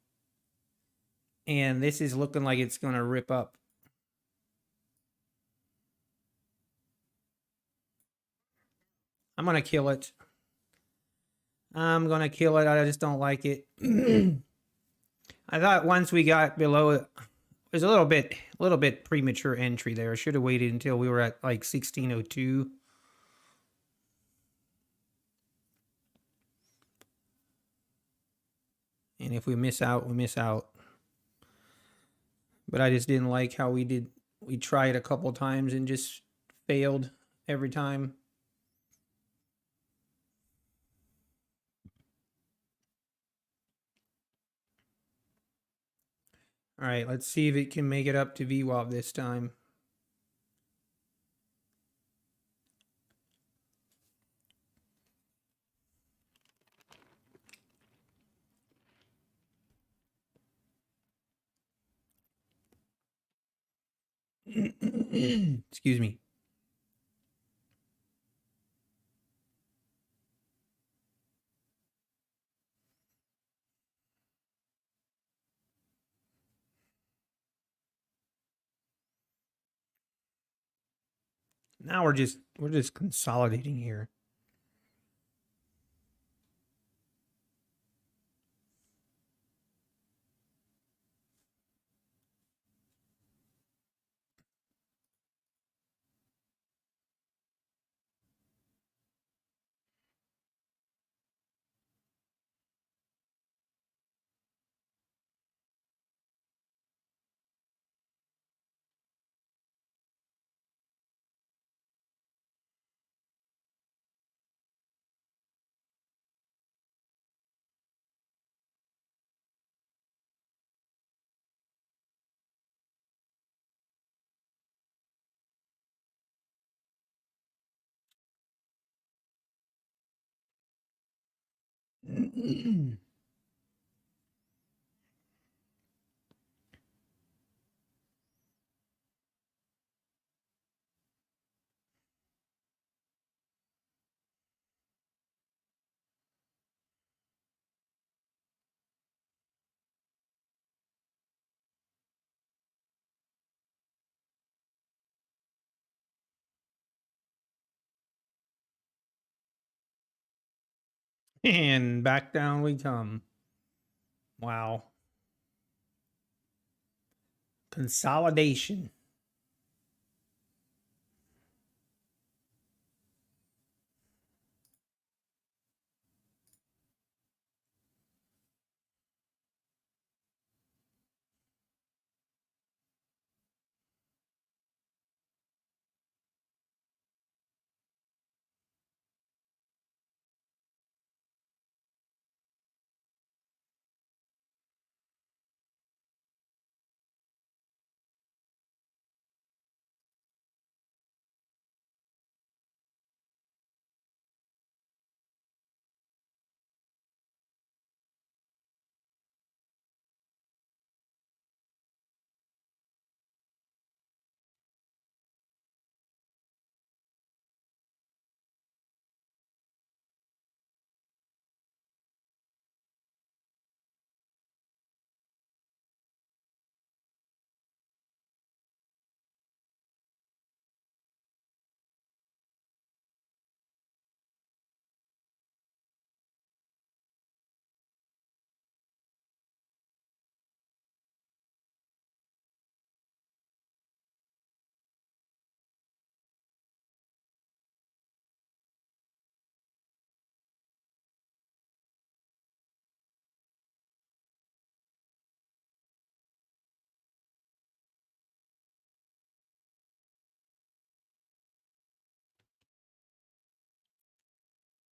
and this is looking like it's going to rip up. I'm going to kill it. I'm going to kill it. I just don't like it. I thought once we got below it, it was a little bit premature entry there. I should have waited until we were at like 1602. And if we miss out, we miss out. But I just didn't like how we did. We tried a couple times and just failed every time. All right, let's see if it can make it up to VWAP this time. Excuse me. Now we're just consolidating here. And back down we come. Wow. Consolidation.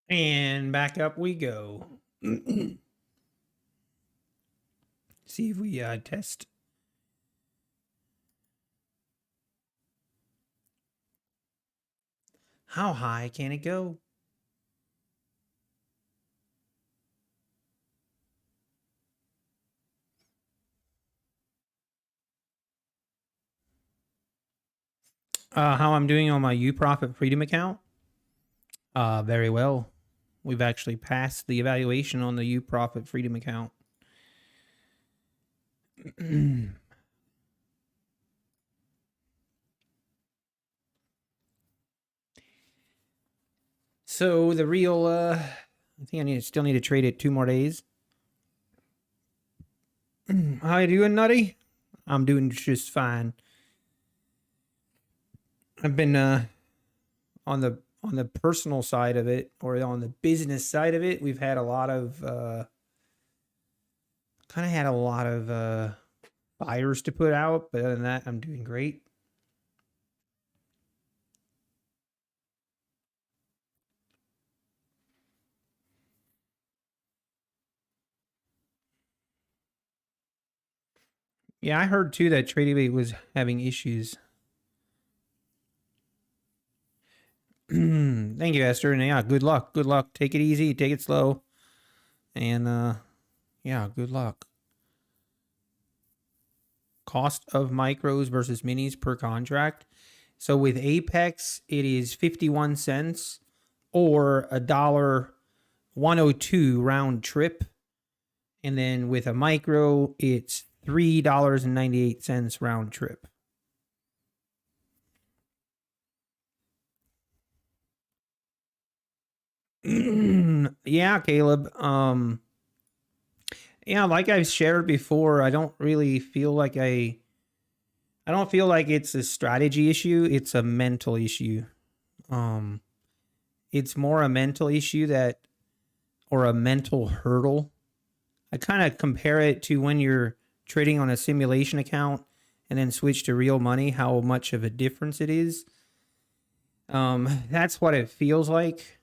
And back up we go. See if we test. How high can it go? How I'm doing on my UProfit Freedom account? Very well. We've actually passed the evaluation on the UProfit Freedom account. So the real I think I still need to trade it 2 more days. How you doing, Nutty? I'm doing just fine. I've been on the personal side of it, or on the business side of it, we've had a lot of fires to put out, but other than that, I'm doing great. Yeah, I heard too that TradeAway was having issues. Thank you, Esther. And yeah, good luck. Good luck. Take it easy. Take it slow. And yeah, good luck. Cost of micros versus minis per contract. So with Apex, it is 51 cents or $1.102 round trip. And then with a micro, it's $3.98 round trip. Yeah, Caleb. Yeah, like I've shared before, I don't really feel like I don't feel like it's a strategy issue, it's a mental issue. It's more a mental issue or a mental hurdle. I kind of compare it to when you're trading on a simulation account and then switch to real money, how much of a difference it is. That's what it feels like.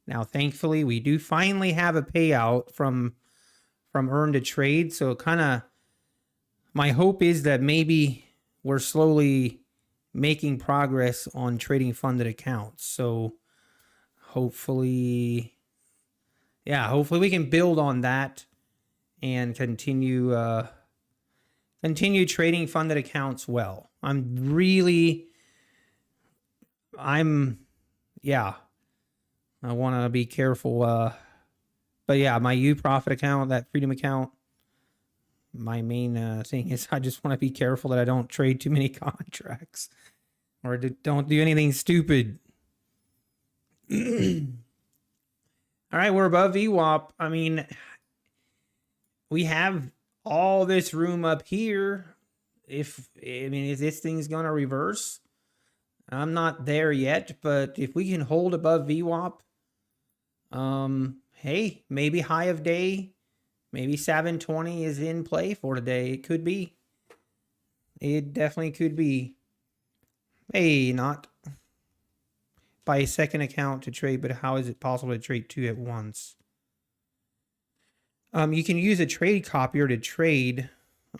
Now, thankfully, we do finally have a payout from earn to trade. So kind of my hope is that maybe we're slowly making progress on trading funded accounts. So hopefully we can build on that and continue trading funded accounts well. I want to be careful. But yeah, my UProfit account, that Freedom account, my main thing is I just want to be careful that I don't trade too many contracts or don't do anything stupid. All right, we're above VWAP. I mean, we have all this room up here. If this thing's going to reverse, I'm not there yet, but if we can hold above VWAP, hey, maybe high of day, maybe 720 is in play for today. It could be. It definitely could be. Hey, not by a second account to trade, but how is it possible to trade 2 at once? You can use a trade copier to trade.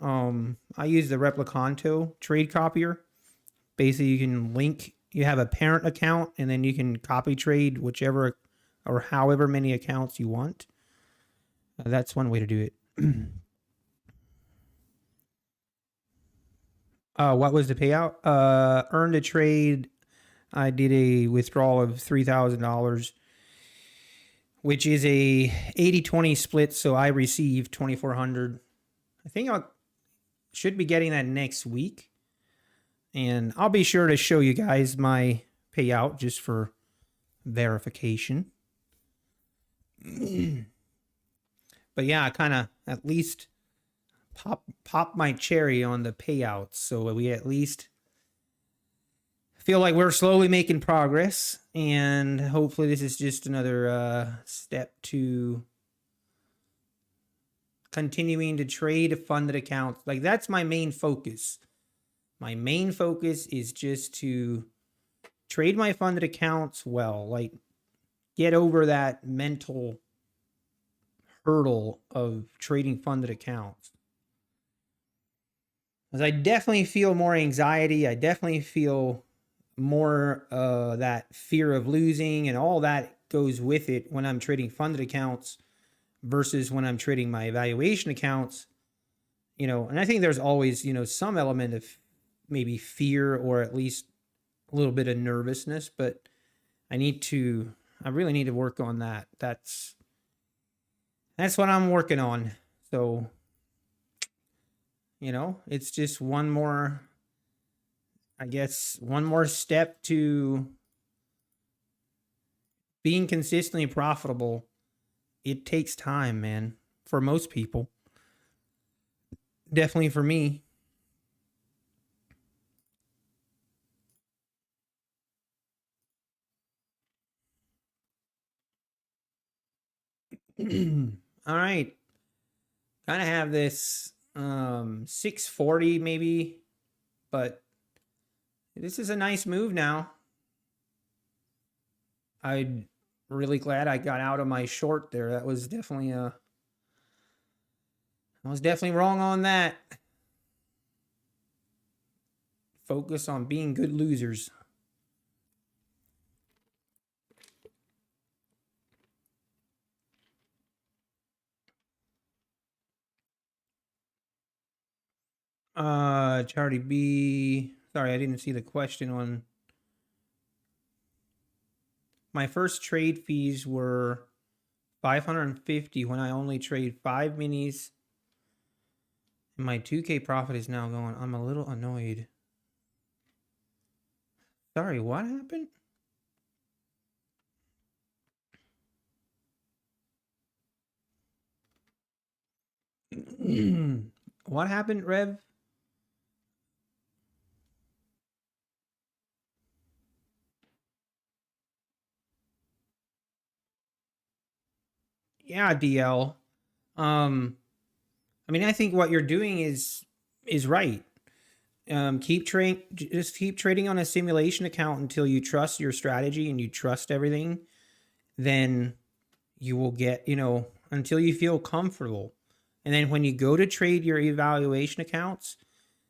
I use the Replicanto trade copier. Basically, you can you have a parent account, and then you can copy trade whichever or however many accounts you want. That's one way to do it. What was the payout? Earned a trade. I did a withdrawal of $3,000, which is a 80-20 split. So I received 2,400. I think I should be getting that next week. And I'll be sure to show you guys my payout just for verification. But yeah, I kind of at least pop my cherry on the payouts. So we at least feel like we're slowly making progress. And hopefully this is just another step to continuing to trade funded accounts. Like that's my main focus. My main focus is just to trade my funded accounts well, like get over that mental hurdle of trading funded accounts. Because I definitely feel more anxiety. I definitely feel more that fear of losing, and all that goes with it when I'm trading funded accounts versus when I'm trading my evaluation accounts. And I think there's always, some element of maybe fear or at least a little bit of nervousness, but I really need to work on that. That's what I'm working on. So, it's just one more step to being consistently profitable, it takes time, man, for most people. Definitely for me. All right. Kind of have this 640 maybe, but this is a nice move now. I'm really glad I got out of my short there. That was definitely I was definitely wrong on that. Focus on being good losers. Charlie B. Sorry, I didn't see the question on. My first trade fees were 550 when I only trade 5 minis. And my 2K profit is now going. I'm a little annoyed. Sorry, what happened? What happened, Rev? Yeah, DL. I mean, I think what you're doing is right. Just keep trading on a simulation account until you trust your strategy and you trust everything. Then you will get, until you feel comfortable. And then when you go to trade your evaluation accounts,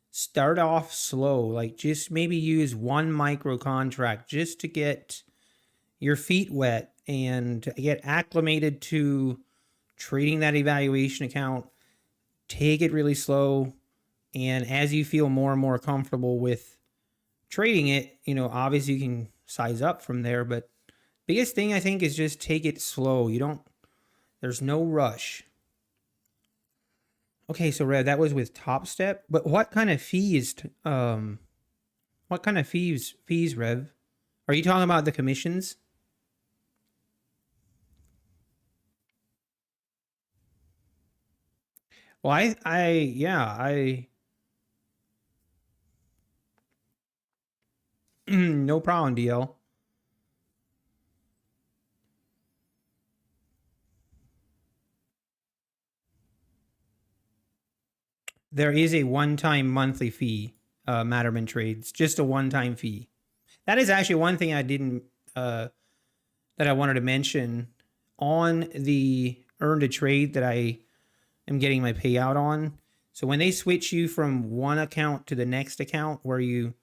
start off slow. Like just maybe use one micro contract just to get your feet wet and get acclimated to trading that evaluation account. Take it really slow. And as you feel more and more comfortable with trading it, obviously you can size up from there. But biggest thing I think is just take it slow. There's no rush. Okay, so Rev, that was with Top Step. But what kind of fees, Rev? Are you talking about the commissions? Well, no problem, DL. There is a one-time monthly fee, Matterman Trades, just a one-time fee. That is actually one thing I didn't, that I wanted to mention on the earn to trade that I am getting my payout on. So when they switch you from one account to the next account where you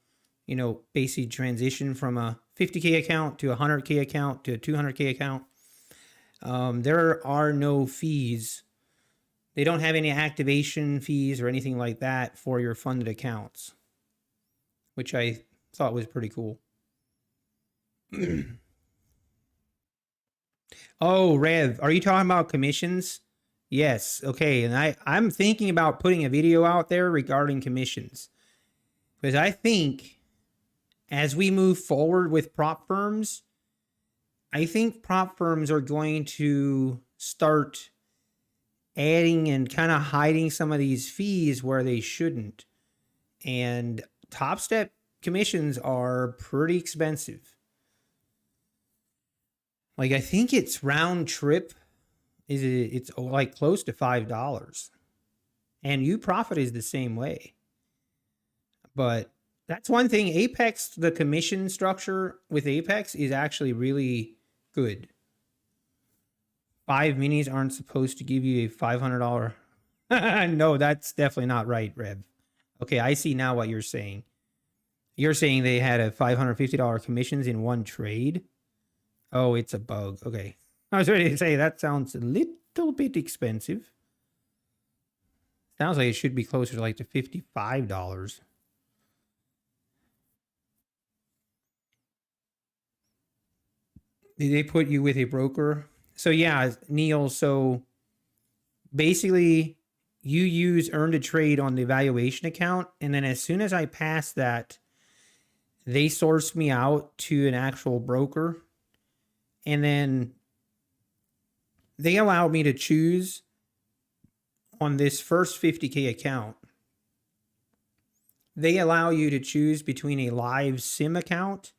basically transition from a 50K account to a 100K account to a 200K account, there are no fees. They don't have any activation fees or anything like that for your funded accounts, which I thought was pretty cool. Oh, Rev, are you talking about commissions? Yes. Okay. And I'm thinking about putting a video out there regarding commissions because I think as we move forward with prop firms, I think prop firms are going to start adding and kind of hiding some of these fees where they shouldn't. And Top Step commissions are pretty expensive. Like I think it's round trip it's like close to $5. And you profit is the same way. But that's one thing. Apex, the commission structure with Apex is actually really good. 5 minis aren't supposed to give you a $500. No, that's definitely not right, Rev. Okay, I see now what you're saying. You're saying they had a $550 commissions in one trade? Oh, it's a bug. Okay. I was ready to say that sounds a little bit expensive. Sounds like it should be closer to like to $55. Did they put you with a broker? So yeah, Neil, so basically you use earn to trade on the evaluation account, and then as soon as I pass that, they source me out to an actual broker, And then they allow me to choose on this first 50K account. They allow you to choose between a live sim account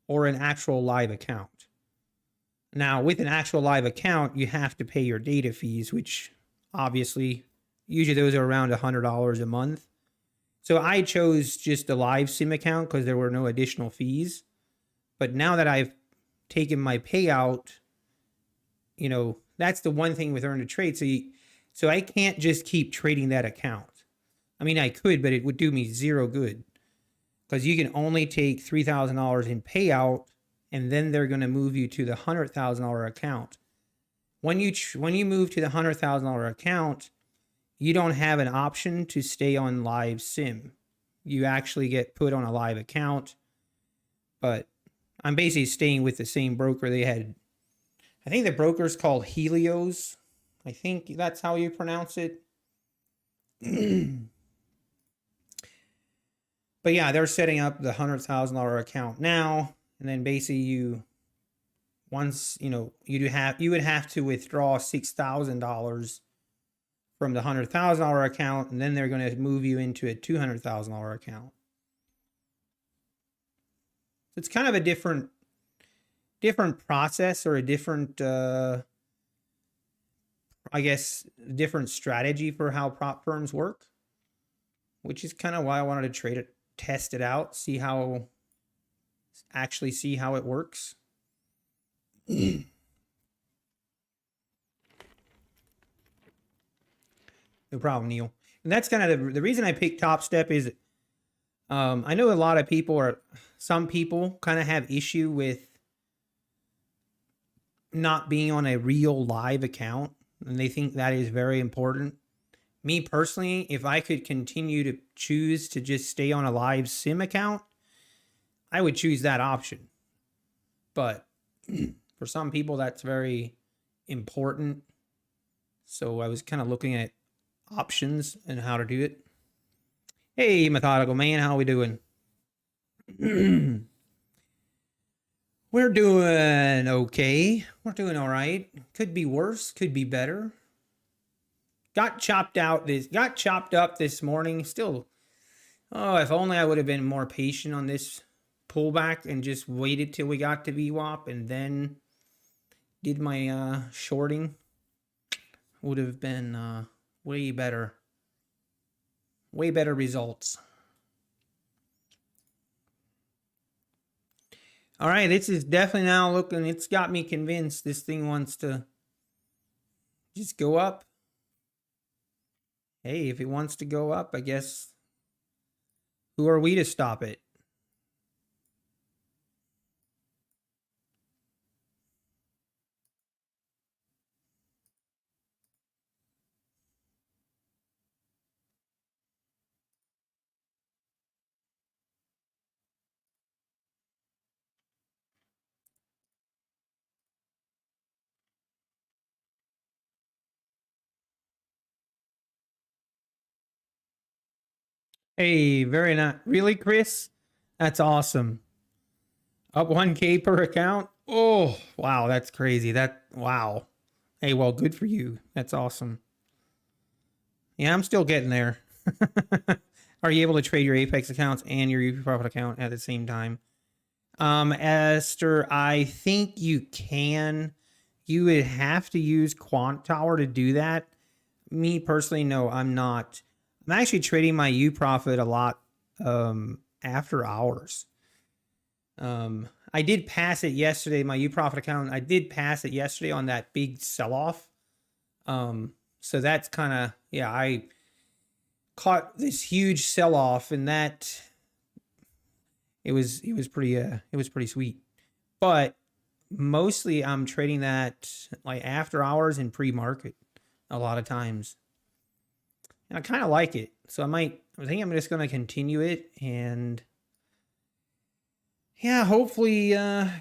or an actual live account. Now, with an actual live account, you have to pay your data fees, which obviously, usually those are around $100 a month. So I chose just a live sim account because there were no additional fees. But now that I've taken my payout, you know, that's the one thing with Earn to Trade. So I can't just keep trading that account. I mean, I could, but it would do me zero good because you can only take $3,000 in payout, and then they're going to move you to the $100,000 account. When you move to the $100,000 account, you don't have an option to stay on live sim. You actually get put on a live account, but I'm basically staying with the same broker they had. I think the broker's called Helios. I think that's how you pronounce it. But yeah, they're setting up the $100,000 account now, and then basically once you would have to withdraw $6,000 from the $100,000 account, and then they're going to move you into a $200,000 account. So it's kind of a different process, or a different, I guess, different strategy for how prop firms work, which is kind of why I wanted to test it out, see how it works. No problem, Neil. And that's kind of the reason I picked Top Step is I know a lot of people, some people kind of have issue with not being on a real live account, and they think that is very important. Me personally, if I could continue to choose to just stay on a live sim account, I would choose that option. But for some people, that's very important. So I was kind of looking at options and how to do it. Hey, Methodical Man, how are we doing? We're doing okay. We're doing all right. Could be worse, could be better. Got chopped up this morning. Still, if only I would have been more patient on this pullback and just waited till we got to VWAP and then did my shorting. Would have been way better results. All right, this is definitely now looking, it's got me convinced this thing wants to just go up. Hey, if it wants to go up, I guess, who are we to stop it? Hey, very nice. Really, Chris? That's awesome. Up 1K per account? Oh, wow, that's crazy. Wow. Hey, well, good for you. That's awesome. Yeah, I'm still getting there. Are you able to trade your Apex accounts and your UP Profit account at the same time? Esther, I think you can. You would have to use Quant Tower to do that. Me personally, no, I'm not. I'm actually trading my UProfit a lot after hours. I did pass it yesterday, my UProfit account. I did pass it yesterday on that big sell-off. So that's kind of, yeah, I caught this huge sell-off, and that it was pretty sweet. But mostly I'm trading that like after hours and pre-market a lot of times. And I kind of like it. So I think I'm just going to continue it, and yeah, hopefully I'm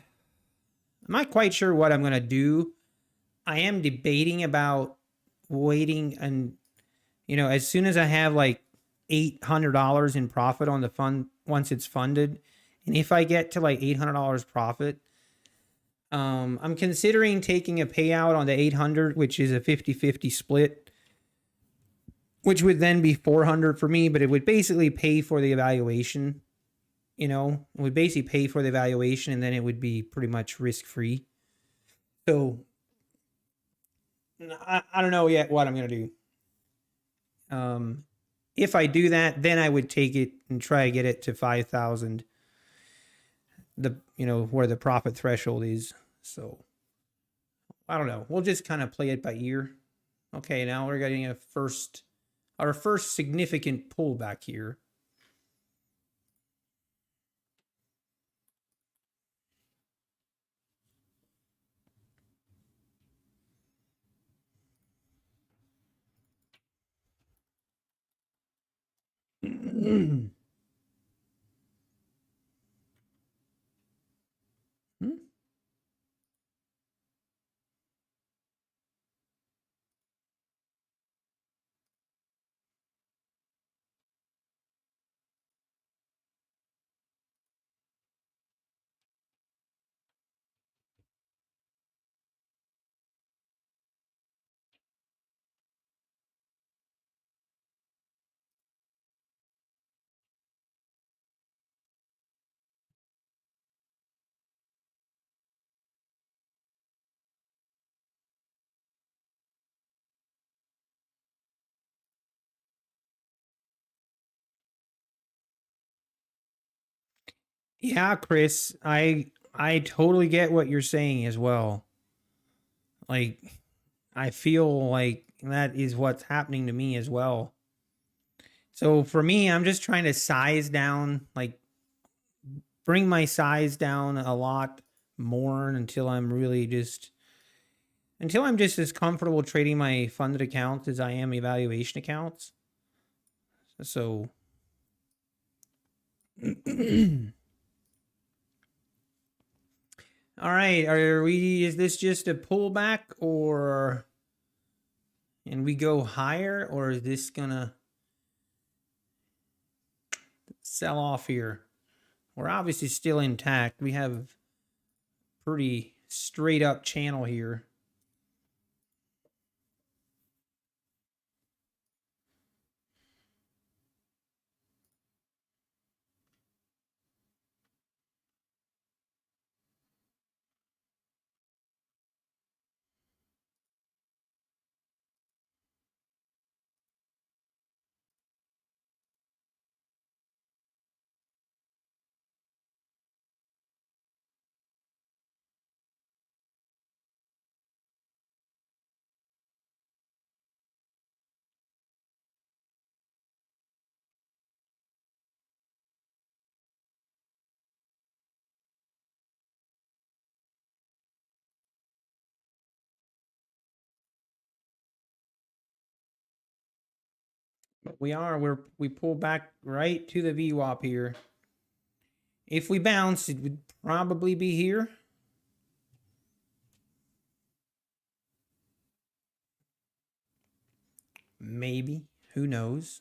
not quite sure what I'm going to do. I am debating about waiting, and as soon as I have like $800 in profit on the fund, once it's funded, and if I get to like $800 profit, I'm considering taking a payout on the 800, which is a 50-50 split, which would then be 400 for me, but it would basically pay for the evaluation. You know, it would basically pay for the evaluation, and then it would be pretty much risk-free. So I don't know yet what I'm going to do. If I do that, then I would take it and try to get it to 5,000. Where the profit threshold is. So I don't know. We'll just kind of play it by ear. Okay, now we're getting our first significant pullback here. Hmm? Yeah, Chris, I totally get what you're saying as well. Like, I feel like that is what's happening to me as well. So for me, I'm just trying to size down, like bring my size down a lot more until I'm just as comfortable trading my funded accounts as I am evaluation accounts. So all right, is this just a pullback, and we go higher, or is this gonna sell off here? We're obviously still intact. We have pretty straight up channel here. But we pull back right to the VWAP here. If we bounce, it would probably be here. Maybe. Who knows?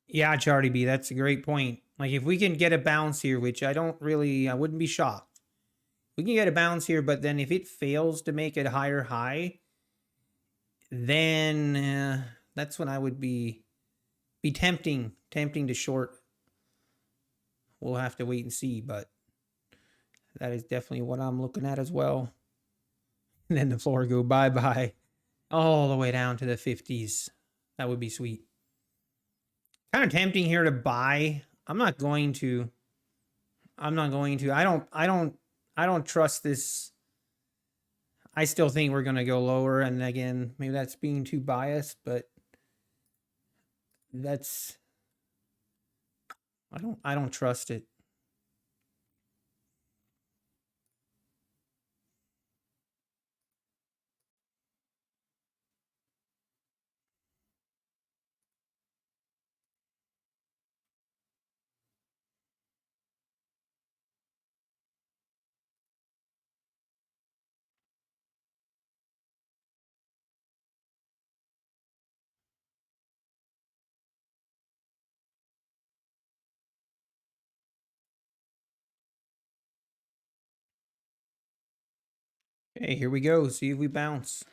Yeah, Charlie B, that's a great point. Like if we can get a bounce here, which I wouldn't be shocked. We can get a bounce here, but then if it fails to make a higher high, then that's when I would be tempting to short. We'll have to wait and see, but that is definitely what I'm looking at as well. And then the floor go bye-bye all the way down to the 50s. That would be sweet. Kind of tempting here to buy. I'm not going to. I don't trust this. I still think we're going to go lower, and again, maybe that's being too biased, but that's I don't trust it. Okay, here we go. See if we bounce.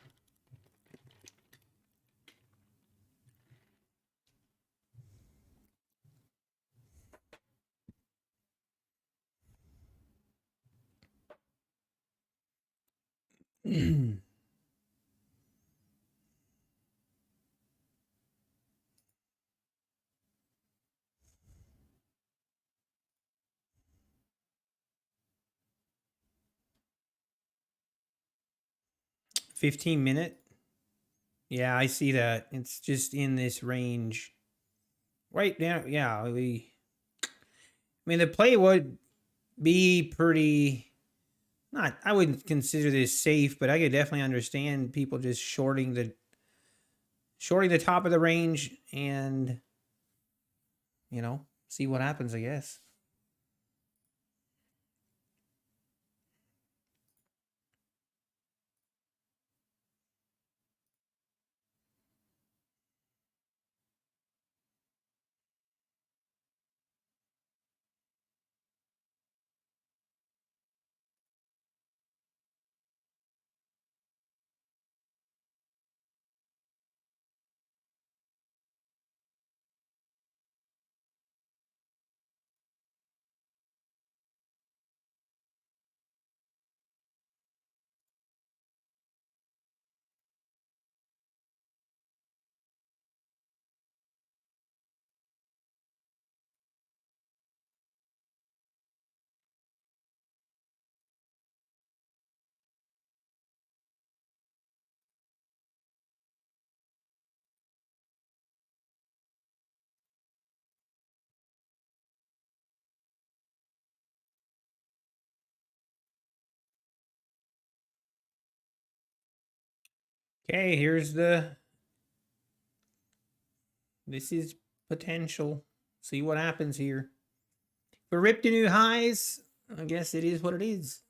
Mm. 15-minute. Yeah, I see that. It's just in this range. Right now, yeah. I mean, the play would be pretty. Not, I wouldn't consider this safe, but I could definitely understand people just shorting the top of the range and, you know, see what happens, I guess. Okay, this is potential. See what happens here. If we rip to new highs, I guess it is what it is.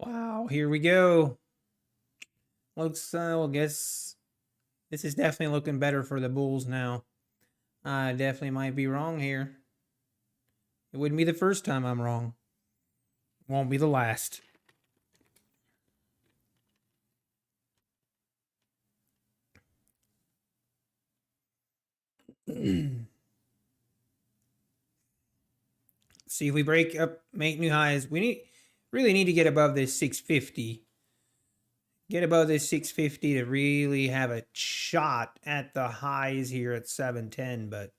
Wow, here we go. Looks, I guess this is definitely looking better for the Bulls now. I definitely might be wrong here. It wouldn't be the first time I'm wrong. Won't be the last. See if we break up, make new highs. We really need to get above this 650. Get above this 650 to really have a shot at the highs here at 710, but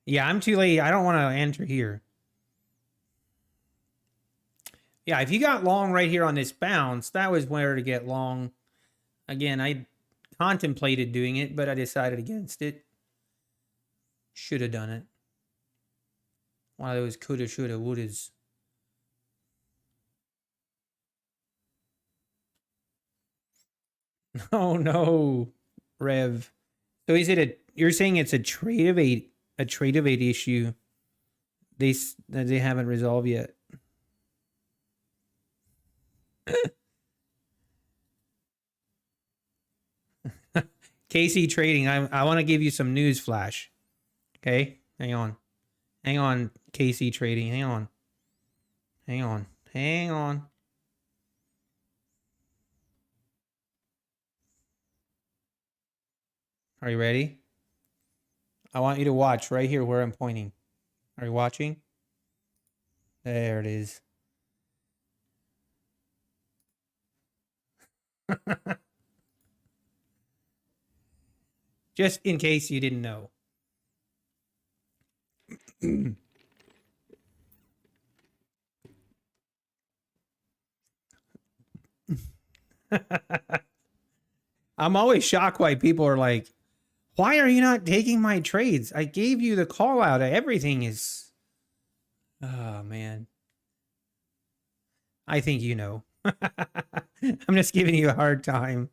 yeah, I'm too late. I don't want to enter here. Yeah, if you got long right here on this bounce, that was where to get long. Again, I contemplated doing it, but I decided against it. Should have done it. One of those coulda, shoulda, wouldas. Oh no, Rev. So is it you're saying it's a trade of eight issue that they haven't resolved yet? KC Trading, I want to give you some news flash. Okay, hang on. Hang on, KC Trading. Hang on. Hang on. Hang on. Are you ready? I want you to watch right here where I'm pointing. Are you watching? There it is. Just in case you didn't know. I'm always shocked why people are like, why are you not taking my trades? I gave you the call out. Everything is... Oh, man. I think you know. I'm just giving you a hard time.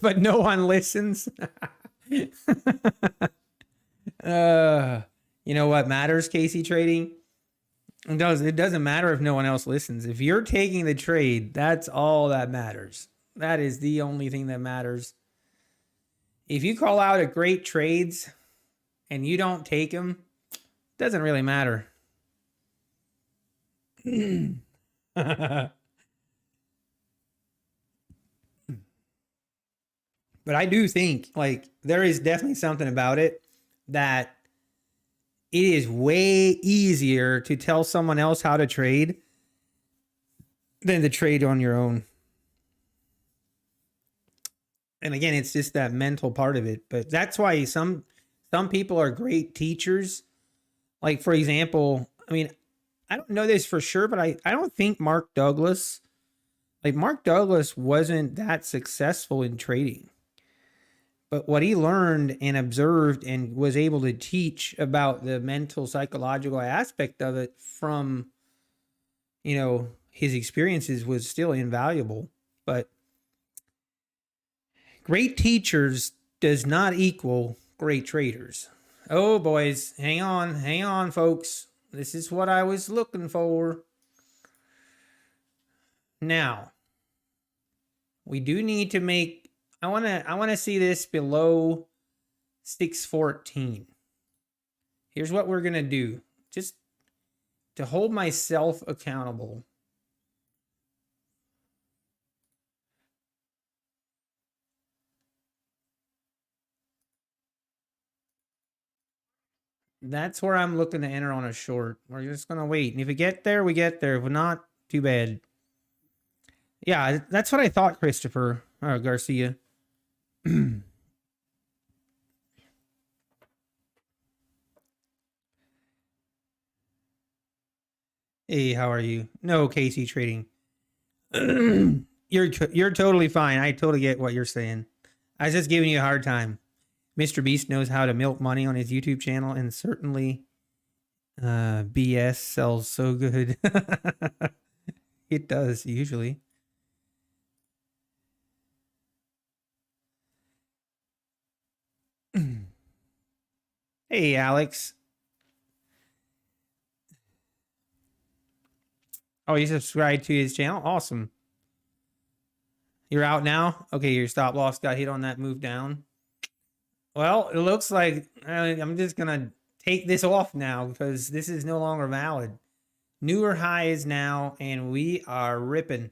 But no one listens. You know what matters, KC Trading? It doesn't matter if no one else listens. If you're taking the trade, that's all that matters. That is the only thing that matters. If you call out a great trades and you don't take them, it doesn't really matter. But I do think like there is definitely something about it that it is way easier to tell someone else how to trade than to trade on your own. And again, it's just that mental part of it. But that's why some people are great teachers. Like, for example, I mean, I don't know this for sure, but I don't think Mark Douglas wasn't that successful in trading. But what he learned and observed and was able to teach about the mental, psychological aspect of it from, you know, his experiences was still invaluable. But great teachers does not equal great traders. Oh, boys, hang on, folks. This is what I was looking for. Now, we do need to make... I want to see this below 614. Here's what we're going to do. Just to hold myself accountable. That's where I'm looking to enter on a short. We're just going to wait. And if we get there, we get there. If not, too bad. Yeah, that's what I thought, Christopher Garcia. Hey, how are you? No, KC Trading. You're totally fine. I totally get what you're saying. I was just giving you a hard time. Mr. Beast knows how to milk money on his YouTube channel, and certainly BS sells so good. It does, usually. Hey, Alex. Oh, you subscribed to his channel? Awesome. You're out now? Okay, your stop loss got hit on that move down. Well, it looks like I'm just going to take this off now because this is no longer valid. Newer highs now, and we are ripping.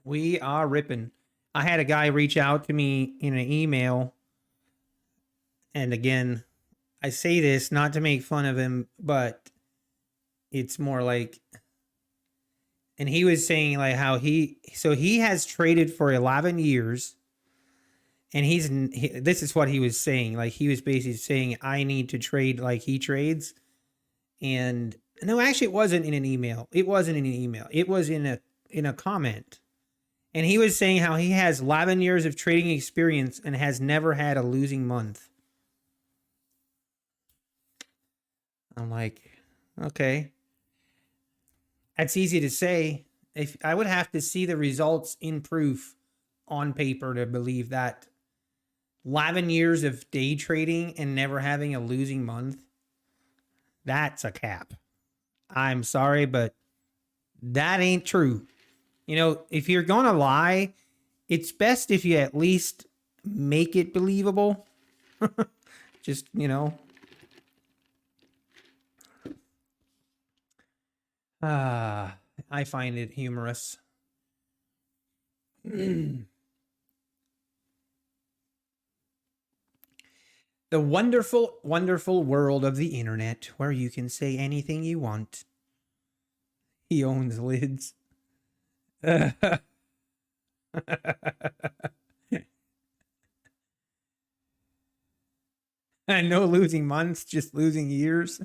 We are ripping. I had a guy reach out to me in an email. And again, I say this not to make fun of him, but it's more like, and he was saying like how he has traded for 11 years. And this is what he was saying. Like he was basically saying, I need to trade like he trades. And no, actually it wasn't in an email. It wasn't in an email. It was in a comment. And he was saying how he has 11 years of trading experience and has never had a losing month. I'm like, okay. That's easy to say. If I would have to see the results in proof on paper to believe that 11 years of day trading and never having a losing month, that's a cap. I'm sorry, but that ain't true. You know, if you're going to lie, it's best if you at least make it believable. Just, you know. I find it humorous. The wonderful, wonderful world of the internet where you can say anything you want. He owns lids. No losing months, just losing years.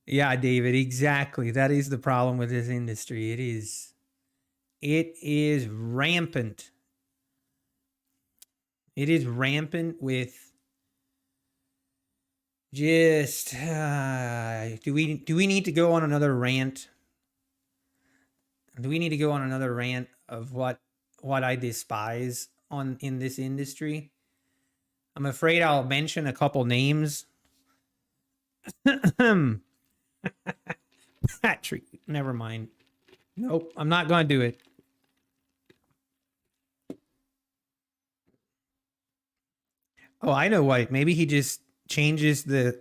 Yeah, David, exactly. That is the problem with this industry. It is rampant. It is rampant with just do we need to go on another rant? Do we need to go on another rant of what I despise in this industry? I'm afraid I'll mention a couple names. Patrick, never mind. Nope, I'm not going to do it. Oh, I know why. Maybe he just changes the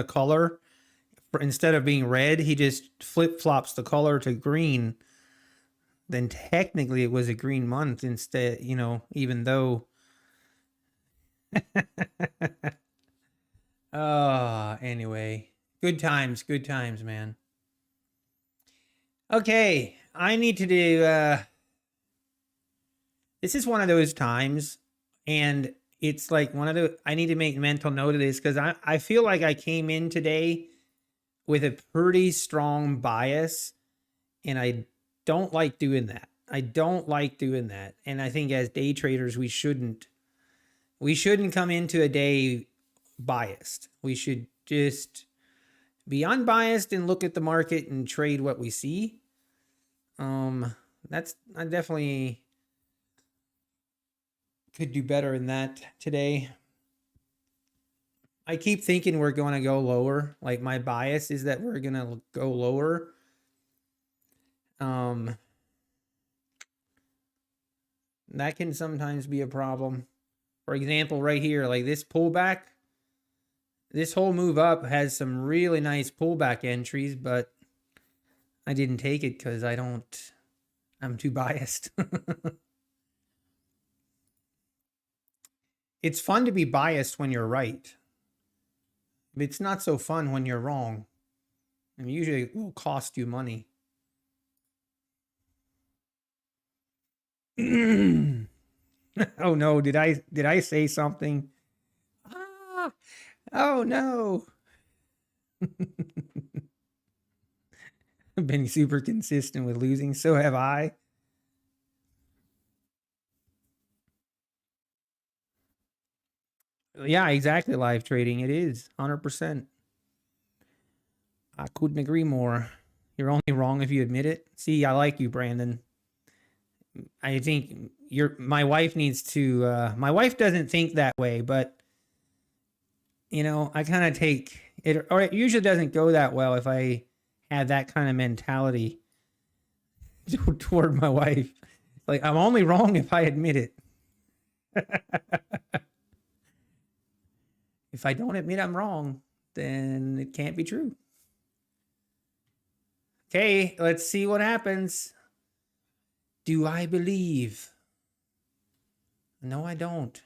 color. Instead of being red, he just flip-flops the color to green. Then technically it was a green month instead, you know, even though... Anyway. Good times, man. Okay, I need to do... this is one of those times, and it's like one of the... I need to make mental note of this, because I feel like I came in today with a pretty strong bias, and I don't like doing that. I don't like doing that. And I think as day traders, we shouldn't come into a day biased. We should just be unbiased and look at the market and trade what we see. I definitely could do better in that today. I keep thinking we're going to go lower. Like, my bias is that we're going to go lower. That can sometimes be a problem. For example, right here, like this pullback, this whole move up has some really nice pullback entries, but I didn't take it because I'm too biased. It's fun to be biased when you're right. But it's not so fun when you're wrong. And usually it will cost you money. Oh no, did I say something? Oh no. I've been super consistent with losing, so have I. Yeah, exactly, live trading. It is 100%. I couldn't agree more. You're only wrong if you admit it. See, I like you, Brandon. I think my wife needs to my wife doesn't think that way, but you know, I kind of take it, or it usually doesn't go that well if I have that kind of mentality toward my wife. Like, I'm only wrong if I admit it. If I don't admit I'm wrong, then it can't be true. Okay, let's see what happens. Do I believe? No, I don't.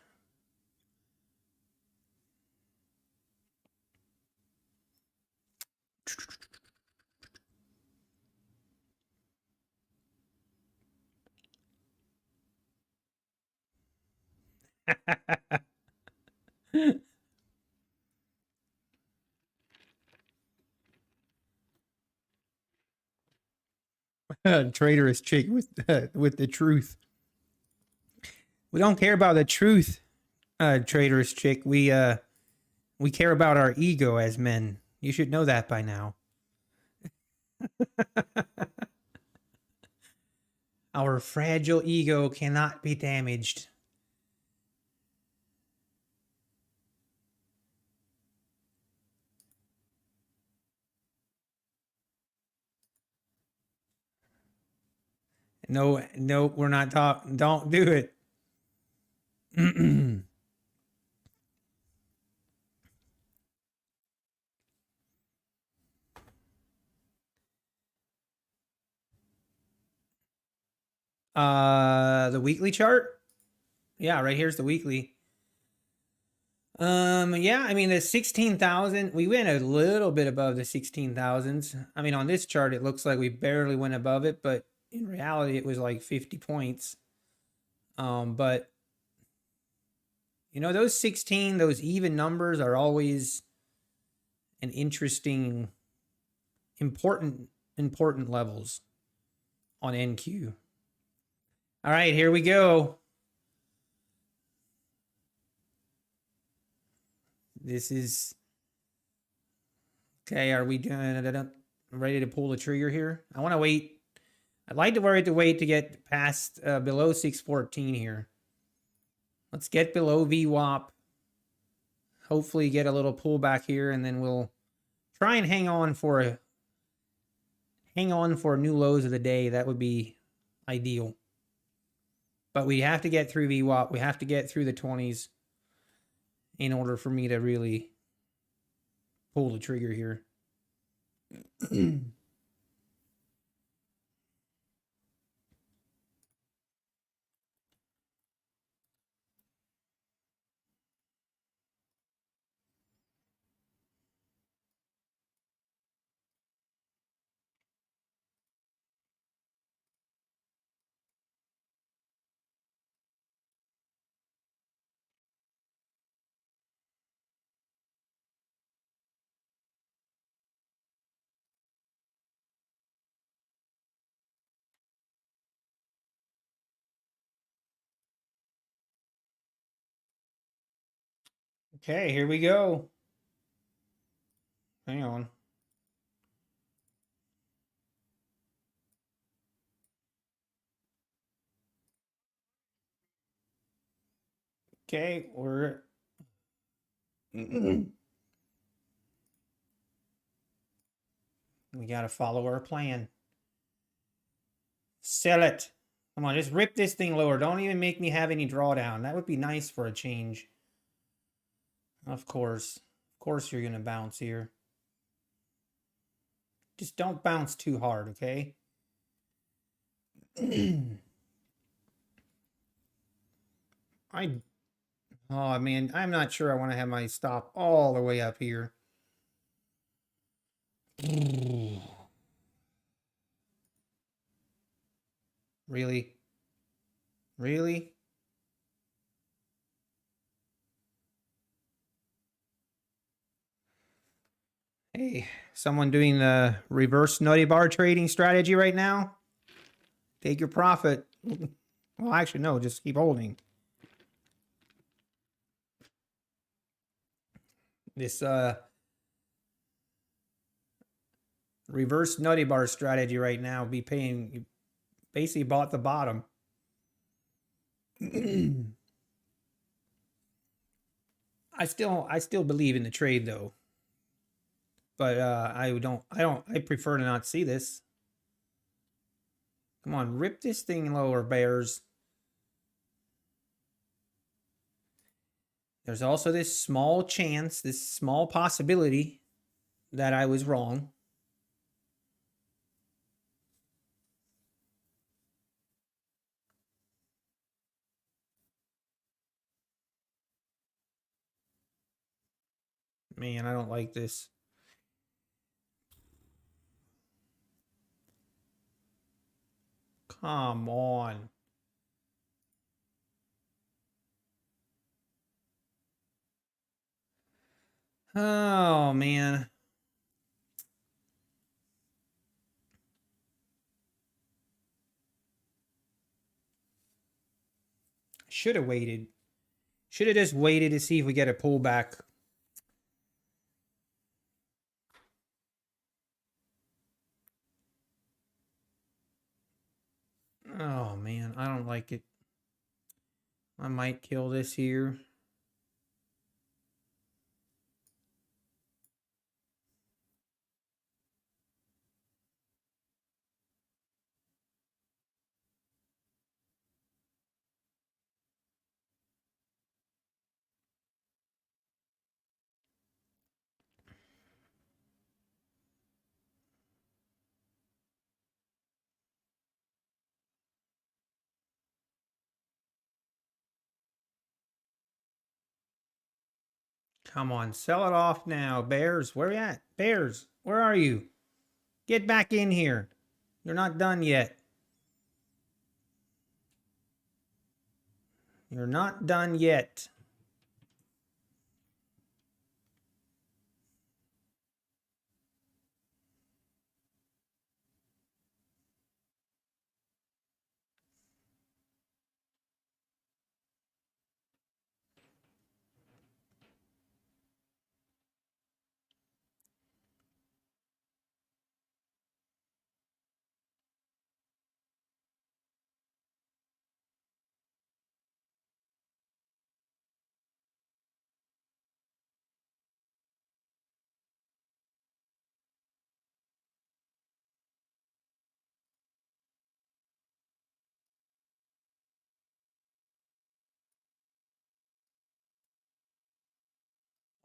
Traitorous chick with the truth. We don't care about the truth, traitorous chick. We care about our ego as men. You should know that by now. Our fragile ego cannot be damaged. No, no, we're not talking. Don't do it. The weekly chart. Yeah, right here's the weekly. Yeah, I mean the 16,000, we went a little bit above the 16,000s. I mean, on this chart, it looks like we barely went above it, but in reality, it was like 50 points. But you know, those 16, those even numbers are always an interesting, important levels on NQ. All right, here we go. This is okay. Are we doing ready to pull the trigger here? I want to wait. I'd like to wait to get past below 614 here. Let's get below VWAP. Hopefully get a little pullback here, and then we'll try and hang on for new lows of the day. That would be ideal. But we have to get through VWAP. We have to get through the 20s in order for me to really pull the trigger here. Okay, here we go. Hang on. Okay, we're we got to follow our plan. Sell it. Come on, just rip this thing lower. Don't even make me have any drawdown. That would be nice for a change. Of course. Of course you're going to bounce here. Just don't bounce too hard, okay? Oh man, I'm not sure I want to have my stop all the way up here. Really? Really? Hey, someone doing the reverse Nutty Bar trading strategy right now? Take your profit. Well, actually, no, just keep holding. This reverse Nutty Bar strategy right now be paying, you basically bought the bottom. I still believe in the trade though. But I prefer to not see this. Come on, rip this thing lower, bears. There's also this small chance, this small possibility that I was wrong. Man, I don't like this. Come on. Oh, man. Should have waited. Should have just waited to see if we get a pullback. Oh, man. I don't like it. I might kill this here. Come on, sell it off now. Bears, where you at? Bears, where are you? Get back in here. You're not done yet. You're not done yet.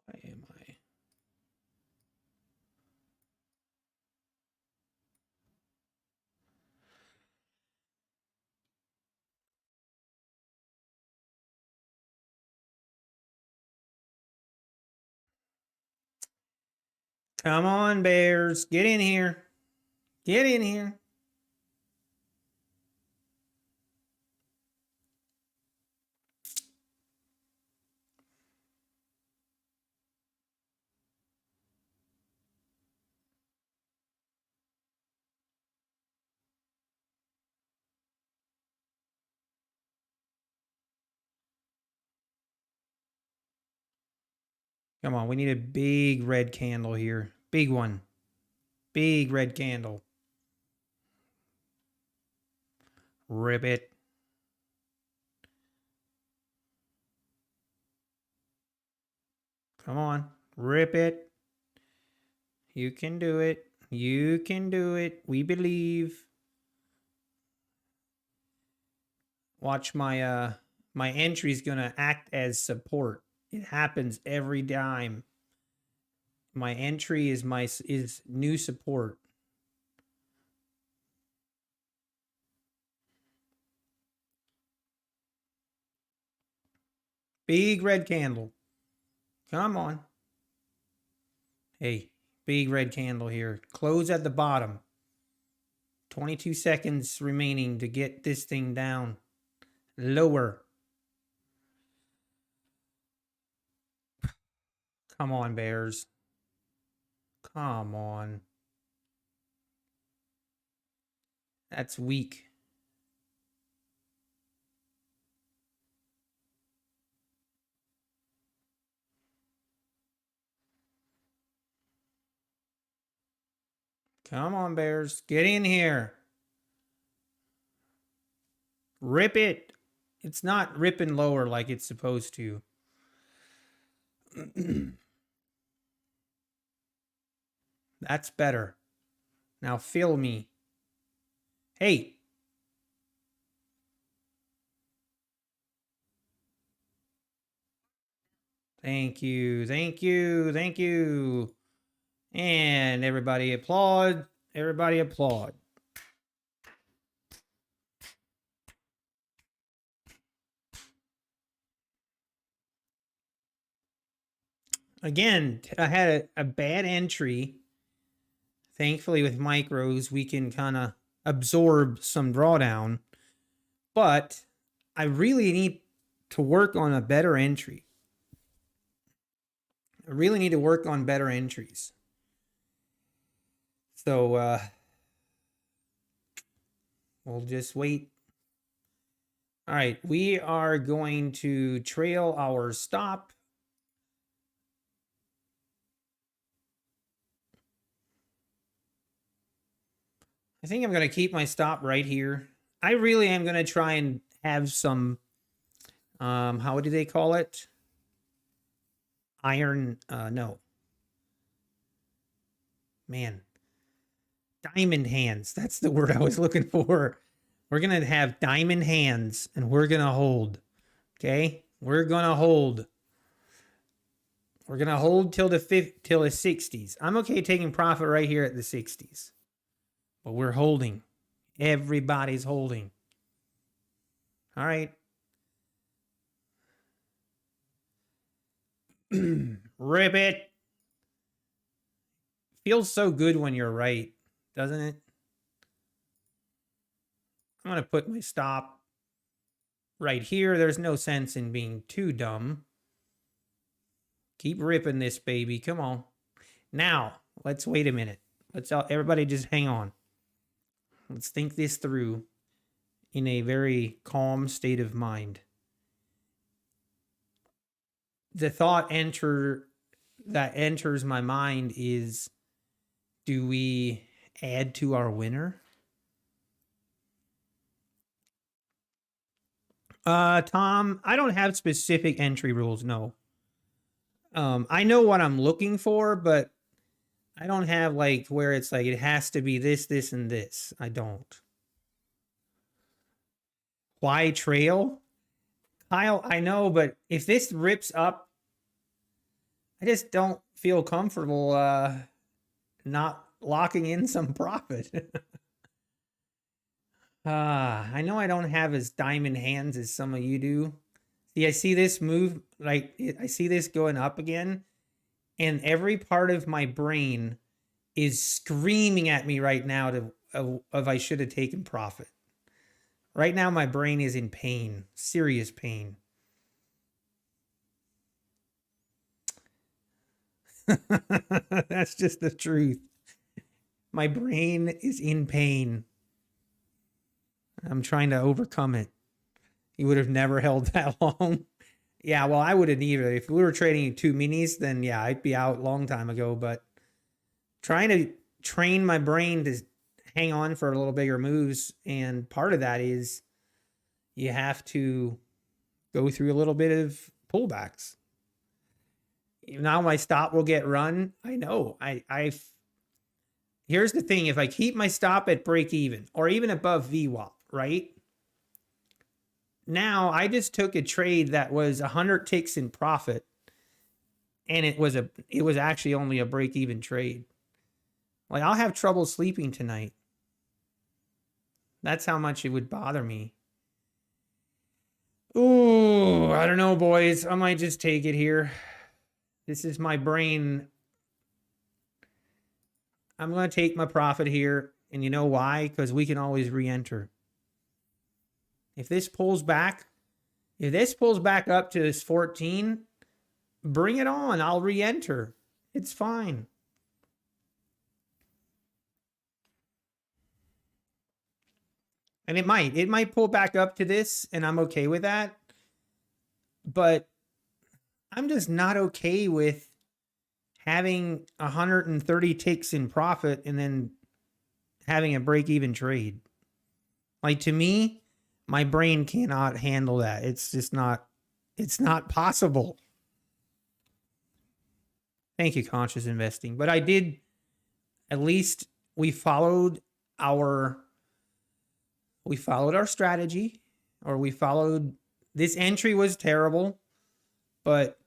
Why am I? Come on, Bears. Get in here. Get in here. Come on, we need a big red candle here. Big one. Big red candle. Rip it. Come on. Rip it. You can do it. You can do it. We believe. Watch my my entry is gonna act as support. It happens every time. My entry is new support. Big red candle. Come on. Hey, big red candle here. Close at the bottom. 22 seconds remaining to get this thing down. Lower. Come on, Bears. Come on. That's weak. Come on, Bears. Get in here. Rip it. It's not ripping lower like it's supposed to. That's better. Now fill me. Hey. Thank you. Thank you. Thank you. And everybody applaud. Everybody applaud. Again, I had a bad entry. Thankfully, with micros, we can kind of absorb some drawdown. But I really need to work on a better entry. I really need to work on better entries. So we'll just wait. All right, we are going to trail our stop. I think I'm going to keep my stop right here. I really am going to try and have some, how do they call it? Iron, no. Man. Diamond hands. That's the word I was looking for. We're going to have diamond hands and we're going to hold. Okay? We're going to hold. We're going to hold till the 60s. I'm okay taking profit right here at the 60s. But we're holding. Everybody's holding. All right. Rip it. Feels so good when you're right, doesn't it? I'm going to put my stop right here. There's no sense in being too dumb. Keep ripping this, baby. Come on. Now, let's wait a minute. Let's everybody just hang on. Let's think this through in a very calm state of mind. The thought that enters my mind is, do we add to our winner? Tom, I don't have specific entry rules, no. I know what I'm looking for, but I don't have like where it's like it has to be this, this, and this. I don't. Why trail? Kyle, I know, but if this rips up, I just don't feel comfortable not locking in some profit. I know I don't have as diamond hands as some of you do. See, I see this move, like I see this going up again, and every part of my brain is screaming at me right now to of I should have taken profit. Right now, my brain is in pain, serious pain. That's just the truth. My brain is in pain. I'm trying to overcome it. You would have never held that long. Yeah, well, I wouldn't either. If we were trading 2 minis, then yeah, I'd be out a long time ago. But trying to train my brain to hang on for a little bigger moves, and part of that is you have to go through a little bit of pullbacks. Now my stop will get run. I know. Here's the thing: if I keep my stop at break even or even above VWAP, right? Now I just took a trade that was 100 ticks in profit, and it was actually only a break even trade. Like, I'll have trouble sleeping tonight. That's how much it would bother me. Ooh, I don't know, boys. I might just take it here. This is my brain. I'm going to take my profit here. And you know why? Because we can always re-enter. If this pulls back up to this 14, bring it on. I'll re-enter. It's fine. And it might pull back up to this, and I'm okay with that. But I'm just not okay with having 130 ticks in profit and then having a break-even trade. Like, to me, my brain cannot handle that. It's just not, it's not possible. Thank you, Conscious Investing. But I did, at least we followed our strategy, or this entry was terrible, but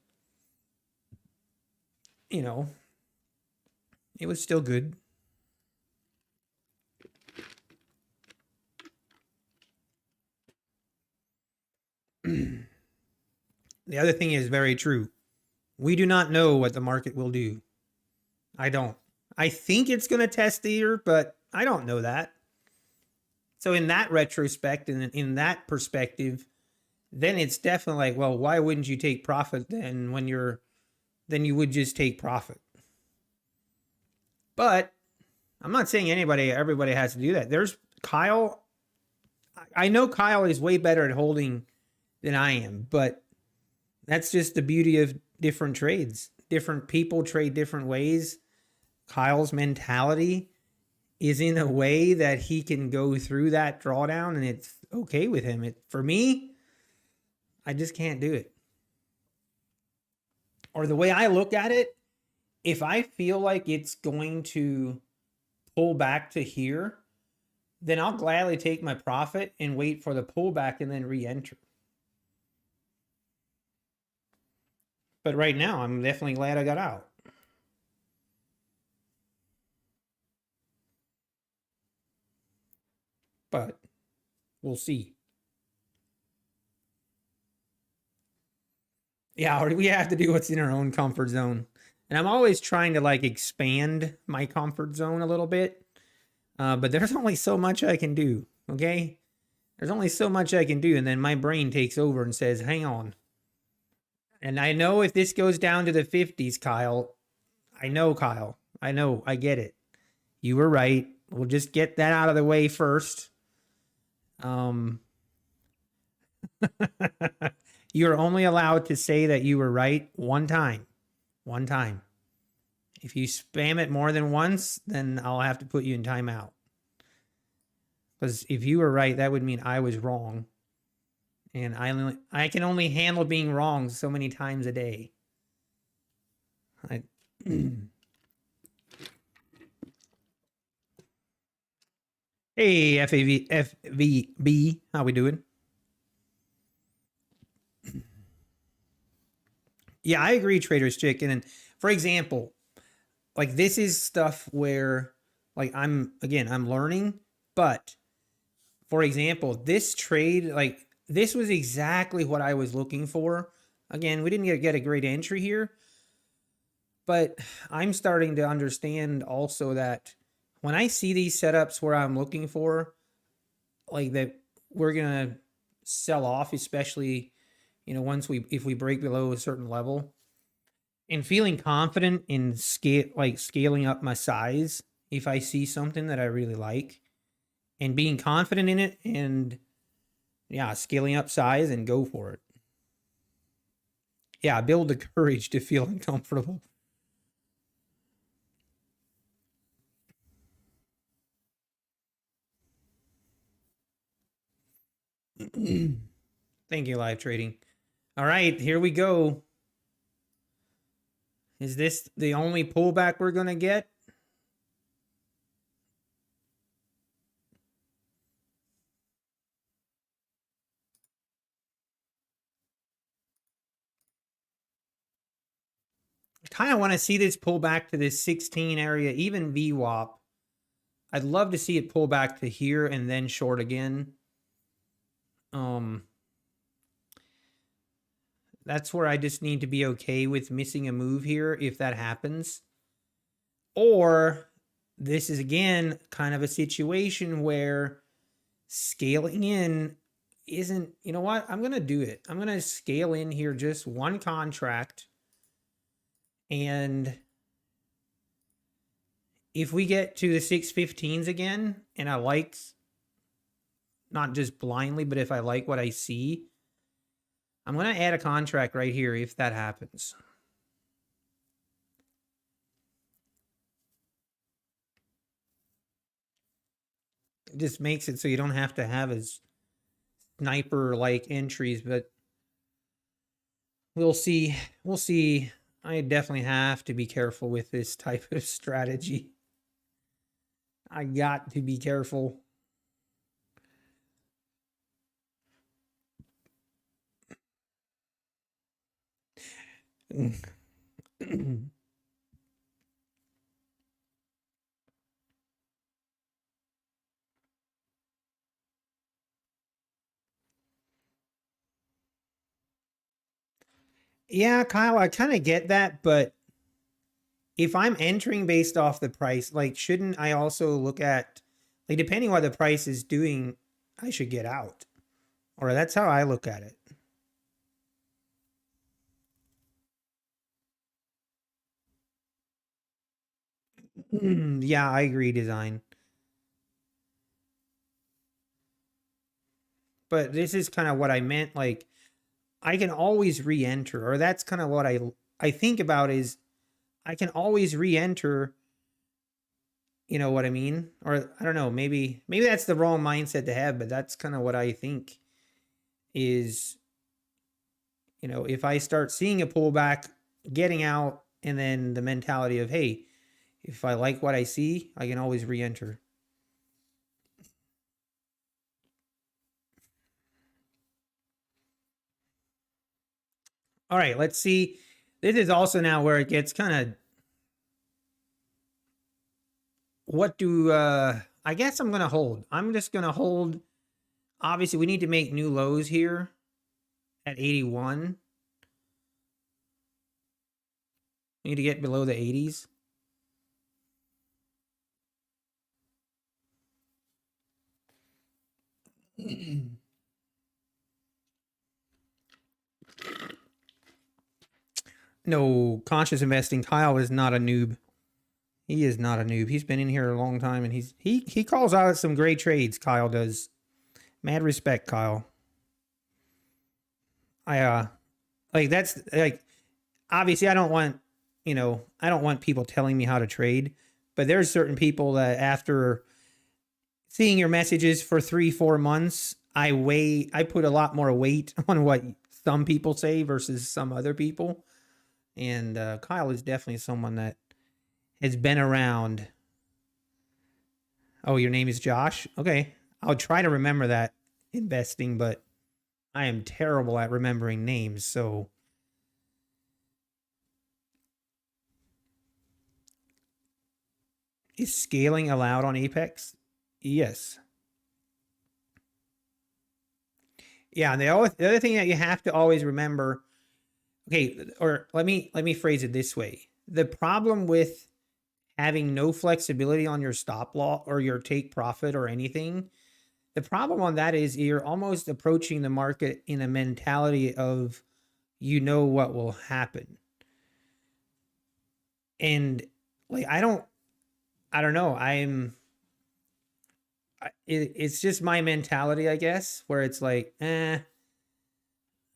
you know, it was still good. The other thing is very true. We do not know what the market will do. I don't. I think it's going to test the year, but I don't know that. So in that retrospect and in that perspective, then it's definitely like, well, why wouldn't you take profit then then you would just take profit? But I'm not saying everybody has to do that. There's Kyle. I know Kyle is way better at holding than I am, but that's just the beauty of different trades. Different people trade different ways. Kyle's mentality is in a way that he can go through that drawdown and it's okay with him. For me, I just can't do it. Or the way I look at it, if I feel like it's going to pull back to here, then I'll gladly take my profit and wait for the pullback and then re-enter. But right now, I'm definitely glad I got out. But we'll see. Yeah, or we have to do what's in our own comfort zone. And I'm always trying to like expand my comfort zone a little bit. But there's only so much I can do. Okay. There's only so much I can do. And then my brain takes over and says, hang on. And I know if this goes down to the 50s, Kyle, I know, Kyle. I know. I get it. You were right. We'll just get that out of the way first. You're only allowed to say that you were right one time. One time. If you spam it more than once, then I'll have to put you in timeout. Because if you were right, that would mean I was wrong. And I can only handle being wrong so many times a day. Hey, FVB, how we doing? Yeah, I agree, Trader's Chicken. And for example, like this is stuff where like I'm learning, but for example, this trade, like this was exactly what I was looking for. Again, we didn't get a great entry here, but I'm starting to understand also that when I see these setups where I'm looking for like that we're going to sell off, especially, you know, if we break below a certain level, and feeling confident in scaling up my size if I see something that I really like and being confident in it and yeah, scaling up size and go for it. Yeah, build the courage to feel uncomfortable. Thank you, live trading. All right, here we go. Is this the only pullback we're going to get? I kind of want to see this pull back to this 16 area, even VWAP. I'd love to see it pull back to here and then short again. That's where I just need to be okay with missing a move here if that happens. Or this is again kind of a situation where scaling in isn't, you know what? I'm going to do it. I'm going to scale in here just one contract. And if we get to the 615s again, and I like, not just blindly, but if I like what I see, I'm going to add a contract right here if that happens. It just makes it so you don't have to have as sniper-like entries, but we'll see. We'll see. I definitely have to be careful with this type of strategy. I got to be careful. Yeah, Kyle, I kind of get that, but if I'm entering based off the price, like, shouldn't I also look at, like, depending what the price is doing, I should get out. Or that's how I look at it. Yeah, I agree, design. But this is kind of what I meant. Like, I can always re-enter, or that's kind of what I think about is I can always re-enter. You know what I mean? Or I don't know, maybe that's the wrong mindset to have, but that's kind of what I think is, you know, if I start seeing a pullback, getting out, and then the mentality of, hey, if I like what I see, I can always re-enter. All right, let's see. This is also now where it gets kind of, what do I guess I'm gonna hold. I'm just gonna hold. Obviously, we need to make new lows here at 81. We need to get below the 80s. No, conscious investing. Kyle is not a noob. He is not a noob. He's been in here a long time, and he calls out some great trades. Kyle does. Mad respect, Kyle. Like that's like obviously I don't want people telling me how to trade, but there's certain people that after seeing your messages for 3-4 months, I put a lot more weight on what some people say versus some other people. And Kyle is definitely someone that has been around. Oh, your name is Josh? Okay. I'll try to remember that investing, but I am terrible at remembering names, so is scaling allowed on Apex? Yes. Yeah, and the other thing that you have to always remember, okay, or let me phrase it this way. The problem with having no flexibility on your stop loss or your take profit or anything, the problem on that is you're almost approaching the market in a mentality of what will happen. And like I don't know. It's just my mentality, I guess, where it's like, I'm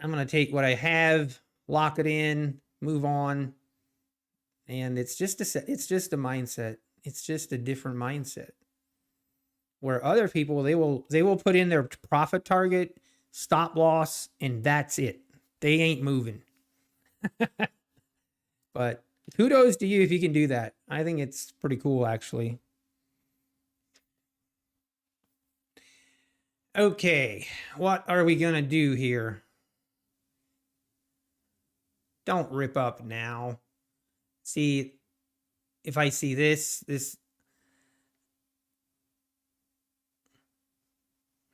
gonna take what I have, lock it in, move on. And it's just a mindset. It's just a different mindset. Where other people, they will put in their profit target, stop loss, and that's it. They ain't moving. But kudos to you if you can do that. I think it's pretty cool, actually. Okay, what are we gonna do here? Don't rip up now. See, if I see this,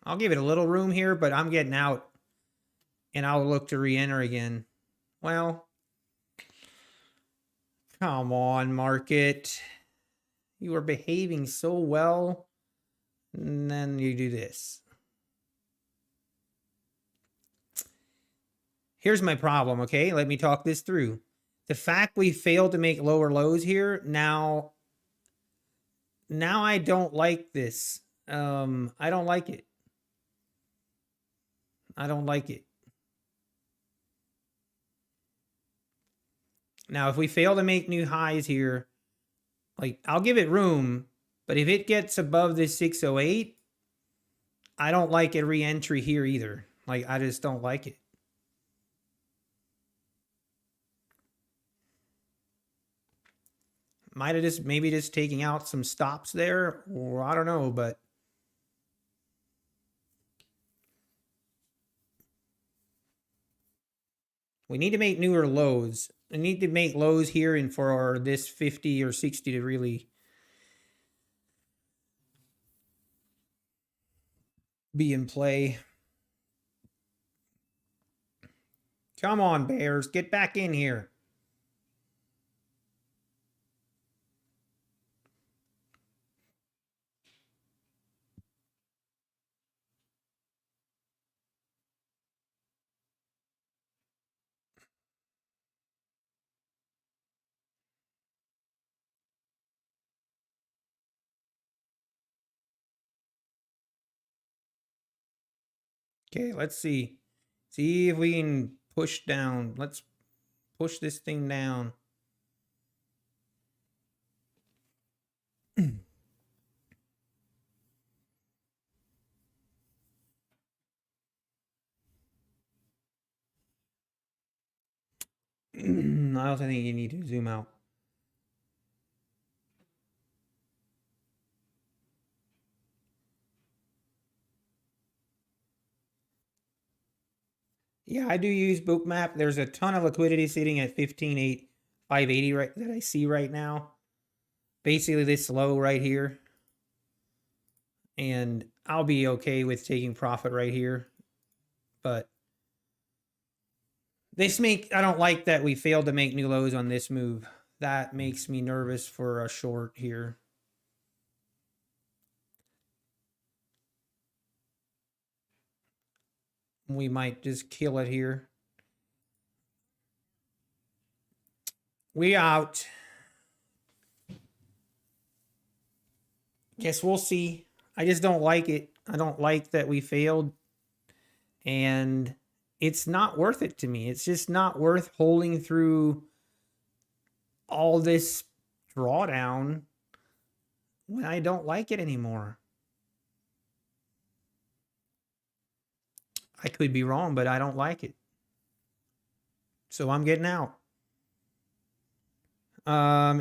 I'll give it a little room here, but I'm getting out and I'll look to re-enter again. Well, come on, market. You are behaving so well. And then you do this. Here's my problem, okay? Let me talk this through. The fact we failed to make lower lows here, now I don't like this. I don't like it. I don't like it. Now, if we fail to make new highs here, like I'll give it room, but if it gets above this 608, I don't like a re-entry here either. Like I just don't like it. Might have maybe just taking out some stops there, or I don't know, but we need to make newer lows. We need to make lows here and for this 50 or 60 to really be in play. Come on, bears, get back in here. Okay, let's see. See if we can push down. Let's push this thing down. I also think you need to zoom out. Yeah, I do use Bookmap. There's a ton of liquidity sitting at 15,580 right that I see right now. Basically this low right here. And I'll be okay with taking profit right here. But I don't like that we failed to make new lows on this move. that makes me nervous for a short here. We might just kill it here. We out. Guess we'll see. I just don't like it. I don't like that we failed. And it's not worth it to me. It's just not worth holding through all this drawdown when I don't like it anymore. I could be wrong, but I don't like it. So I'm getting out.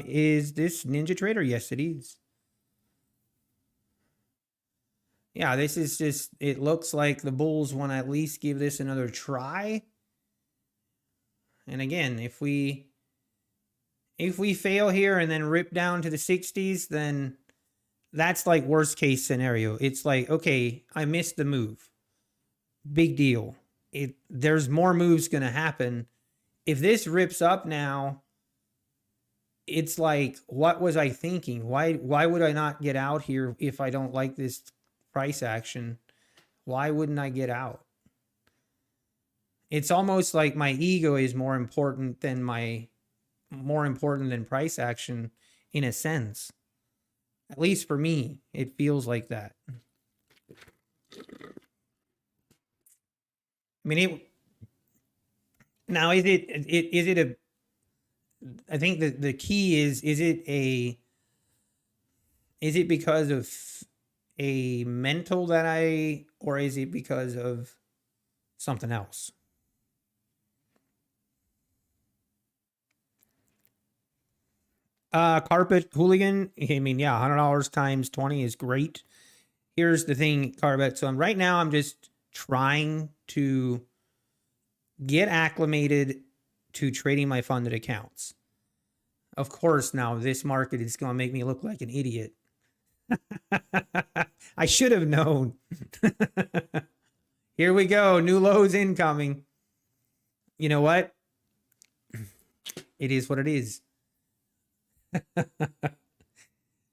Is this Ninja Trader? Yes, it is. Yeah, this is just, it looks like the bulls want to at least give this another try. And again, if we fail here and then rip down to the 60s, then that's like worst case scenario. It's like, okay, I missed the move. Big deal. There's more moves going to happen. If this rips up now, it's like, what was I thinking? Why would I not get out here if I don't like this price action? Why wouldn't I get out? It's almost like my ego is more important than price action in a sense. At least for me, it feels like that. I mean, now is it a, I think that the key is it because of a mental that or is it because of something else? Carpet Hooligan. I mean, yeah, $100 times 20 is great. Here's the thing, Carpet. So right now I'm just trying to get acclimated to trading my funded accounts. Of course, now this market is going to make me look like an idiot. I should have known. Here we go. New lows incoming. You know what? It is what it is.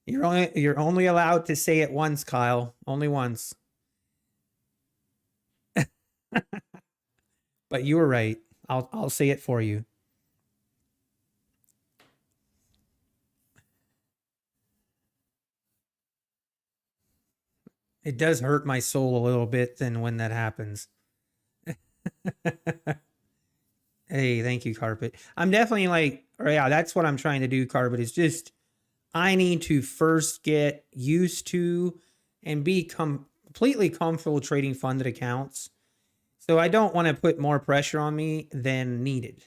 You're only allowed to say it once, Kyle. Only once. But you were right. I'll say it for you. It does hurt my soul a little bit then when that happens. Hey, thank you, Carpet. I'm definitely like, yeah, that's what I'm trying to do, Carpet. It's just, I need to first get used to and be completely comfortable trading funded accounts. So I don't want to put more pressure on me than needed.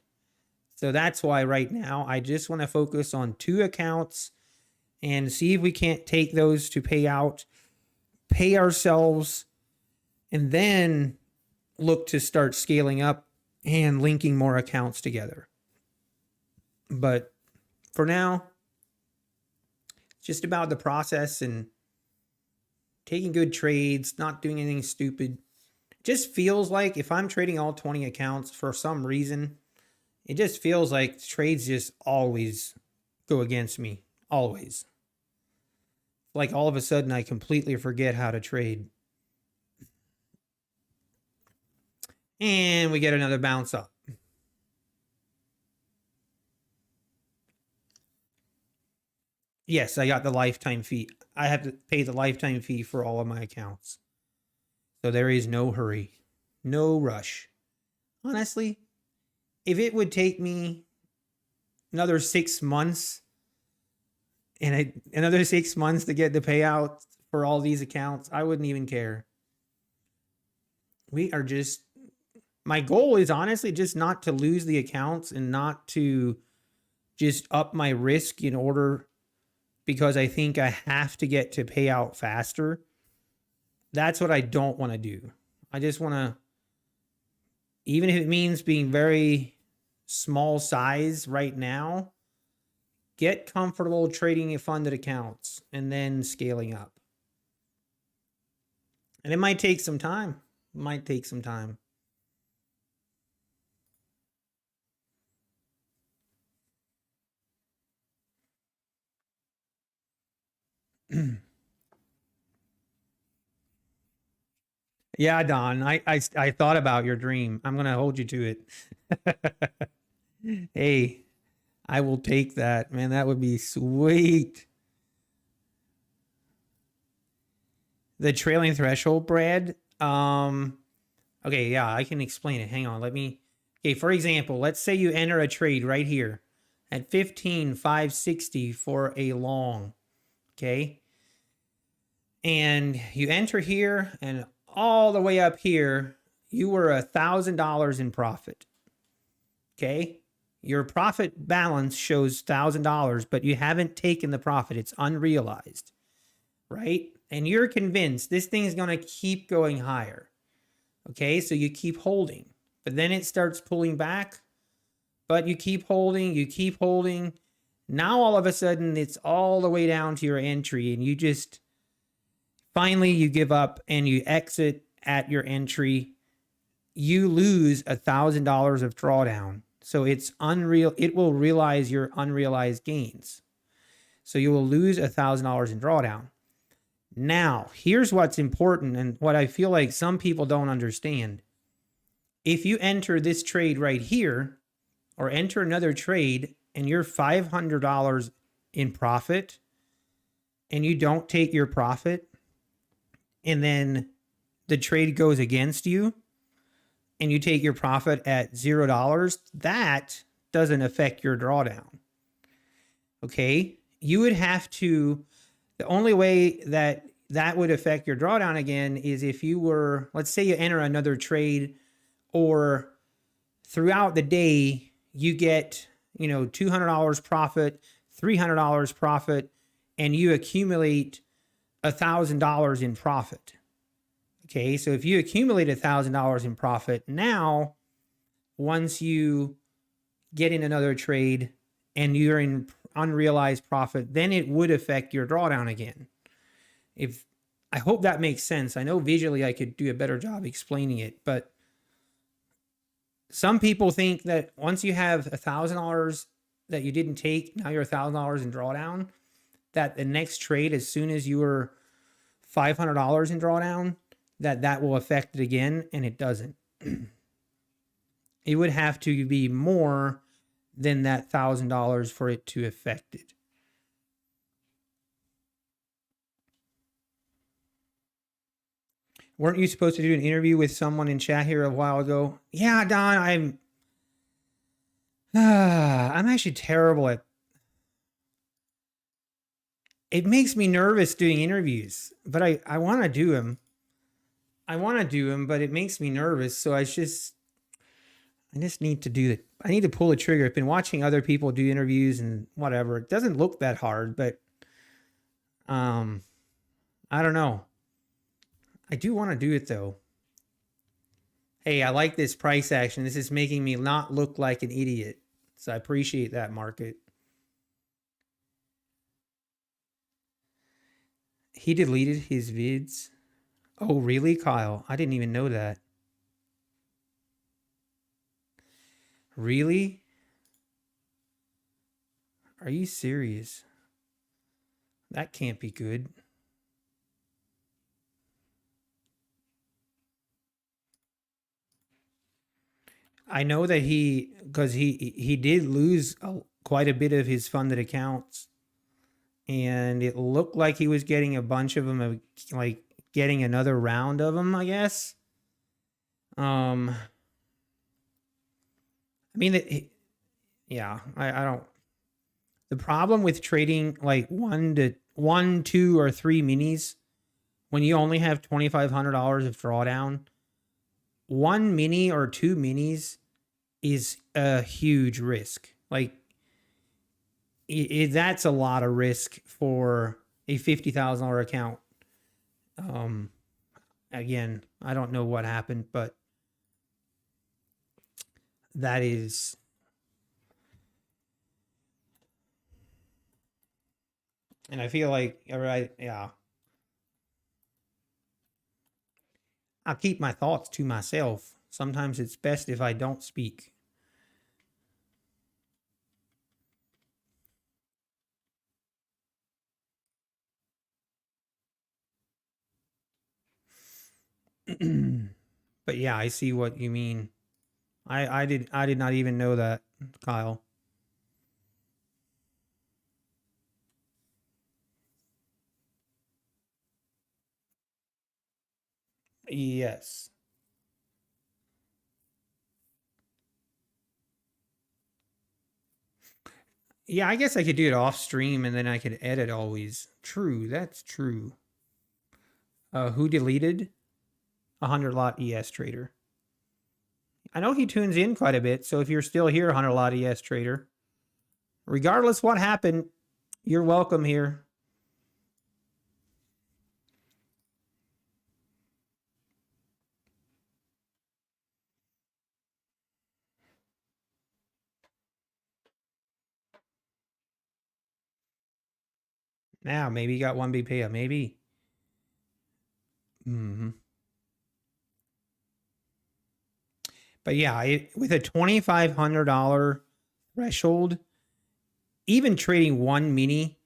So that's why right now I just want to focus on 2 accounts and see if we can't take those to pay out, pay ourselves, and then look to start scaling up and linking more accounts together. But for now, it's just about the process and taking good trades, not doing anything stupid. It just feels like if I'm trading all 20 accounts for some reason, it just feels like trades just always go against me. Always. Like all of a sudden I completely forget how to trade. And we get another bounce up. Yes, I got the lifetime fee. I have to pay the lifetime fee for all of my accounts. So there is no hurry, no rush. Honestly, if it would take me another 6 months and another 6 months to get the payout for all these accounts, I wouldn't even care. We are just, my goal is honestly just not to lose the accounts and not to just up my risk in order because I think I have to get to payout faster. That's what I don't want to do. I just want to, even if it means being very small size right now, get comfortable trading funded accounts and then scaling up. And it might take some time. It might take some time. Yeah, Don, I thought about your dream. I'm going to hold you to it. Hey, I will take that, man. That would be sweet. The trailing threshold, Brad. Okay, yeah, I can explain it. Hang on, let me. Okay, for example, let's say you enter a trade right here at 15,560 for a long. Okay, and you enter here, and all the way up here, you were $1,000 in profit. Okay, your profit balance shows $1,000, but you haven't taken the profit; it's unrealized, right? And you're convinced this thing is going to keep going higher. Okay, so you keep holding, but then it starts pulling back, but you keep holding, you keep holding. Now all of a sudden it's all the way down to your entry, and you just finally you give up and you exit at your entry. You lose $1,000 of drawdown. So it's unreal. It will realize your unrealized gains. So you will lose $1,000 in drawdown. Now, here's what's important and what I feel like some people don't understand. If you enter this trade right here or enter another trade and you're $500 in profit and you don't take your profit and then the trade goes against you and you take your profit at $0, that doesn't affect your drawdown. Okay? You would have to, the only way that that would affect your drawdown again is if you were, let's say you enter another trade or throughout the day you get, $200 profit, $300 profit, and you accumulate $1,000 in profit. Okay, so if you accumulate $1,000 in profit, now once you get in another trade and you're in unrealized profit, then it would affect your drawdown again. I hope that makes sense. I know visually I could do a better job explaining it, but some people think that once you have $1,000 that you didn't take, now you're $1,000 in drawdown, that the next trade, as soon as you were $500 in drawdown, that will affect it again, and it doesn't. It would have to be more than that $1,000 for it to affect it. Weren't you supposed to do an interview with someone in chat here a while ago? Yeah, Don, I'm actually terrible at. It makes me nervous doing interviews, but I want to do them. But it makes me nervous. So I just need to do it. I need to pull the trigger. I've been watching other people do interviews and whatever. It doesn't look that hard, but I don't know. I do want to do it though. Hey, I like this price action. This is making me not look like an idiot. So I appreciate that, market. He deleted his vids. Oh, really, Kyle? I didn't even know that. Really? Are you serious? That can't be good. I know that because he did lose quite a bit of his funded accounts, and it looked like he was getting a bunch of them, like getting another round of them, I guess. I mean, yeah, I don't. The problem with trading like one, 2, or 3 minis, when you only have $2,500 of drawdown, 1 mini or 2 minis is a huge risk. Like that's a lot of risk for a $50,000 account. Again, I don't know what happened, but that is. And I feel like, all right, yeah. I'll keep my thoughts to myself. Sometimes it's best if I don't speak. But yeah, I see what you mean. I did not even know that, Kyle. Yes. Yeah, I guess I could do it off stream and then I could edit always. True, that's true. Who deleted? 100 lot ES trader. I know he tunes in quite a bit, so if you're still here, 100 lot ES trader, regardless what happened, you're welcome here. Now, maybe you got one big payout, maybe. But yeah, with a $2,500 threshold, even trading one mini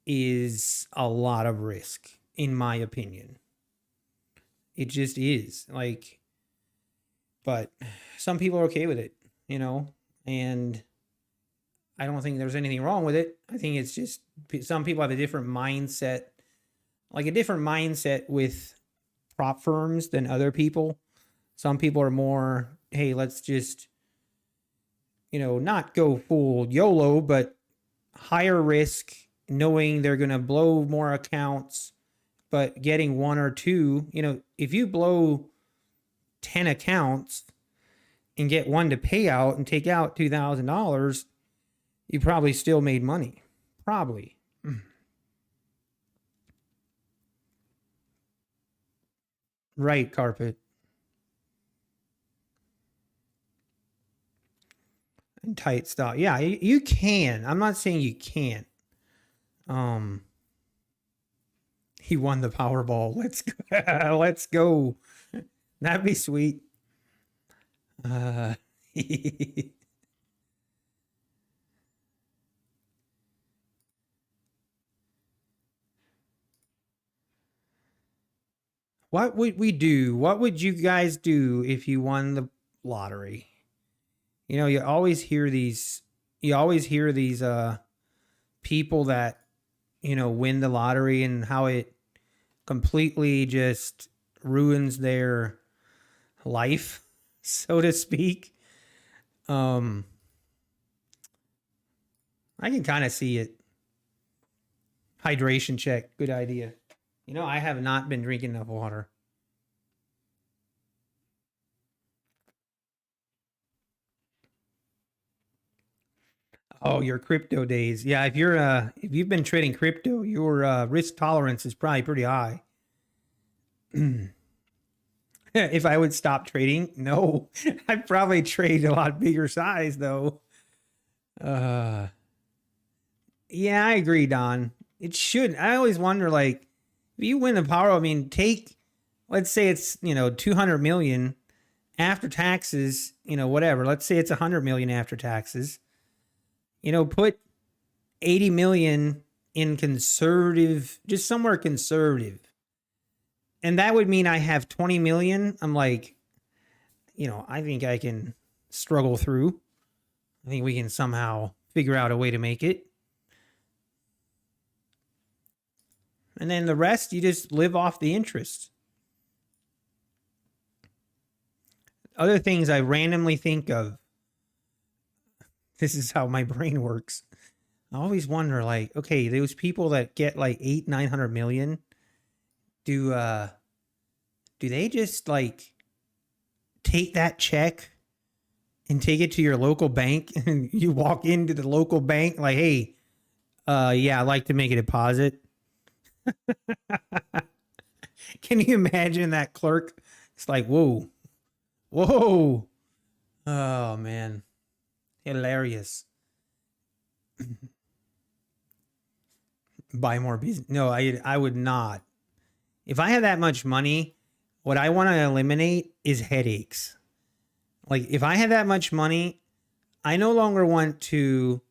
is a lot of risk, in my opinion. It just is. Like, but some people are okay with it, you know, and I don't think there's anything wrong with it. I think it's just some people have a different mindset, like a different mindset with prop firms than other people. Some people are more, hey, let's just, you know, not go full YOLO, but higher risk, knowing they're going to blow more accounts, but getting one or two, you know, if you blow 10 accounts and get one to pay out and take out $2,000, you probably still made money. Probably. Right, carpet. And tight stop. Yeah, you can. I'm not saying you can't. He won the Powerball. Let's go. Let's go. That'd be sweet. What would we do? What would you guys do if you won the lottery? You know, you always hear these people that, you know, win the lottery and how it completely just ruins their life, so to speak. I can kind of see it. Hydration check, good idea. You know, I have not been drinking enough water. Oh, your crypto days. Yeah, if you've been trading crypto, your risk tolerance is probably pretty high. If I would stop trading, no. I'd probably trade a lot bigger size though. Uh yeah, I agree, Don. It should. I always wonder, like, if you win the power, I mean, take, let's say it's, you know, 200 million after taxes, you know, whatever. Let's say it's 100 million after taxes. You know, put 80 million in conservative, just somewhere conservative. And that would mean I have 20 million. I'm like, you know, I think I can struggle through. I think we can somehow figure out a way to make it. And then the rest, you just live off the interest. Other things I randomly think of. This is how my brain works. I always wonder, like, okay, those people that get like 900 million, do they just like take that check and take it to your local bank and you walk into the local bank like, hey, yeah, I'd like to make a deposit. Can you imagine that clerk? It's like, whoa. Oh man. Hilarious. Buy more business. No, I would not. If I had that much money, what I want to eliminate is headaches. Like, if I had that much money, I no longer want to,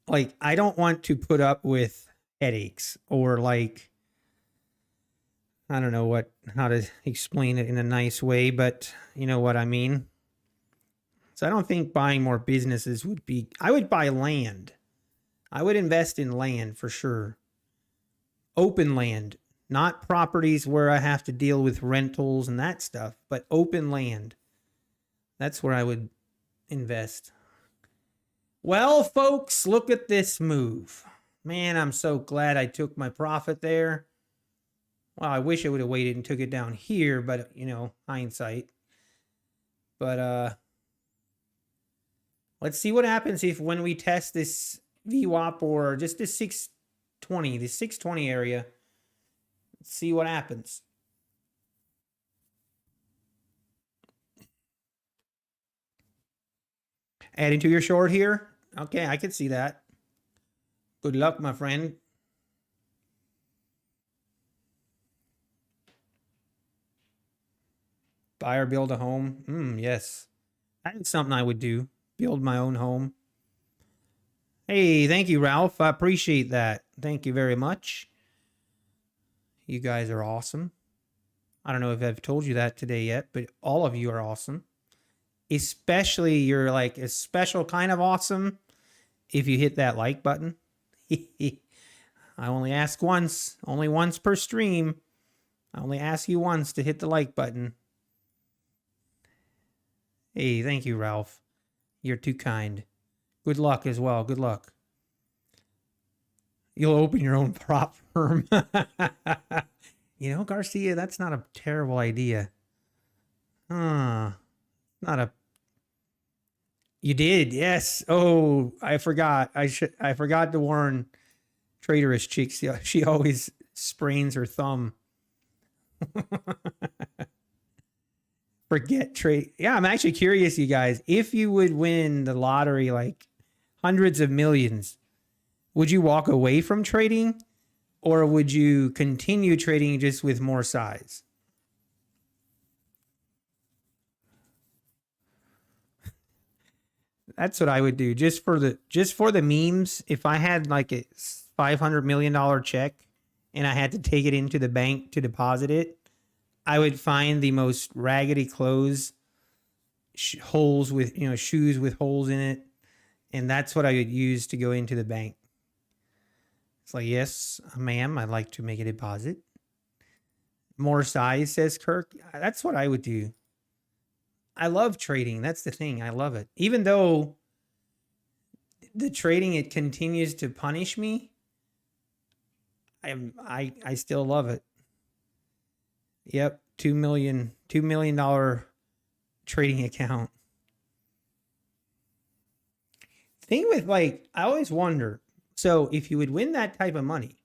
like, I don't want to put up with headaches or like I don't know how to explain it in a nice way, but you know what I mean. So I don't think buying more businesses would be, I would buy land. I would invest in land for sure. Open land, not properties where I have to deal with rentals and that stuff, but open land. That's where I would invest. Well, folks, look at this move. Man, I'm so glad I took my profit there. Well, I wish I would have waited and took it down here, but you know, hindsight. But let's see what happens if when we test this VWAP or just this 620, the 620 area. Let's see what happens. Adding to your short here. Okay, I can see that. Good luck, my friend. Buy or build a home. Yes. That is something I would do. Build my own home. Hey, thank you, Ralph. I appreciate that. Thank you very much. You guys are awesome. I don't know if I've told you that today yet, but all of you are awesome. Especially you're like a special kind of awesome if you hit that like button. I only ask once, only once per stream. I only ask you once to hit the like button. Hey, thank you, Ralph. You're too kind. Good luck as well. Good luck. You'll open your own prop firm. You know, Garcia, that's not a terrible idea. Not a. You did, yes. Oh, I forgot. I forgot to warn traitorous chicks. She always sprains her thumb. Forget trade. Yeah, I'm actually curious, you guys. If you would win the lottery, like hundreds of millions, would you walk away from trading, or would you continue trading just with more size? That's what I would do just for the memes. If I had like a $500 million check and I had to take it into the bank to deposit it, I would find the most raggedy clothes, holes with, you know, shoes with holes in it, and that's what I would use to go into the bank. It's like, yes, ma'am, I'd like to make a deposit. More size, says Kirk. That's what I would do. I love trading. That's the thing. I love it. Even though the trading, it continues to punish me, I still love it. Yep, $2 million trading account. Thing with, like, I always wonder, so if you would win that type of money,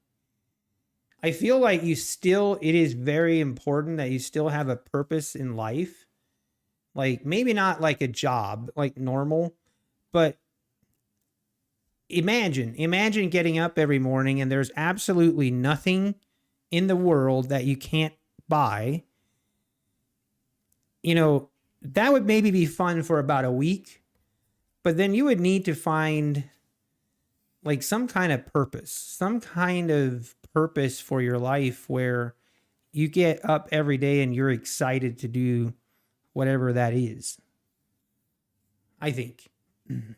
I feel like it is very important that you still have a purpose in life. Like, maybe not like a job, like normal, but imagine getting up every morning and there's absolutely nothing in the world that you can't buy. You know, that would maybe be fun for about a week, but then you would need to find like some kind of purpose for your life where you get up every day and you're excited to do whatever that is. I think. And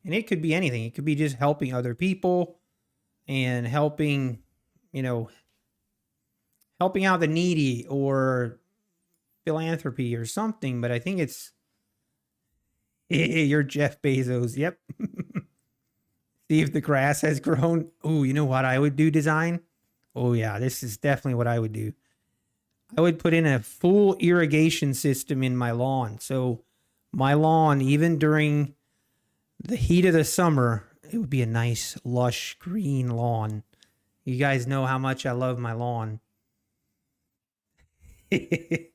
it could be anything. It could be just helping other people and helping out the needy or philanthropy or something. But I think it's, you're Jeff Bezos. Yep. See if the grass has grown. Oh, you know what I would do, design? Oh, yeah, this is definitely what I would do. I would put in a full irrigation system in my lawn. So my lawn, even during the heat of the summer, it would be a nice, lush, green lawn. You guys know how much I love my lawn.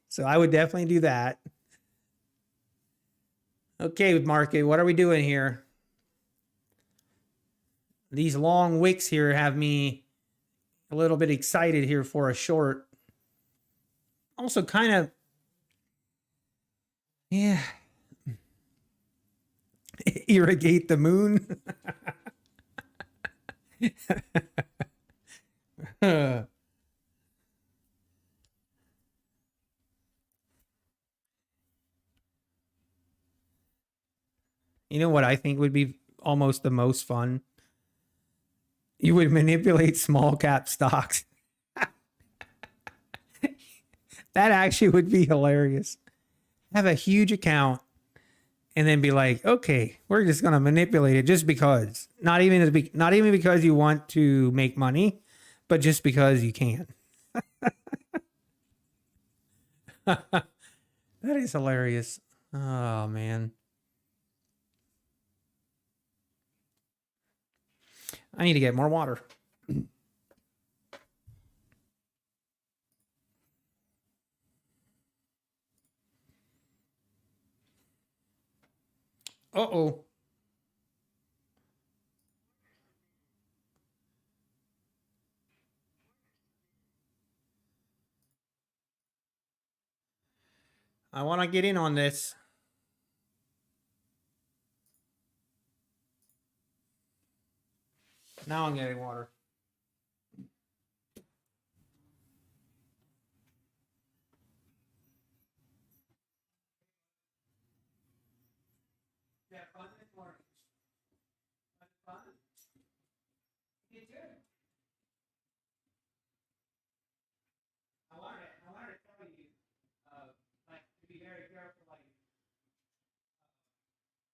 So I would definitely do that. Okay, market, what are we doing here? These long wicks here have me a little bit excited here for a short. Also kind of, yeah. Irrigate the moon. You know what I think would be almost the most fun? You would manipulate small cap stocks. That actually would be hilarious. Have a huge account and then be like, okay, we're just going to manipulate it just because. Not even because you want to make money, but just because you can. That is hilarious. Oh, man. I need to get more water. Uh-oh. I want to get in on this. Now I'm getting water. Yeah, fun this morning. Fun. You did. I wanted to tell you, like, to be very careful, like,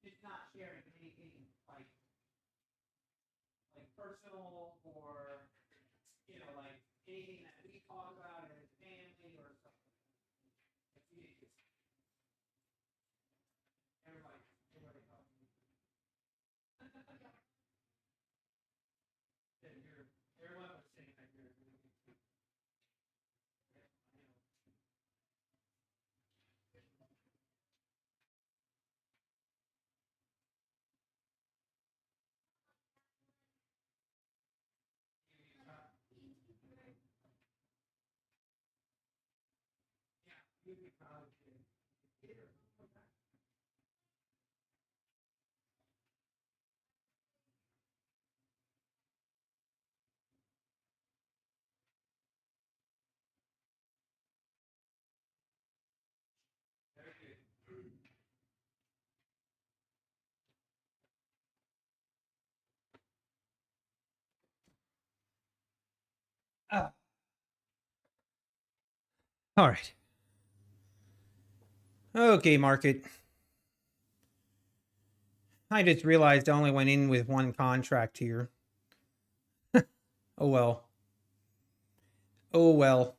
just not sharing anything, like personal or, you know, like anything that we talk about as family or something. Everybody talking. Everyone was saying that you're. Oh. All right. Okay, market. I just realized I only went in with one contract here. Oh well. Oh well.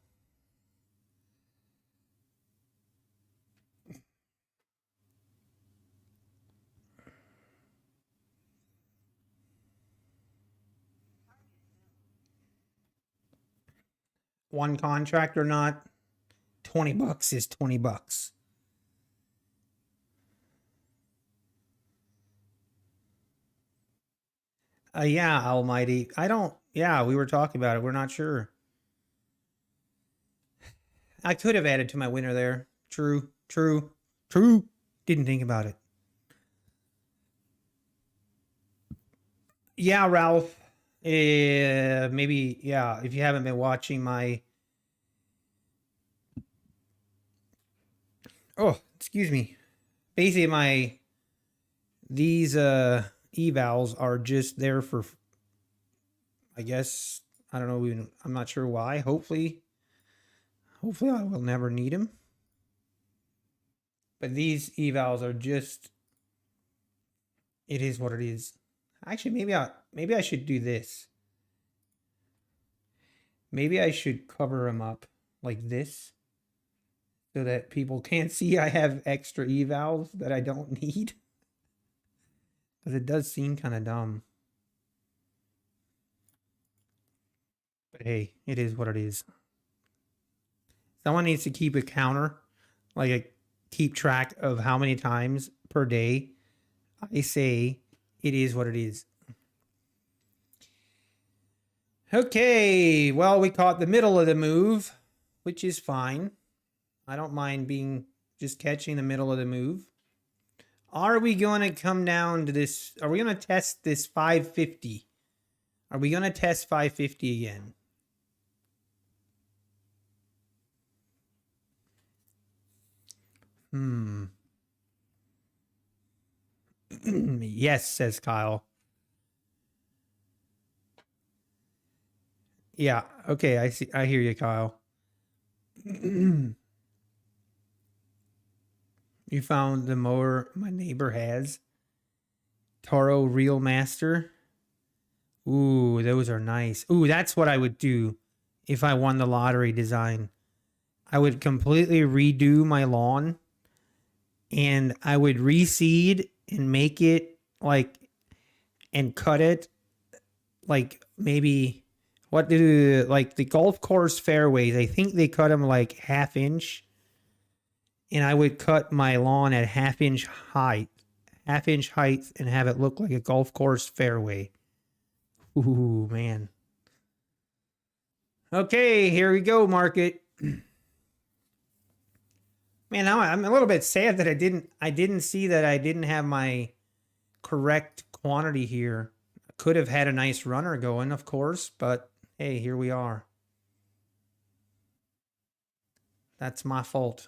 One contract or not, $20 is $20. Yeah, Almighty. I don't. Yeah, we were talking about it. We're not sure. I could have added to my winner there. True. True. True. Didn't think about it. Yeah, Ralph. Maybe. Yeah. If you haven't been watching my. Oh, excuse me. Basically, these evals are just there for. I guess I don't know. Even I'm not sure why. Hopefully I will never need them. But these evals are just. It is what it is. Actually, maybe I should do this. Maybe I should cover them up like this so that people can't see I have extra evals that I don't need. Because it does seem kind of dumb. But hey, it is what it is. Someone needs to keep a counter, keep track of how many times per day I say it is what it is. Okay, well, we caught the middle of the move, which is fine. I don't mind just catching the middle of the move. Are we going to come down to this? Are we going to test this 550? Are we going to test 550 again? Yes, says Kyle. Yeah. Okay. I see. I hear you, Kyle. You found the mower my neighbor has. Toro Real Master. Ooh, those are nice. Ooh, that's what I would do if I won the lottery design. I would completely redo my lawn and I would reseed and make it like and cut it like maybe what do like the golf course fairways, I think they cut them like ½ inch, and I would cut my lawn at ½ inch height and have it look like a golf course fairway. Ooh, man. Okay, here we go, market. Man, now I'm a little bit sad that I didn't see that I didn't have my correct quantity here. I could have had a nice runner going, of course, but hey, here we are. That's my fault.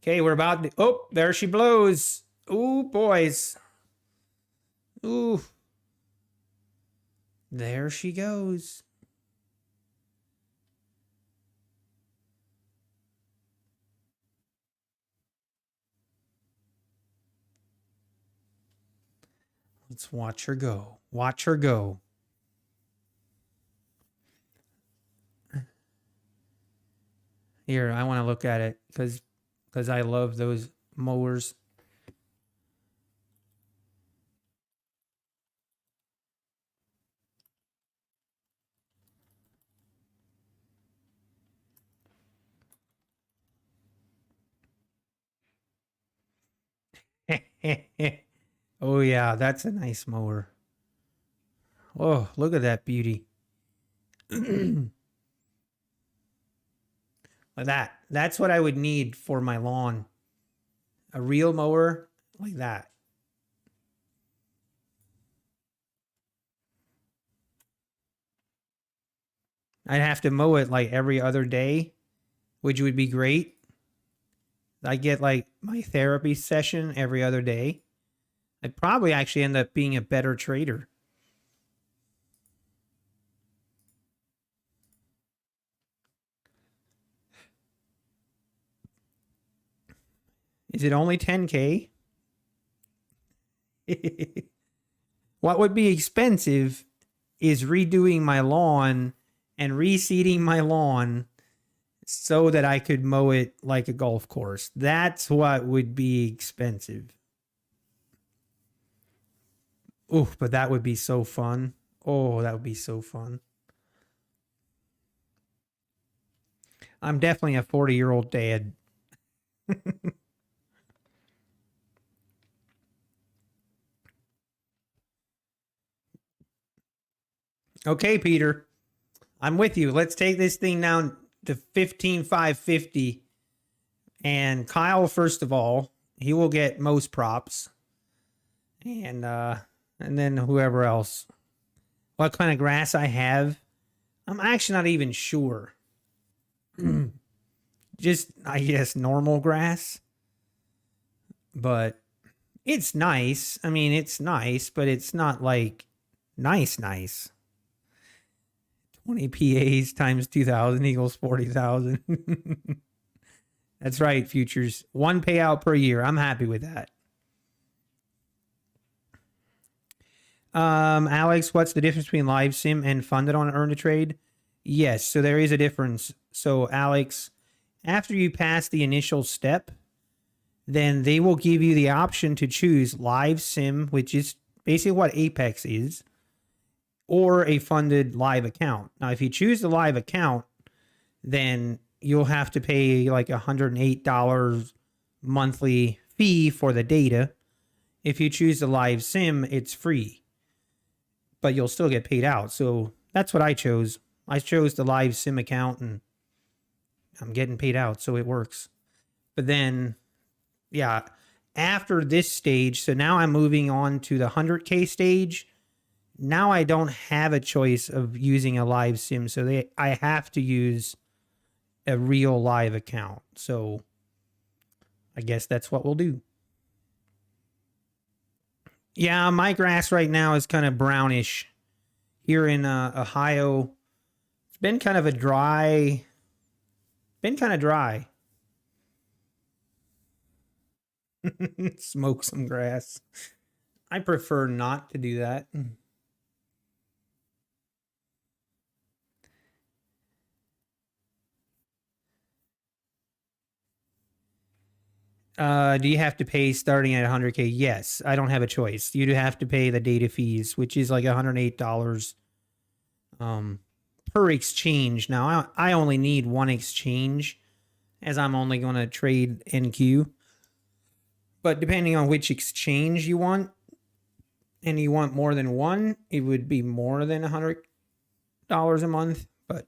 Okay, we're about to, oh, there she blows. Ooh, boys. Ooh. There she goes. Let's watch her go. Watch her go. Here, I want to look at it because I love those mowers. Oh yeah, that's a nice mower. Oh, look at that beauty. Like that. That's what I would need for my lawn. A real mower like that. I'd have to mow it like every other day, which would be great. I get like my therapy session every other day. I'd probably actually end up being a better trader. Is it only 10K? What would be expensive is redoing my lawn and reseeding my lawn so that I could mow it like a golf course. That's what would be expensive. Oh, but that would be so fun. Oh, that would be so fun. I'm definitely a 40-year-old dad. Okay, Peter. I'm with you. Let's take this thing down to 15,550. And Kyle, first of all, he will get most props. And then whoever else. What kind of grass I have, I'm actually not even sure. Just, I guess, normal grass. But it's nice. I mean, it's nice, but it's not like nice. 20 PAs times 2,000 equals 40,000. That's right, futures. One payout per year. I'm happy with that. Alex, what's the difference between live sim and funded on earn to trade? Yes, so there is a difference. So Alex, after you pass the initial step, then they will give you the option to choose live sim, which is basically what Apex is, or a funded live account. Now, if you choose the live account, then you'll have to pay like $108 monthly fee for the data. If you choose the live sim, it's free, but you'll still get paid out. So that's what I chose. I chose the live sim account and I'm getting paid out, so it works. But then, yeah, after this stage, so now I'm moving on to the 100K stage. Now I don't have a choice of using a live sim, so I have to use a real live account. So I guess that's what we'll do. Yeah, my grass right now is kind of brownish here in Ohio. It's been kind of dry. Smoke some grass. I prefer not to do that. Do you have to pay starting at 100K? Yes, I don't have a choice. You do have to pay the data fees, which is like $108 per exchange. Now, I only need one exchange as I'm only going to trade NQ. But depending on which exchange you want, and you want more than one, it would be more than $100 a month. But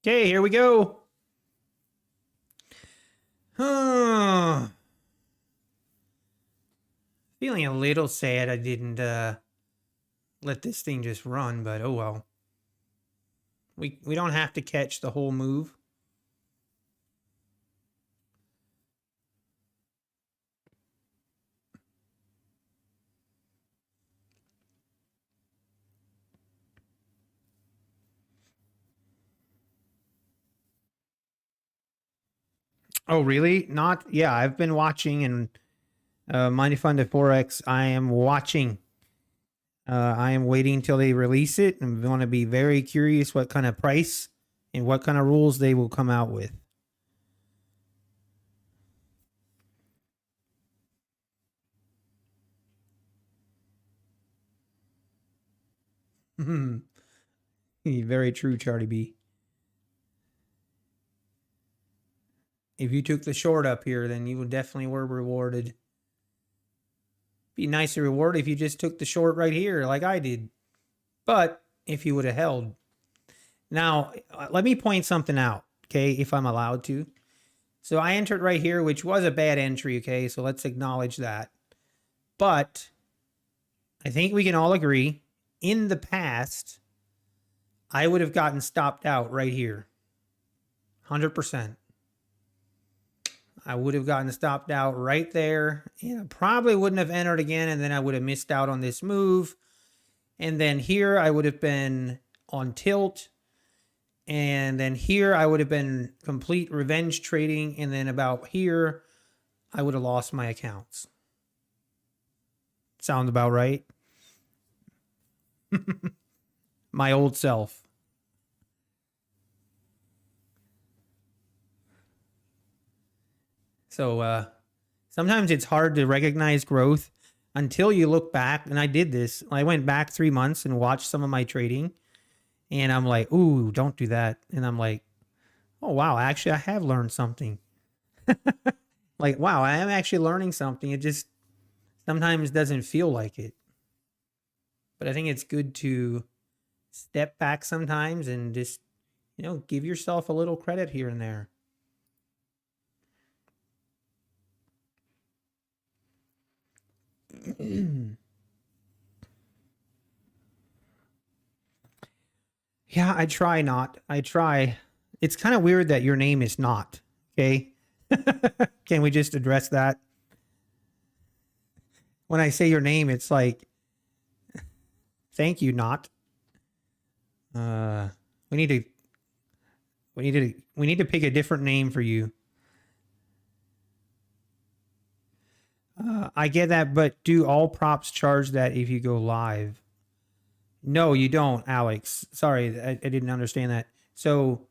okay, here we go. Feeling a little sad I didn't let this thing just run, but oh well. We don't have to catch the whole move. Oh, really? Not? Yeah, I've been watching, and Money Fund at Forex, I am watching. I am waiting till they release it. I'm going to be very curious what kind of price and what kind of rules they will come out with. Very true, Charlie B. If you took the short up here, then you definitely were rewarded. Be nice to reward if you just took the short right here like I did. But if you would have held. Now, let me point something out, okay, if I'm allowed to. So I entered right here, which was a bad entry, okay? So let's acknowledge that. But I think we can all agree, in the past, I would have gotten stopped out right here. 100%. I would have gotten stopped out right there. And I probably wouldn't have entered again, and then I would have missed out on this move. And then here I would have been on tilt. And then here I would have been complete revenge trading. And then about here, I would have lost my accounts. Sounds about right. My old self. So sometimes it's hard to recognize growth until you look back. And I did this. I went back 3 months and watched some of my trading. And I'm like, ooh, don't do that. And I'm like, oh, wow, actually, I have learned something. Like, wow, I am actually learning something. It just sometimes doesn't feel like it. But I think it's good to step back sometimes and just, give yourself a little credit here and there. Yeah, I try not. I try. It's kind of weird that your name is not. Okay. Can we just address that? When I say your name, it's like, thank you, not. We need to pick a different name for you. I get that, but do all props charge that if you go live? No, you don't, Alex. Sorry, I didn't understand that. So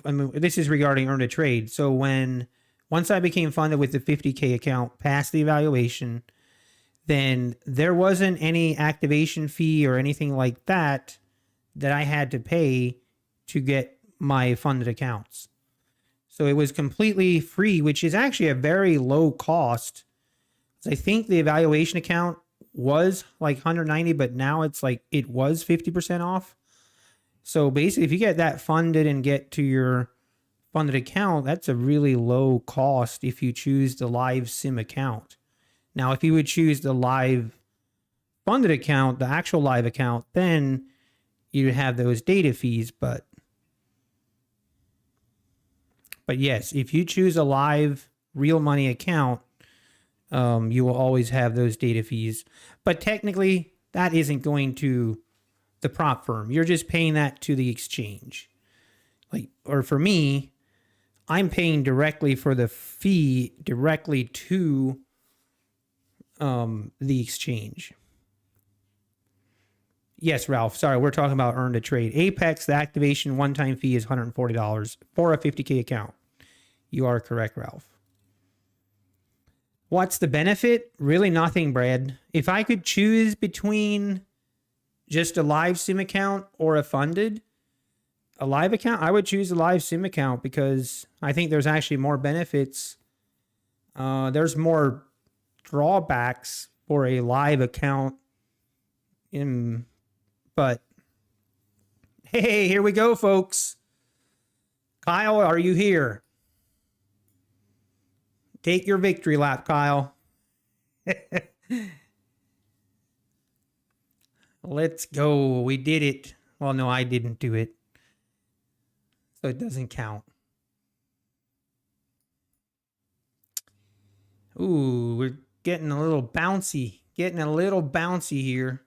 I mean, this is regarding earn to trade. So once I became funded with the 50K account past the evaluation, then there wasn't any activation fee or anything like that I had to pay to get my funded accounts. So it was completely free, which is actually a very low cost. I think the evaluation account was like 190, but now it's like it was 50% off. So basically, if you get that funded and get to your funded account, that's a really low cost if you choose the live sim account. Now, if you would choose the live funded account, the actual live account, then you'd have those data fees. But yes, if you choose a live real money account, you will always have those data fees. But technically, that isn't going to the prop firm. You're just paying that to the exchange. Like, or for me, I'm paying directly for the fee directly to the exchange. Yes, Ralph. Sorry, we're talking about earn to trade. Apex, the activation one-time fee is $140 for a 50K account. You are correct, Ralph. What's the benefit? Really nothing, Brad. If I could choose between just a live sim account or a live account, I would choose a live sim account because I think there's actually more benefits. There's more drawbacks for a live account. But hey, here we go, folks. Kyle, are you here? Take your victory lap, Kyle. Let's go. We did it. Well, no, I didn't do it. So it doesn't count. Ooh, we're getting a little bouncy. Here.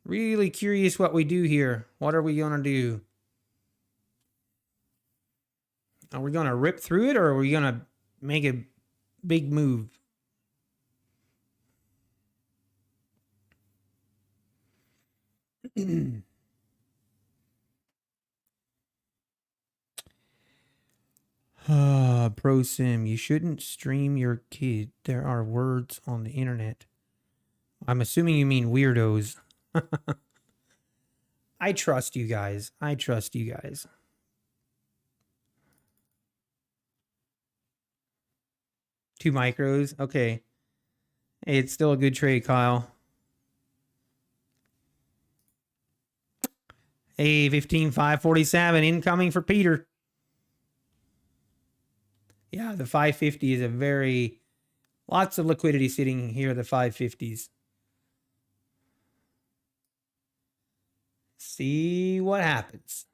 Really curious what we do here. What are we going to do? Are we going to rip through it or are we going to make a big move? Pro Sim, you shouldn't stream your kid. There are words on the internet. I'm assuming you mean weirdos. I trust you guys. 2 micros. Okay. Hey, it's still a good trade, Kyle. Hey, 15,547 incoming for Peter. Yeah, the 550 is lots of liquidity sitting here, the 550s. See what happens.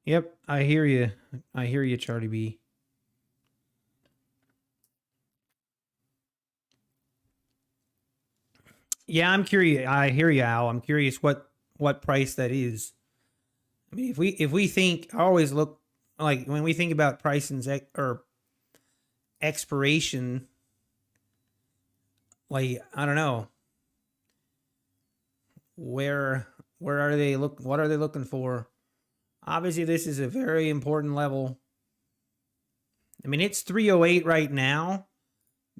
Yep, I hear you. Charlie B. Yeah, I'm curious. I hear you, Al. I'm curious what price that is. I mean, if we think, I always look like when we think about price and or expiration, like I don't know, where are they what are they looking for? Obviously, this is a very important level. I mean, it's 308 right now,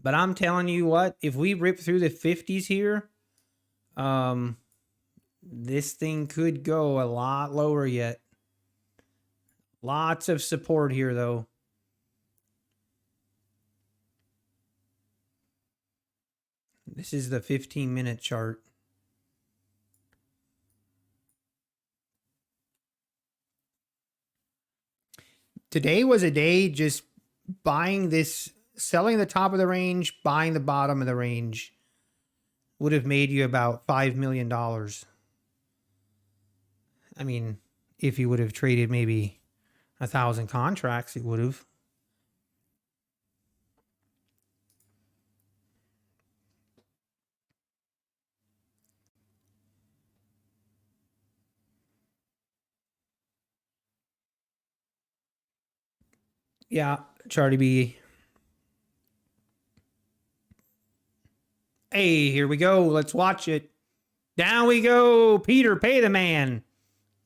but I'm telling you what, if we rip through the 50s here, this thing could go a lot lower yet. Lots of support here, though. This is the 15-minute chart. Today was a day just buying this, selling the top of the range, buying the bottom of the range would have made you about $5 million. I mean, if you would have traded maybe 1,000 contracts, it would have. Yeah, Charlie B. Hey, here we go. Let's watch it. Down we go. Peter, pay the man.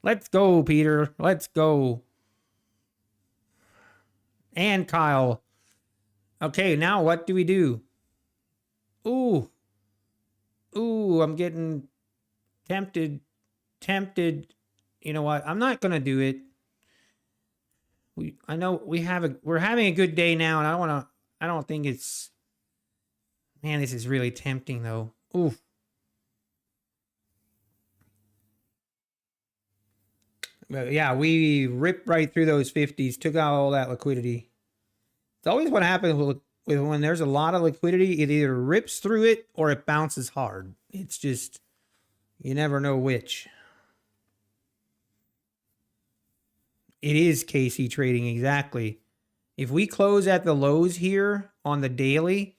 Let's go, Peter. Let's go. And Kyle. Okay, now what do we do? Ooh. Ooh, I'm getting tempted. Tempted. You know what? I'm not going to do it. I know we're having a good day now, and I don't think it's, man, this is really tempting though. Ooh. But yeah, we ripped right through those 50s, took out all that liquidity. It's always what happens with when there's a lot of liquidity. It either rips through it or it bounces hard. It's just, you never know which. It is KC trading, exactly. If we close at the lows here on the daily,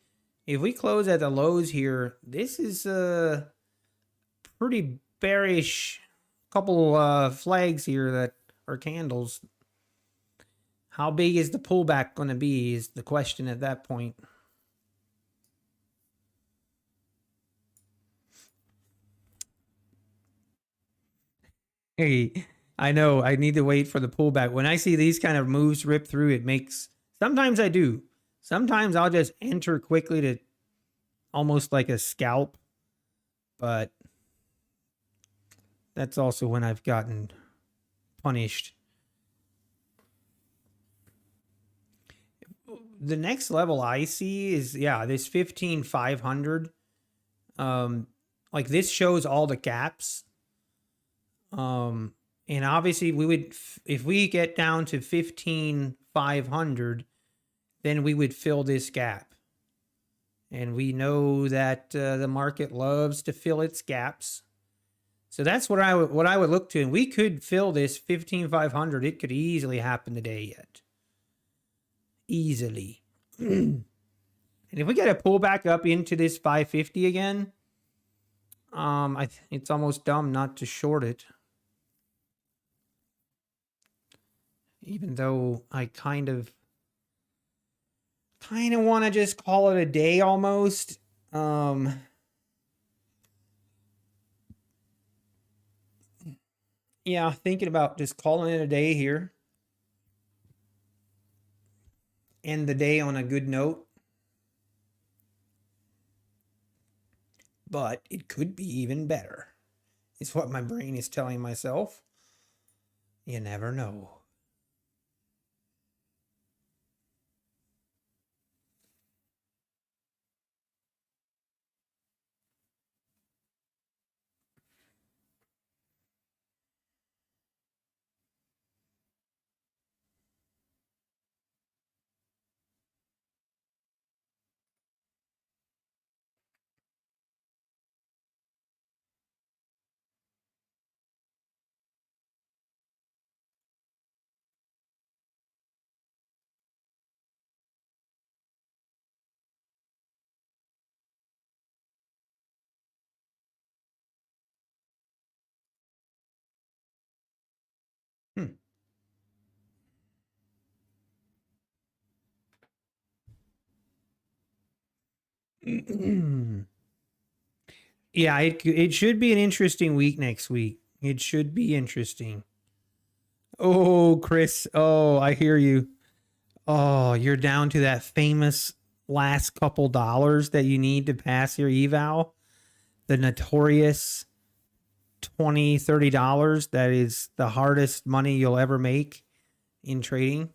if we close at the lows here, this is a pretty bearish couple flags here that are candles. How big is the pullback going to be is the question at that point. Hey, I know I need to wait for the pullback. When I see these kind of moves rip through, it makes, sometimes I do. Sometimes I'll just enter quickly to almost like a scalp, but that's also when I've gotten punished. The next level I see is, yeah, this 15,500. Like this shows all the gaps. And obviously we would, if we get down to 15,500, then we would fill this gap. And we know that the market loves to fill its gaps. So that's what I would look to. And we could fill this 15,500. It could easily happen today yet. Easily. And if we get a pullback up into this 550 again, it's almost dumb not to short it. Even though I kind of want to just call it a day almost. Yeah, thinking about just calling it a day here. End the day on a good note. But it could be even better. It's what my brain is telling myself. You never know. Yeah, it should be an interesting week next week. It should be interesting. Oh, Chris. Oh, I hear you. Oh, you're down to that famous last couple dollars that you need to pass your eval. The notorious $20, $30. That is the hardest money you'll ever make in trading.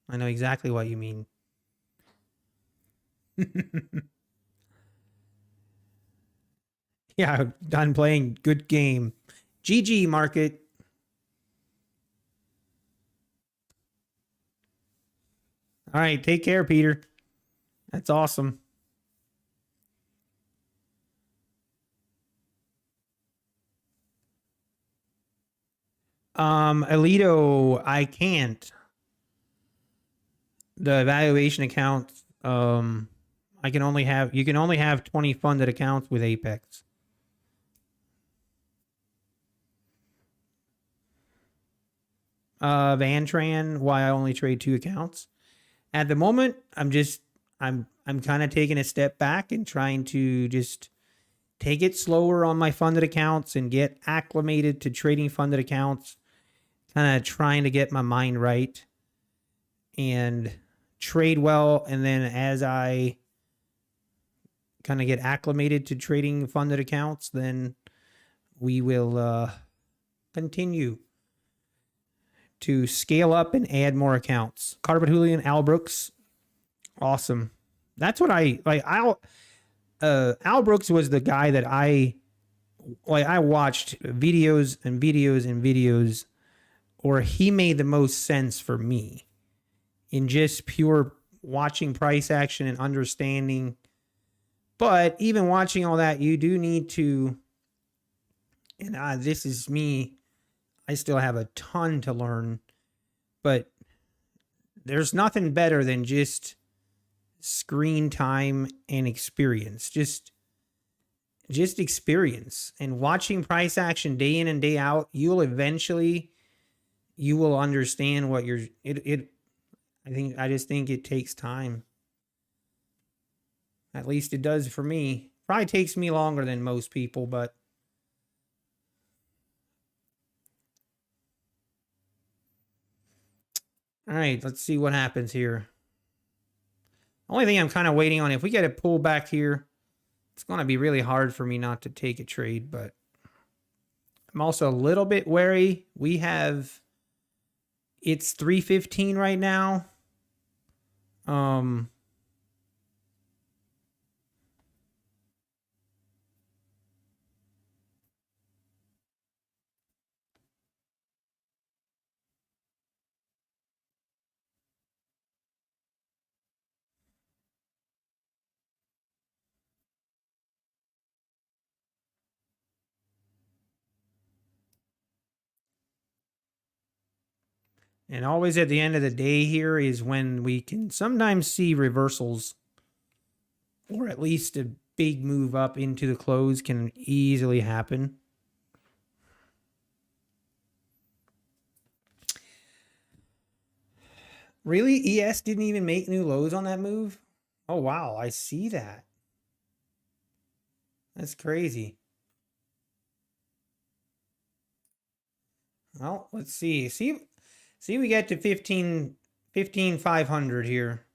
I know exactly what you mean. Yeah, done playing. Good game. GG market. All right, take care, Peter. That's awesome. Alito, I can't. The evaluation account, I can only have, you can only have 20 funded accounts with Apex. Vantran, why I only trade 2 accounts. at the moment, I'm kind of taking a step back and trying to just take it slower on my funded accounts and get acclimated to trading funded accounts. Kind of trying to get my mind right and trade well. And then as I kind of get acclimated to trading funded accounts, then we will continue to scale up and add more accounts. Carpet Julian, Al Brooks, awesome. That's what I like. Al Brooks was the guy that I watched videos and videos and videos, or he made the most sense for me in just pure watching price action and understanding. But even watching all that, you do need to, and this is me, I still have a ton to learn, but there's nothing better than just screen time and experience. Just experience and watching price action day in and day out. You will understand what you're. I just think it takes time. At least it does for me. Probably takes me longer than most people, but. All right, let's see what happens here. Only thing I'm kind of waiting on, if we get a pull back here, it's going to be really hard for me not to take a trade, but I'm also a little bit wary. It's 3:15 right now. And always at the end of the day here is when we can sometimes see reversals, or at least a big move up into the close can easily happen. Really? ES didn't even make new lows on that move? Oh, wow. I see that. That's crazy. Well, let's see. See we get to 15,500 here.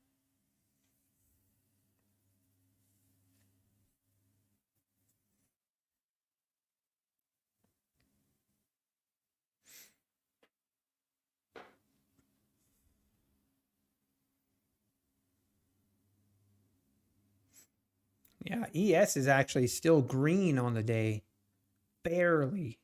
Yeah, ES is actually still green on the day. Barely.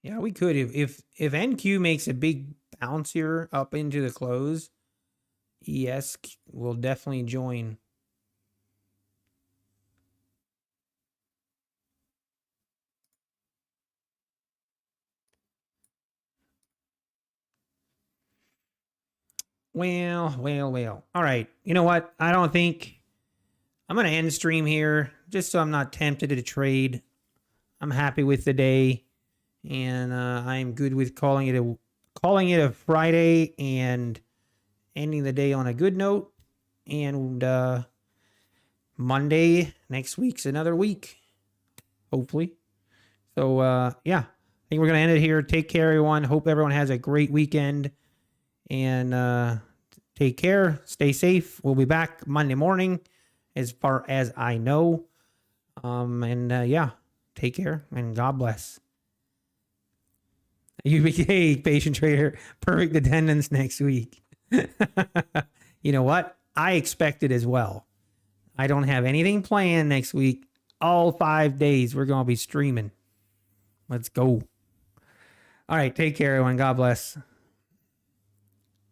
Yeah, we could if NQ makes a big bounce here up into the close, ES will definitely join. Well. All right. You know what? I don't think I'm going to end stream here just so I'm not tempted to trade. I'm happy with the day, and I'm good with calling it a Friday and ending the day on a good note. And Monday next week's another week, hopefully. So yeah, I think we're gonna end it here. Take care, everyone. Hope everyone has a great weekend, and take care. Stay safe. We'll be back Monday morning, as far as I know. And yeah, take care and God bless. UBK patient trader, perfect attendance next week. You know what? I expect it as well. I don't have anything planned next week all 5 days. We're going to be streaming. Let's go. All right. Take care, everyone. God bless.